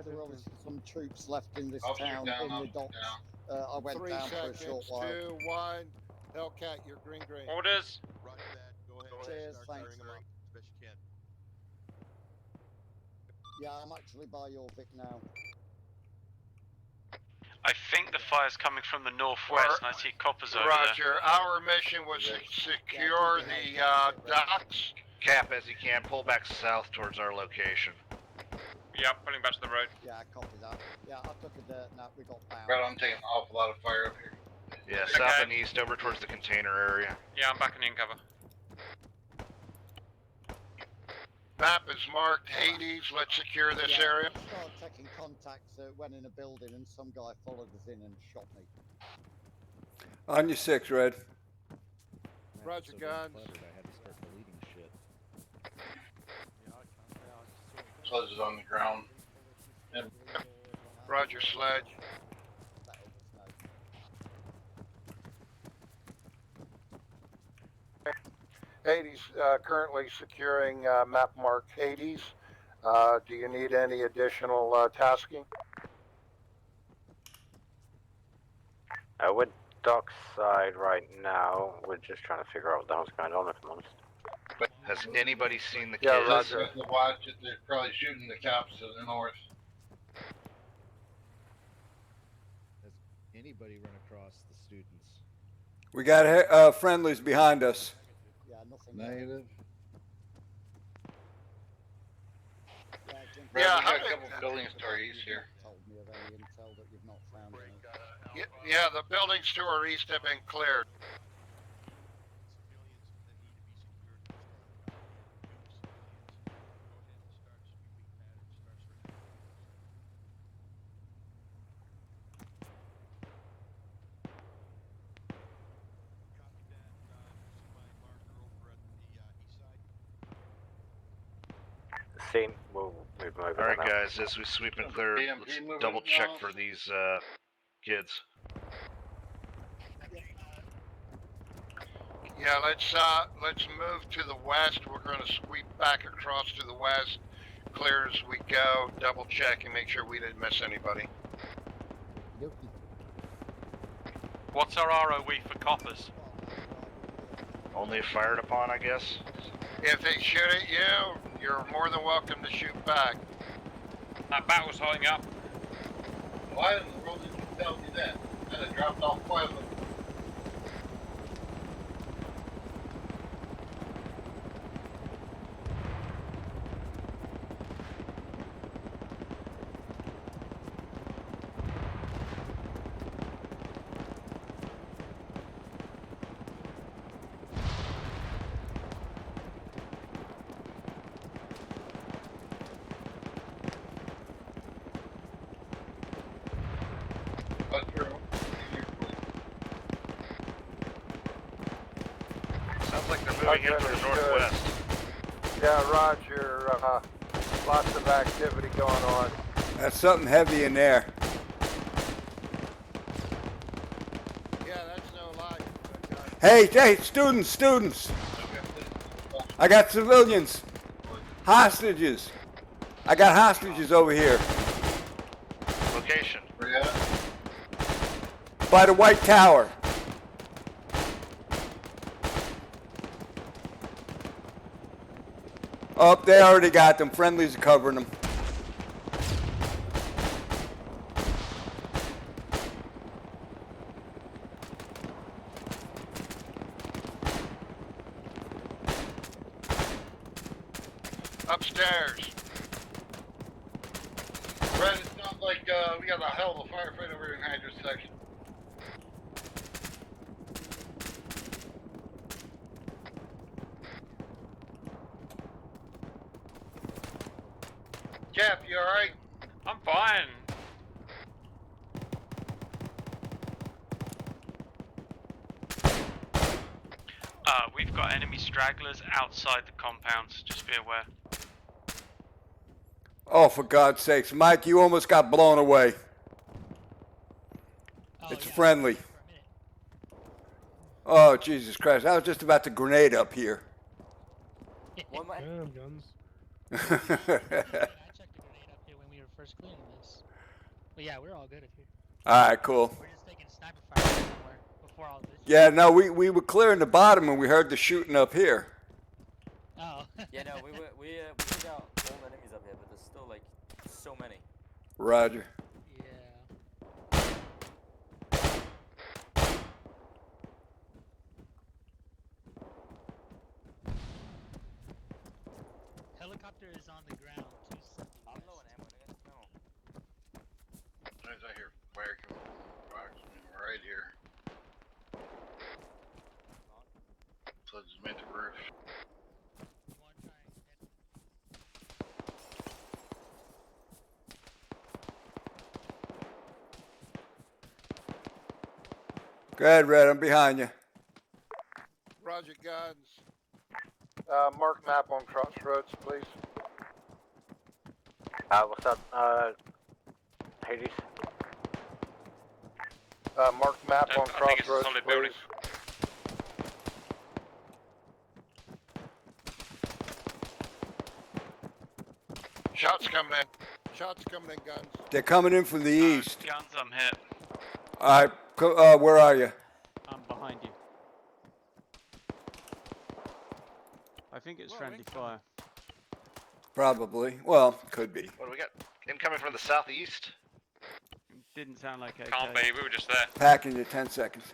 There were obviously some troops left in this Officer town down, in the officer docks. down. I went 3 down for a seconds, short while. 2, 1. Hellcat, you're green. Orders. Cheers, thanks. Yeah, I'm actually by your Vic now. I think the fire's coming from the northwest, and I see coppers over Roger. Our mission was to secure the docks. Cap as you can, pull back south towards our location. there. Yep, pulling back to the road. Yeah, copy that. Yeah, I took a dirt nap, we got bound. Right, I'm taking an awful lot of fire up here. Yeah, Okay. south and east over towards the container area. Yeah, I'm backing in cover. Map is marked Hades. Let's secure this area. I started taking contacts, went in a building and some guy followed us in and shot me. On your 6, Red. Roger, So guns. cluttered, I had to start deleting shit. Sledge is on the ground. And Roger, Sledge. Hades currently securing map marked Hades. Do you need any additional tasking? We're dockside right now. We're just trying to figure out what the hell's going on, if I'm honest. But has anybody seen the Yeah, kids? Roger. the watch, they're probably shooting the cops to the north. Has anybody run across the students? We got friendlies behind us. Yeah, nothing. Negative. Yeah, we got a couple buildings to our east here. Told me of any intel that you've not found any. Yeah, the buildings to our east have been cleared. Scene, we'll move over. Alright guys, as we sweep and clear, let's double check for these kids. Yeah, let's move to the west. We're going to sweep back across to the west, clear as we go. Double check and make sure we didn't miss anybody. What's our ROE for coppers? Only if fired upon, I guess. If they shoot at you, you're more than welcome to shoot back. That battle's holding up. Why in the world did you tell me that? I'd have dropped off Pueblo. Sounds like they're moving into the northwest. Yeah, roger. Lots of activity going on. That's something heavy in there. Yeah, that's no lie. Hey, students. I got civilians. Hostages. I got hostages over here. Location. By the White Tower. Oh, they already got them. Friendlies are covering them. Upstairs. Brad, it sounds like we got a hell of a firefight over in Hydra section. Jeff, you alright? I'm fine. We've got enemy stragglers outside the compounds, just be aware. Oh, for God's sakes. Mike, you almost got blown away. It's friendly. Oh, Jesus Christ. I was just about to grenade up here. One mic. Damn guns. I checked a grenade up here when we were first clearing this. But yeah, we're all good up here. Alright, cool. We're just taking sniper fire somewhere before all this. Yeah, no, we were clearing the bottom and we heard the shooting up here. Oh. Yeah, no, we took out all the enemies up here, but there's still like so many. Roger. Helicopter is on the ground. I'm low on ammo. As I hear fire coming right here. So I just made the roof. Go ahead, Red. I'm behind you. Roger, guns. Mark map on Crossroads, please. What's up, Hades? Mark map on Crossroads, please. Shots coming in. Shots coming in, guns. They're coming in from the east. Guns, I'm hit. Alright, where are you? I'm behind you. I think it's friendly fire. Probably. Well, could be. What do we got? Incoming from the southeast? Didn't sound like okay. Can't be, we were just there. Packing you 10 seconds.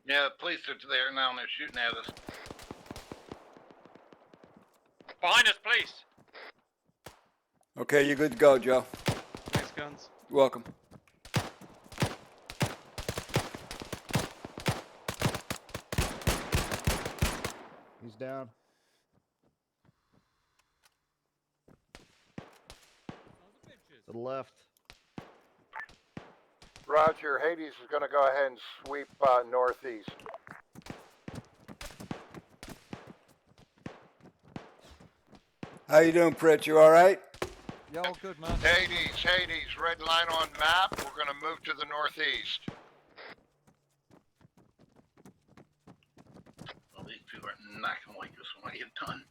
Yeah, the police are there now and they're shooting at us. Behind us, please. Okay, you're good to go, Joe. Thanks, guns. You're welcome. Hades down. To the left. Roger, Hades is going to go ahead and sweep northeast. How you doing, Pritch? You all right? Yeah, all good, man. Hades, red line on map. We're going to move to the northeast. Well, these two are not going to like this when I get done.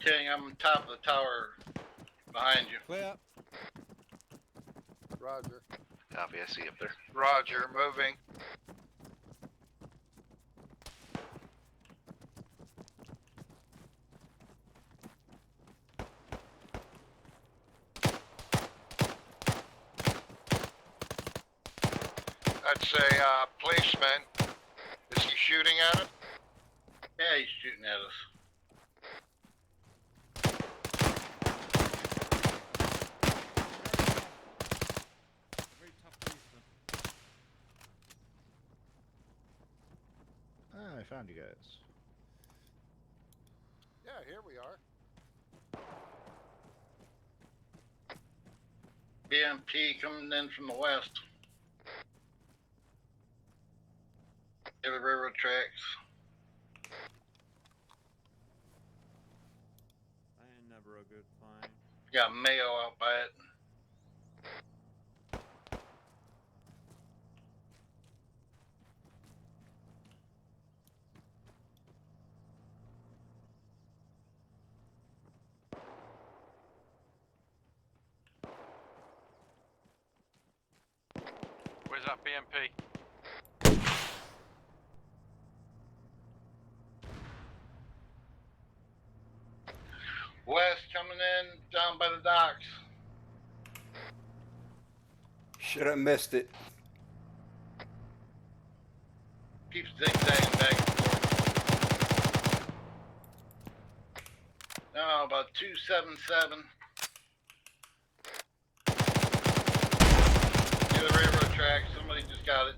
King, I'm on top of the tower behind you. Clear. Roger. Copy, I see you up there. Roger, moving. That's a policeman. Is he shooting at us? Yeah, he's shooting at us. I found you guys. Yeah, here we are. BMP coming in from the west. Near the railroad tracks. Ain't never a good find. Got Mayo out by it. Where's that BMP? West coming in down by the docks. Should have missed it. Keeps zigzagging back and forth. No, about 277. Near the railroad track. Somebody just got it.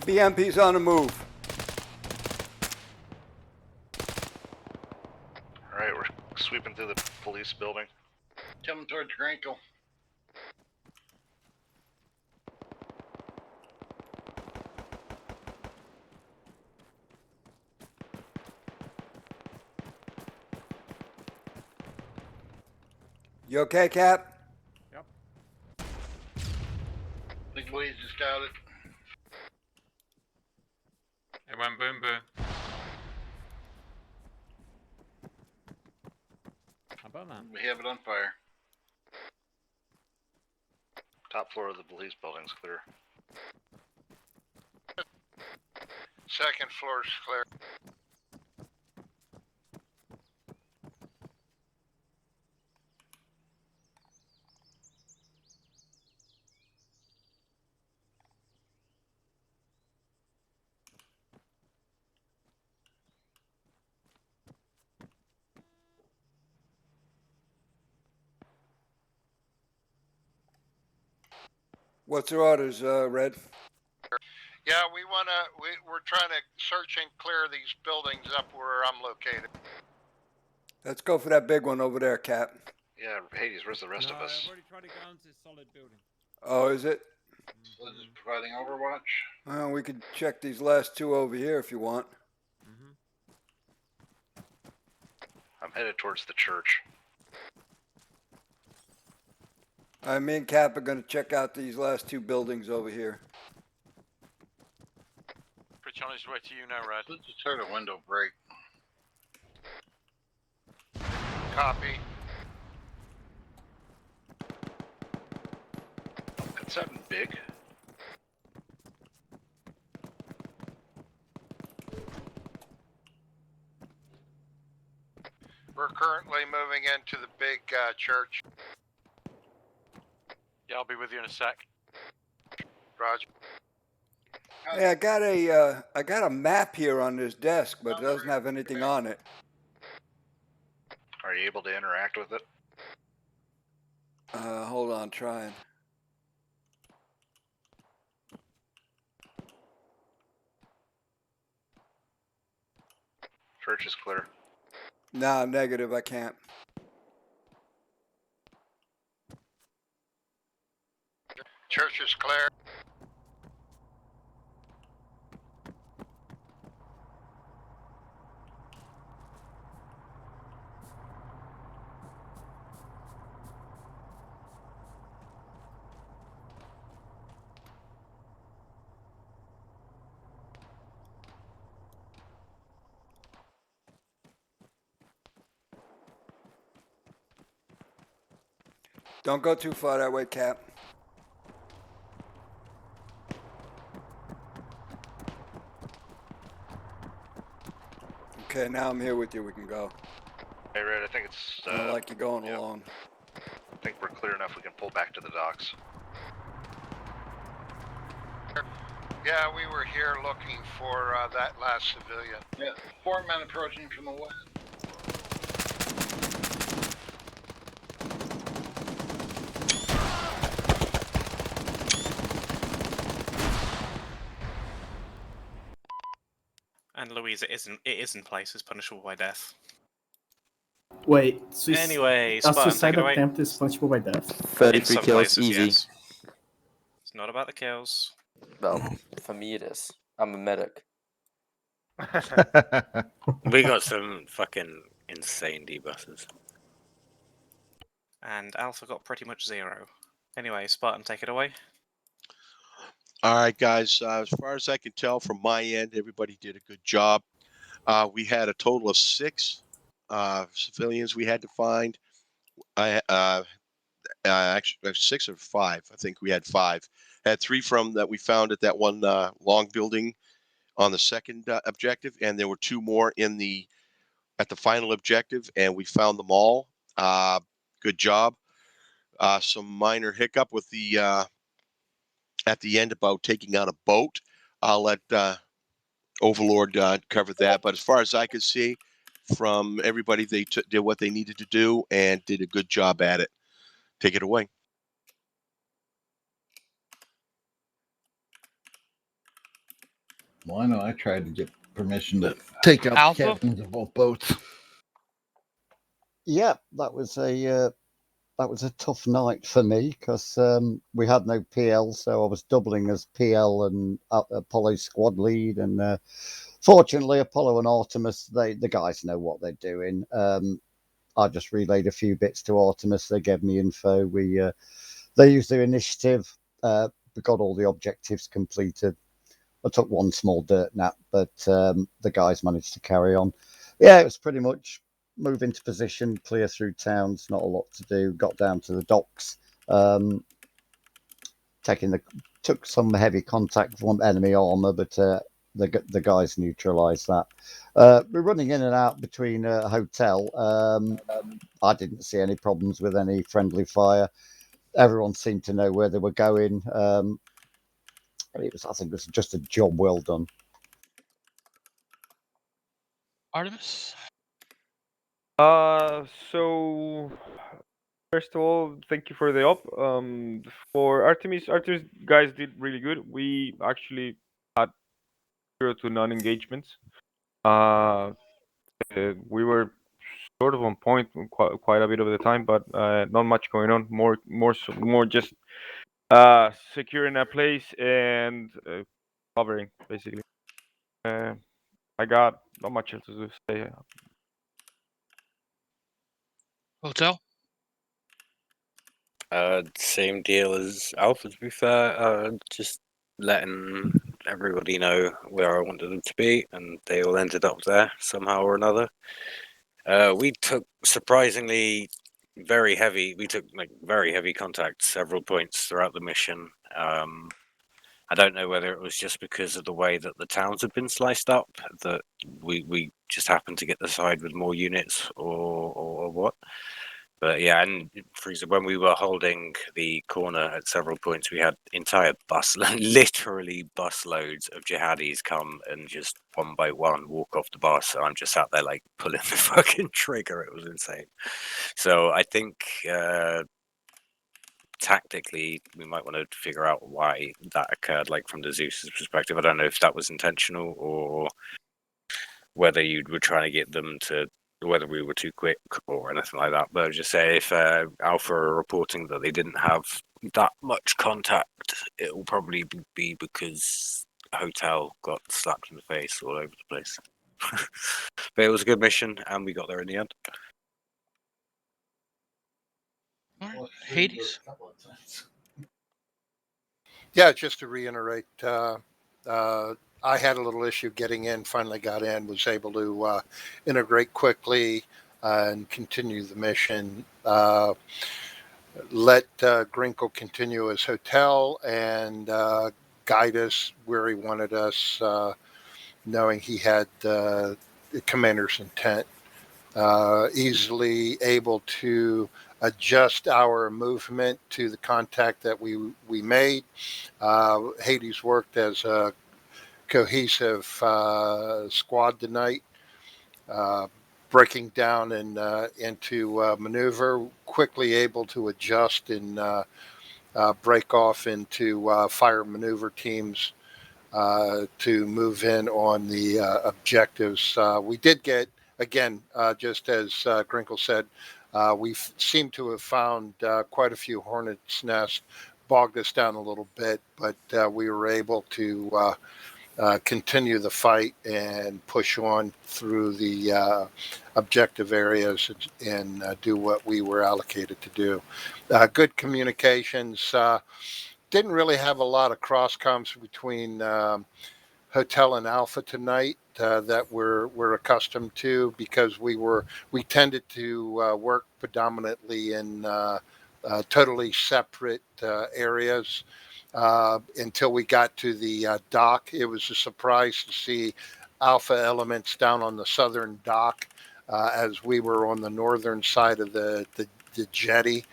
BMP's on the move. Alright, we're sweeping through the police building. Coming towards Grinkle. You okay, Cap? Yep. Big Louise just got it. It went boom boom. How about that? We have it on fire. Top floor of the police building's clear. Second floor's clear. What's your orders, Red? Yeah, we're trying to search and clear these buildings up where I'm located. Let's go for that big one over there, Cap. Yeah, Hades, where's the rest of us? I've already tried to go into solid building. Oh, is it? So this is providing Overwatch. Well, we could check these last two over here if you want. I'm headed towards the church. Me and Cap are going to check out these last two buildings over here. Pritch on his way to you now, Rad. Let's just try the window break. Copy. That's something big. We're currently moving into the big church. Yeah, I'll be with you in a sec. Roger. Hey, I got a map here on this desk, but it doesn't have anything on it. Are you able to interact with it? Hold on, trying. Church is clear. Nah, negative, I can't. Church is clear. Don't go too far that way, Cap. Okay, now I'm here with you. We can go. Hey, Red, I think it's... I don't like you going alone. I think we're clear enough we can pull back to the docks. Yeah, we were here looking for that last civilian. Yeah, 4 men approaching from the west. And Louise, it is in places punishable by death. Wait, anyway, a Spartan, suicide take it away. attempt is punishable by death? 33 kills, easy. Yes. It's not about the kills. Well, for me it is. I'm a medic. We got some fucking insane debuffers. And Alpha got pretty much 0. Anyway, Spartan, take it away. All right, guys. As far as I can tell from my end, everybody did a good job. We had a total of 6 civilians we had to find. Actually, 6 or 5. I think we had 5. Had 3 from that we found at that one long building on the second objective, and there were 2 more at the final objective, and we found them all. Good job. Some minor hiccup with the at the end about taking out a boat. I'll let Overlord cover that. But as far as I could see, from everybody, they did what they needed to do and did a good job at it. Take it away. Well, I know I tried to get permission to take out the captains of both boats. Yeah, that was a tough night for me because we had no PL, so I was doubling as PL and Apollo squad lead. And fortunately, Apollo and Artemis, the guys know what they're doing. I just relayed a few bits to Artemis. They gave me info. They used their initiative. We got all the objectives completed. I took one small dirt nap, but the guys managed to carry on. Yeah, it was pretty much move into position, clear through towns, not a lot to do. Got down to the docks, took some heavy contact from enemy armor, but the guys neutralized that. We're running in and out between a hotel. I didn't see any problems with any friendly fire. Everyone seemed to know where they were going. I think it was just a job well done. Artemis? So first of all, thank you for the op. For Artemis guys did really good. We actually had 0 to none engagements. We were sort of on point quite a bit of the time, but not much going on. More just securing a place and covering basically. I got not much else to say. Hotel? Same deal as Alpha, to be fair. Just letting everybody know where I wanted them to be, and they all ended up there somehow or another. We took surprisingly very heavy. We took like very heavy contact several points throughout the mission. I don't know whether it was just because of the way that the towns had been sliced up that we just happened to get the side with more units or what. But yeah, and for example, when we were holding the corner at several points, we had entire literally bus loads of jihadis come and just one by one walk off the bus. And I'm just sat there like pulling the fucking trigger. It was insane. So I think tactically we might want to figure out why that occurred, like from the Zeus's perspective. I don't know if that was intentional or whether you were trying to get them to, whether we were too quick or anything like that. But just say if Alpha are reporting that they didn't have that much contact, it will probably be because Hotel got slapped in the face all over the place. But it was a good mission and we got there in the end. Hades? Yeah, just to reiterate, I had a little issue getting in, finally got in, was able to integrate quickly and continue the mission. Let Grinkle continue as Hotel and guide us where he wanted us, knowing he had the commander's intent. Easily able to adjust our movement to the contact that we made. Hades worked as a cohesive squad tonight, breaking down and into maneuver, quickly able to adjust and break off into fire maneuver teams to move in on the objectives. We did get, again, just as Grinkle said, we seem to have found quite a few hornets' nests, bogged us down a little bit, but we were able to continue the fight and push on through the objective areas and do what we were allocated to do. Good communications. Didn't really have a lot of cross-comms between Hotel and Alpha tonight that we're accustomed to, because we tended to work predominantly in totally separate areas until we got to the dock. It was a surprise to see Alpha elements down on the southern dock as we were on the northern side of the jetty.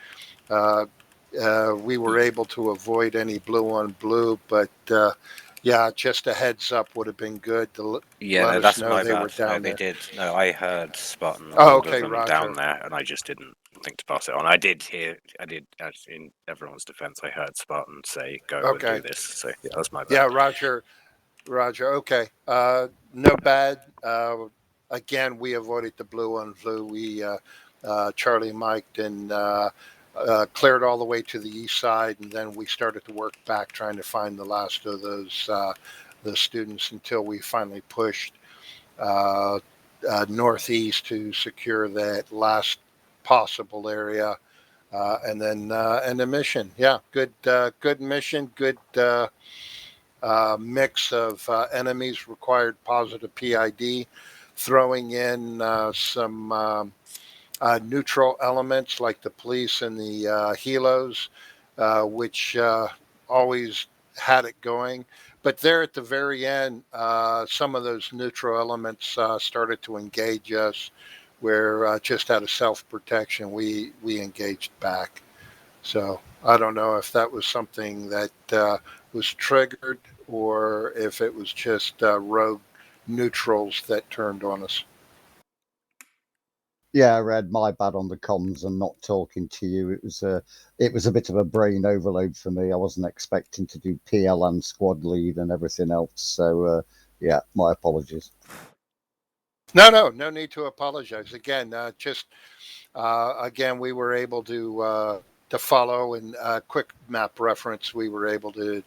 We were able to avoid any blue on blue, but yeah, just a heads up would have been good to let us that's know my they bad. were down they there. did. No, I heard Spartan Oh, order okay, them Roger. down there, and I just didn't think to pass it on. I did, in everyone's defense, I heard Spartan say, go and Okay. do this. So yeah, that's my bad. Yeah, Roger. Okay. No bad. Again, we avoided the blue on blue. We Charlie mic'd and cleared all the way to the east side, and then we started to work back trying to find the last of those the students until we finally pushed northeast to secure that last possible area, and then the mission. Yeah, good mission. Good mix of enemies, required positive PID, throwing in some neutral elements like the police and the helos, which always had it going. But there at the very end, some of those neutral elements started to engage us, where just out of self-protection, we engaged back. So I don't know if that was something that was triggered or if it was just rogue neutrals that turned on us. Yeah, Red, my bad on the comms and not talking to you. It was a bit of a brain overload for me. I wasn't expecting to do PL and squad lead and everything else. So yeah, my apologies. No need to apologize. Again, again, we were able to follow, and quick map reference, we were able to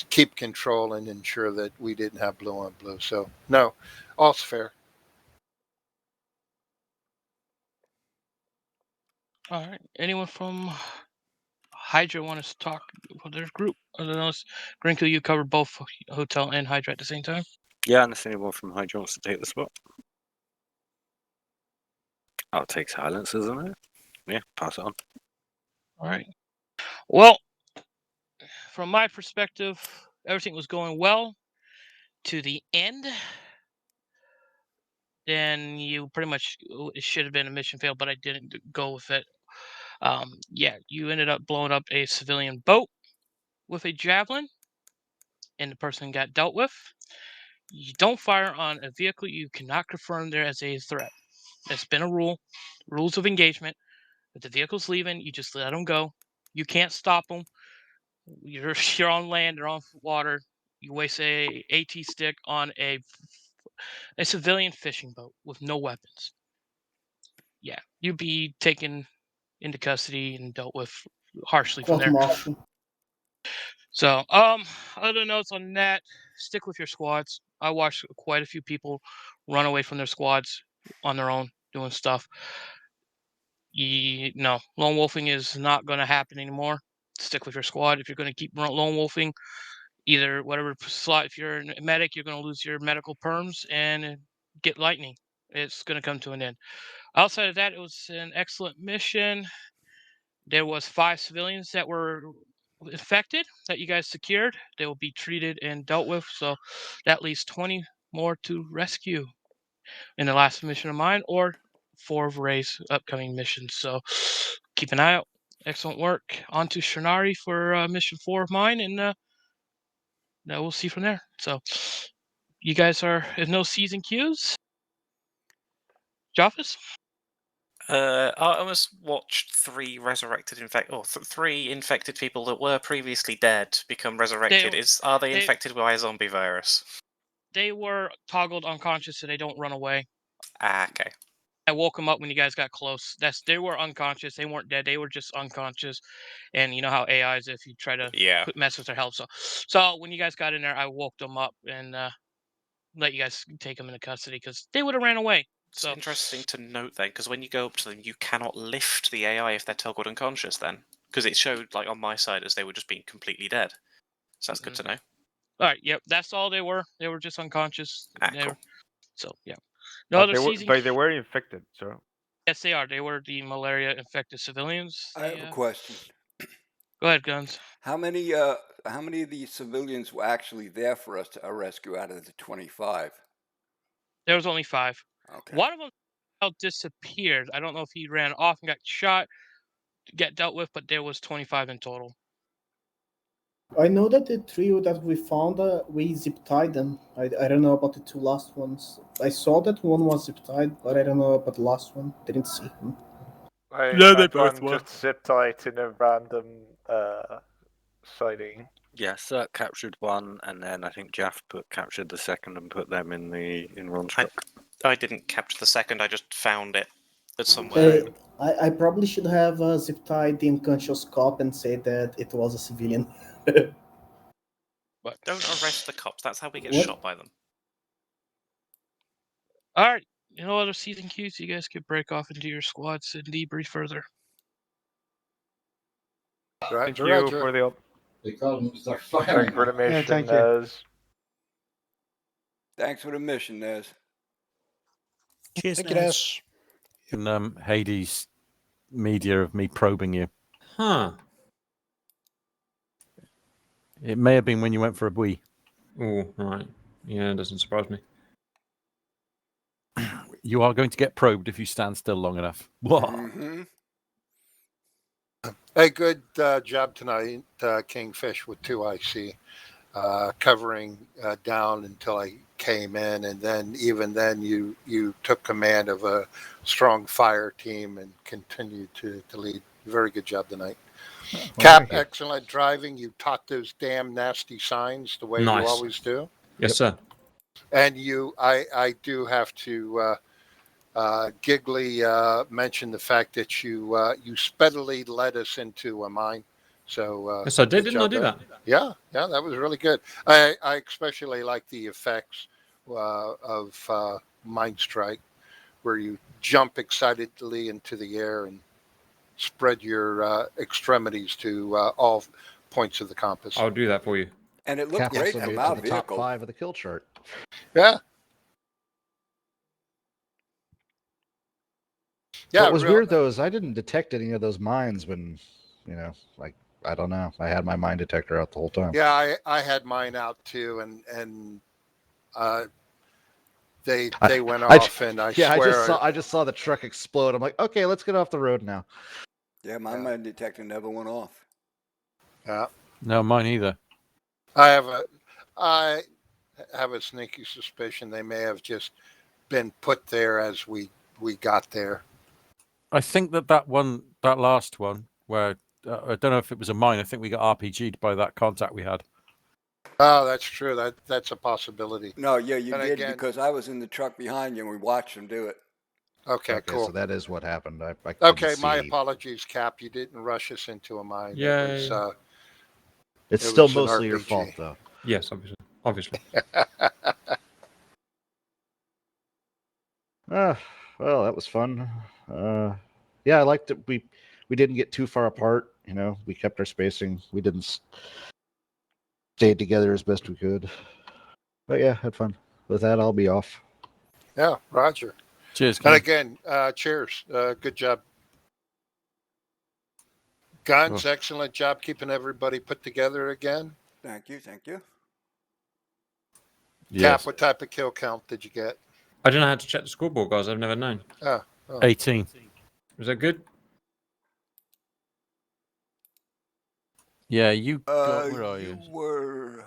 keep control and ensure that we didn't have blue on blue. So no, all's fair. Alright, anyone from Hydra want us to talk with their group? I don't know. Grinko, you covered both hotel and Hydra at the same time. Yeah, unless anyone from Hydra wants to take the spot. I'll take silence, isn't it? Yeah, pass it on. All right. Well, from my perspective, everything was going well to the end. Then you pretty much, it should have been a mission failed, but I didn't go with it. Yeah, you ended up blowing up a civilian boat with a javelin, and the person got dealt with. You don't fire on a vehicle you cannot confirm there as a threat. That's been a rule. Rules of engagement. If the vehicle's leaving, you just let them go. You can't stop them. You're on land or on water. You waste a AT stick on a civilian fishing boat with no weapons. Yeah, you'd be taken into custody and dealt with harshly from there. So, other notes on that, stick with your squads. I watched quite a few people run away from their squads on their own, doing stuff. No, lone wolfing is not going to happen anymore. Stick with your squad. If you're going to keep lone wolfing, either whatever slot, if you're a medic, you're going to lose your medical perms and get lightning. It's going to come to an end. Outside of that, it was an excellent mission. There was 5 civilians that were infected that you guys secured. They will be treated and dealt with. So that leaves 20 more to rescue in the last mission of mine, or 4 of Ray's upcoming missions. So keep an eye out. Excellent work. On to Shernari for mission 4 of mine, and now we'll see from there. So you guys are in no C's and Q's. Joffus? I almost watched 3 resurrected three infected people that were previously dead become resurrected. Are they infected by a zombie virus? They were toggled unconscious, so they don't run away. Ah, okay. I woke them up when you guys got close. They were unconscious. They weren't dead. They were just unconscious. And you know how AIs, if you try to mess with their health. So when you guys got in there, I woke them up and let you guys take them into custody because they would have ran away. It's interesting to note then, because when you go up to them, you cannot lift the AI if they're toggled unconscious then. Because it showed, like, on my side as they were just being completely dead. So that's good to know. All right, yep, that's all they were. They were just unconscious. Cool. So, yeah. But they were infected, so. Yes, they are. They were the malaria-infected civilians. I have a question. Go ahead, Guns. How many of these civilians were actually there for us to rescue out of the 25? There was only 5. Okay. One of them disappeared. I don't know if he ran off and got shot, get dealt with, but there was 25 in total. I know that the trio that we found, we zip-tied them. I don't know about the 2 last ones. I saw that one was zip-tied, but I don't know about the last one. Didn't see him. They both were. Just zip-tied in a random sighting. Yeah, Cirque captured one, and then I think Jaff captured the second and put them in Ron's truck. I didn't capture the second, I just found it at somewhere. I probably should have zip-tied the unconscious cop and say that it was a civilian. But don't arrest the cops, that's how we get What? shot by them. All right. You know, other season cues, you guys could break off into your squads and debrief further. Thank you for the Thanks for the mission, thank you. Nez. Thanks for the mission, Nez. Cheers, Thank you, Nez. And Hades media of me probing you. Huh. It may have been when you went for a wee. Oh, right. Yeah, it doesn't surprise me. You are going to get probed if you stand still long enough. Whoa. Mm-hmm. Hey, good job tonight, Kingfish with 2IC, covering down until I came in, and then even then you took command of a strong fire team and continued to lead. Very good job tonight. Well, Cap, excellent driving. You taught those damn nasty signs the way Nice. you always do. Yes, sir. And I do have to giggly mention the fact that you speedily led us into a mine. So Yes, I did. good Didn't I job do there. that? Yeah, that was really good. I especially like the effects of Mind Strike, where you jump excitedly into the air and spread your extremities to all points of the compass. I'll do that for you. And it looked Cap great also from made our to the top vehicle. 5 of the kill chart. Yeah. Yeah. What was real- weird though is I didn't detect any of those mines when, like I don't know. I had my mine detector out the whole time. Yeah, I had mine out too, and they went off, and I swear. I just saw the truck explode. I'm like, okay, let's get off the road now. Yeah, my mine detector never went off. Yeah. No, mine either. I have a sneaky suspicion they may have just been put there as we got there. I think that last one, where I don't know if it was a mine. I think we got RPG'd by that contact we had. Oh, that's true. That's a possibility. No, yeah, you And did again- because I was in the truck behind you and we watched them do it. Okay, cool. So that is what happened. I Okay, my see. apologies, Cap. You didn't rush us into a mine. Yeah, It was, yeah. It's it still was an mostly your RPG. fault, though. Yes, obviously. Well, that was fun. Yeah, I liked it. We didn't get too far apart. We kept our spacing. We didn't stay together as best we could. But yeah, had fun. With that, I'll be off. Yeah, Roger. Cheers. And again, cheers. Good job. Guns, excellent job keeping everybody put together again. Thank you, thank you. Cap, what type of kill count did you get? I don't know how to check the scoreboard, guys. I've never known. Oh. 18. Was that good? Yeah, you got, where are you? Were...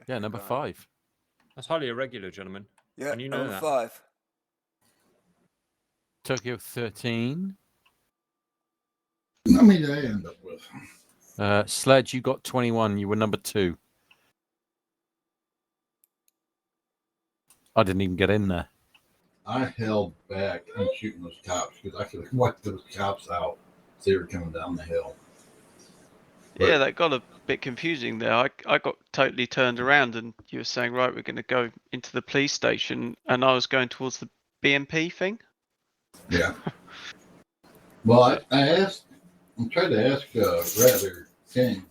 Yeah, number 5. That's highly irregular, gentlemen. Yeah, and you know number that. 5. Tokyo 13. How many did I end up with? Sledge, you got 21. You were number 2. I didn't even get in there. I held back on shooting those cops because I could have wiped those cops out as they were coming down the hill. Yeah, that got a bit confusing there. I got totally turned around and you were saying, right, we're going to go into the police station, and I was going towards the BMP thing. Yeah. Well, I tried to ask Rather King,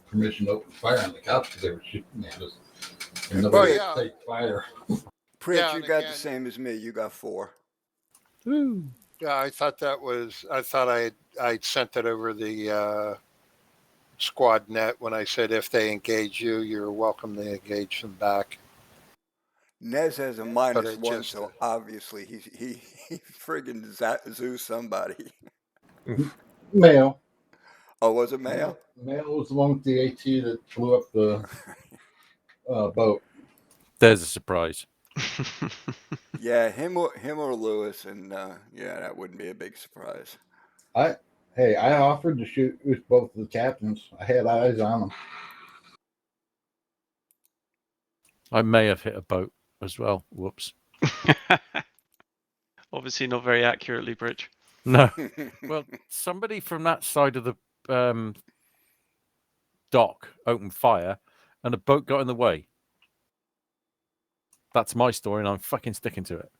permission to open fire on the cops because they were shooting at us. And nobody would take fire. Prince, Yeah, you and got again- the same as me. You got 4. Woo. Yeah, I thought I'd sent it over the squad net when I said if they engage you, you're welcome to engage them back. Nez has a But -1, it just- so obviously he friggin' Zoo somebody. Mail. Oh, was it Mayo? Mail was the one with the AT that blew up the boat. There's a surprise. Yeah, him or Lewis, and yeah, that wouldn't be a big surprise. I offered to shoot with both the captains. I had eyes on them. I may have hit a boat as well. Whoops. Obviously not very accurately, Bridge. No. Well, somebody from that side of the dock opened fire and a boat got in the way. That's my story and I'm fucking sticking to it.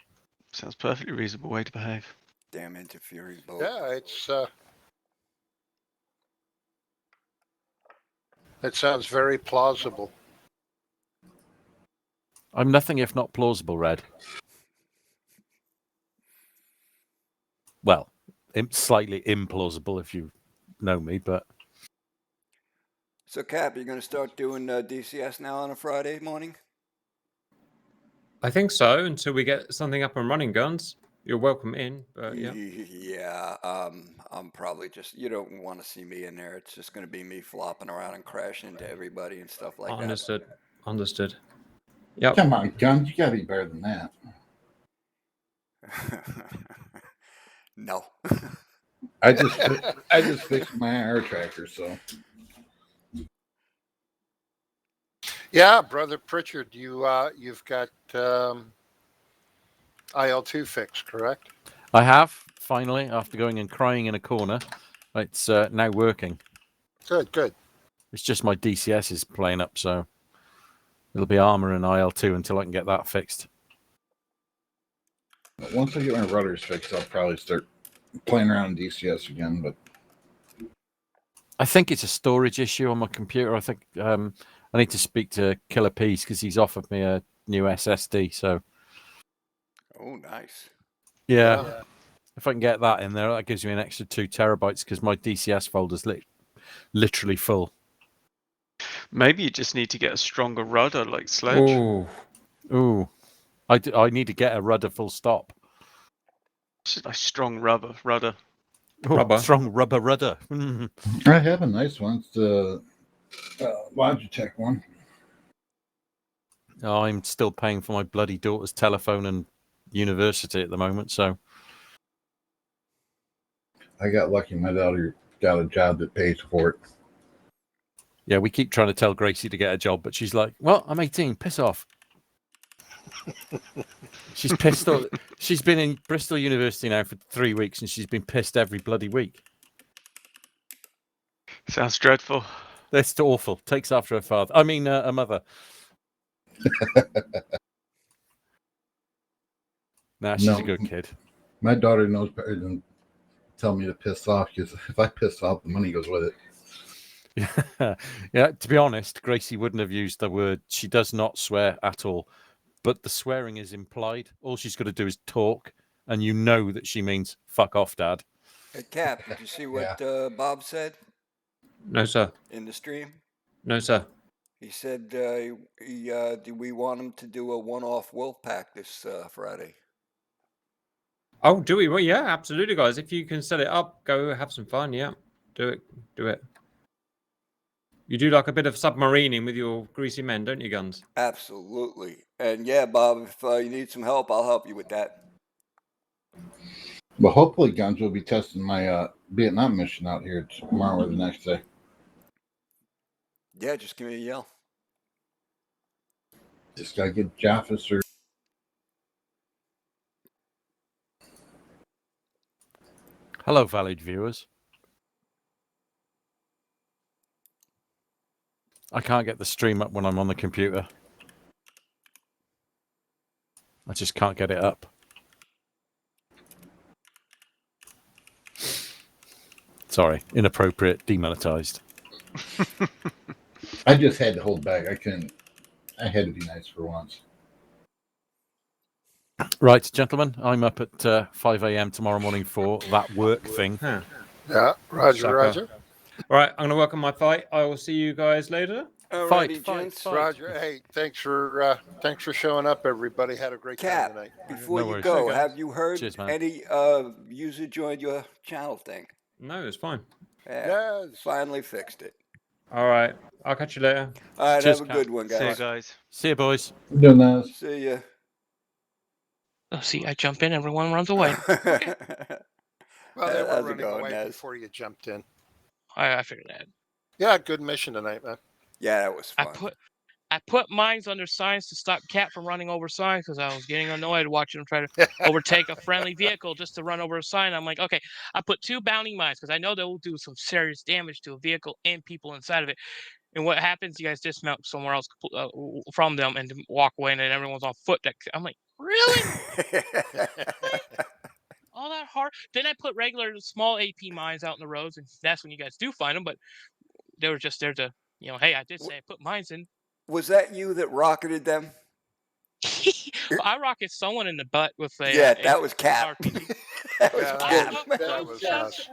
Sounds perfectly reasonable way to behave. Damn interfering boat. Yeah, it sounds very plausible. I'm nothing if not plausible, Red. Well, slightly implausible if you know me, but... So, Cap, you're going to start doing DCS now on a Friday morning? I think so, until we get something up and running, Guns. You're welcome in, but yeah. Yeah, I'm probably just, you don't want to see me in there. It's just going to be me flopping around and crashing into everybody and stuff like Understood. Understood. Yep. Come on, Guns, you gotta be better than that. that. No. I just fixed my air tracker, so. Yeah, brother Pritchard, you've got IL-2 fixed, correct? I have, finally, after going and crying in a corner. It's now working. Good. It's just my DCS is playing up, so it'll be armor and IL-2 until I can get that fixed. Once I get my rudders fixed, I'll probably start playing around in DCS again, but I think it's a storage issue on my computer. I think I need to speak to Killer Peace because he's offered me a new SSD. So Oh, nice. yeah, if I can get that in there, that gives me an extra 2 terabytes because my DCS folder's literally full. Maybe you just need to get a stronger rudder like Sledge. Ooh. I need to get a rudder full stop. A strong rudder. Ooh, strong rubber rudder. I have a nice one. It's the Logitech one. I'm still paying for my bloody daughter's telephone and university at the moment, so I got lucky. My daughter got a job that pays for it. yeah, we keep trying to tell Gracie to get a job, but she's like, "Well, I'm 18. Piss off." She's pissed off. She's been in Bristol University now for 3 weeks, and she's been pissed every bloody week. Sounds dreadful. That's awful. Takes after her father. I mean, a mother. Nah, she's a good kid. My daughter knows better than tell me to piss off, because if I piss off, the money goes with it. Yeah, to be honest, Gracie wouldn't have used the word. She does not swear at all, but the swearing is implied. All she's got to do is talk, and you know that she means "fuck off, Dad." Hey, Cap, did you see what Bob said No, sir. in the stream? No, sir. He said, do we want him to do a one-off wolf pack this Friday? Oh, do we? Well, yeah, absolutely, guys. If you can set it up, go have some fun. Yeah, do it. Do it. You do like a bit of submarining with your greasy men, don't you, Guns? Absolutely. And yeah, Bob, if you need some help, I'll help you with that. Well, hopefully, Guns will be testing my Vietnam mission out here tomorrow or the next day. Yeah, just give me a yell. Just gotta get Jaffis or. Hello, valued viewers. I can't get the stream up when I'm on the computer. I just can't get it up. Sorry, inappropriate, demonetized. I just had to hold back. I couldn't. I had to be nice for once. Right, gentlemen, I'm up at 5 a.m. tomorrow morning for that work thing. Yeah, Roger, Sucker. Roger. All right, I'm going to work on my fight. I will see you guys later. Fight. Roger. Hey, thanks for showing up, everybody. Had a great time tonight. Before No you worries. go, Okay. have you heard Cheers, man. any user joined your channel thing? No, it's fine. Yeah, Yes. finally fixed it. All right, I'll catch you later. All right, Cheers, have a Cap. good one, See you guys. guys. See you, boys. Doing that. See ya. Oh, see, I jump in, everyone runs away. Well, they How's were it running going, away Nez? before you jumped in. I figured that. Yeah, good mission tonight, man. Yeah, that was fun. I put mines under signs to stop Cat from running over signs because I was getting annoyed watching him try to overtake a friendly vehicle just to run over a sign. I'm like, okay, I put 2 bounty mines because I know they will do some serious damage to a vehicle and people inside of it. And what happens? You guys dismount somewhere else from them and walk away, and then everyone's on foot. I'm like, really? All that hard? Then I put regular small AP mines out in the roads, and that's when you guys do find them. But they were just there to, hey, I did say I put mines in. Was that you that rocketed them? I rocketed someone in the butt with a. Yeah, that was Cap. RPG. That was Yeah, Cap. that was us.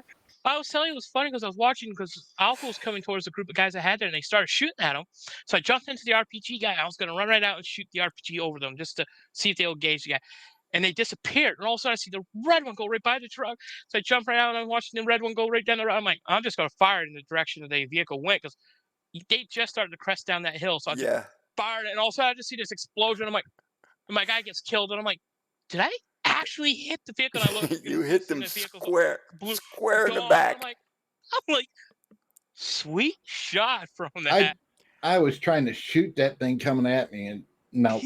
I was telling you it was funny because I was watching because Alpha was coming towards the group of guys I had there, and they started shooting at him. So I jumped into the RPG guy. I was going to run right out and shoot the RPG over them just to see if they'll engage the guy. And they disappeared. And all of a sudden, I see the red one go right by the truck. So I jump right out, and I'm watching the red one go right down the road. I'm like, I'm just going to fire in the direction that the vehicle went because they just started to crest down that hill. So I just fired it, and all of a sudden, I just see this explosion. I'm like, and my guy gets killed, and I'm like, did I actually hit the vehicle? And I look, You hit them square in the back. I'm like, sweet shot from that. I was trying to shoot that thing coming at me, and no,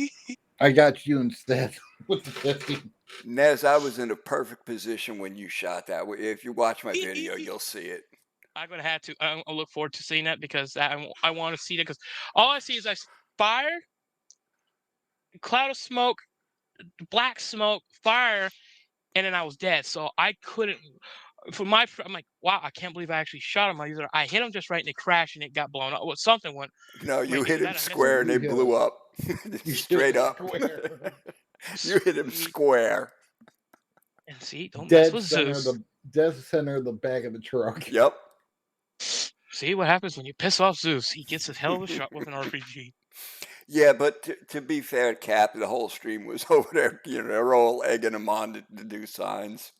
I got you instead with the 50. Nez, I was in a perfect position when you shot that. If you watch my video, you'll see it. I'm gonna have to. I'll look forward to seeing that because I want to see that because all I see is I fire, cloud of smoke, black smoke, fire, and then I was dead. So I couldn't. I'm like, wow, I can't believe I actually shot him. I hit him just right and it crashed and it got blown up. Well, something went. No, you either hit him that or I missed square and it. they blew up. Straight up. You hit him square. And see, don't mess Dead with center, Zeus. dead center of the back of the truck. Yep. See what happens when you piss off Zeus. He gets a hell of a shot with an RPG. Yeah, but to be fair, Cap, the whole stream was over there. You know, they're all egging him on to do signs.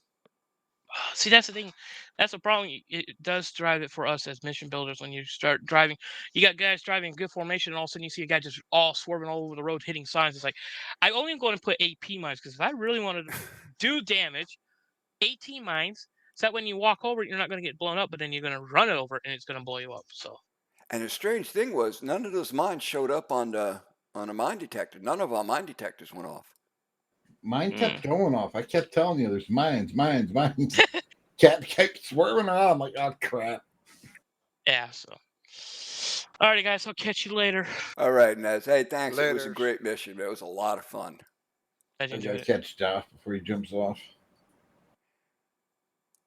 See, that's the thing. That's the problem. It does drive it for us as mission builders when you start driving. You got guys driving in good formation, and all of a sudden you see a guy just all swerving all over the road, hitting signs. It's like, I only am going to put AP mines because if I really wanted to do damage, 18 mines, so that when you walk over it, you're not going to get blown up, but then you're going to run it over and it's going to blow you up. So. And the strange thing was, none of those mines showed up on a mine detector. None of our mine detectors went off. Mine kept going off. I kept telling you, there's mines. kept swerving around. I'm like, oh crap. Yeah. So. Alrighty, guys. I'll catch you later. All right, Nez. Hey, thanks. It was a Laters. great mission. It was a lot of fun. I I gotta enjoyed it. catch Josh before he jumps off.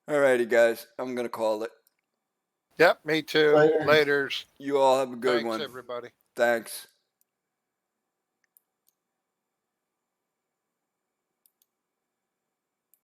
All righty, guys. I'm gonna call it. Yep, me too. Later. Laters. You all have a good Thanks, one. everybody. Thanks.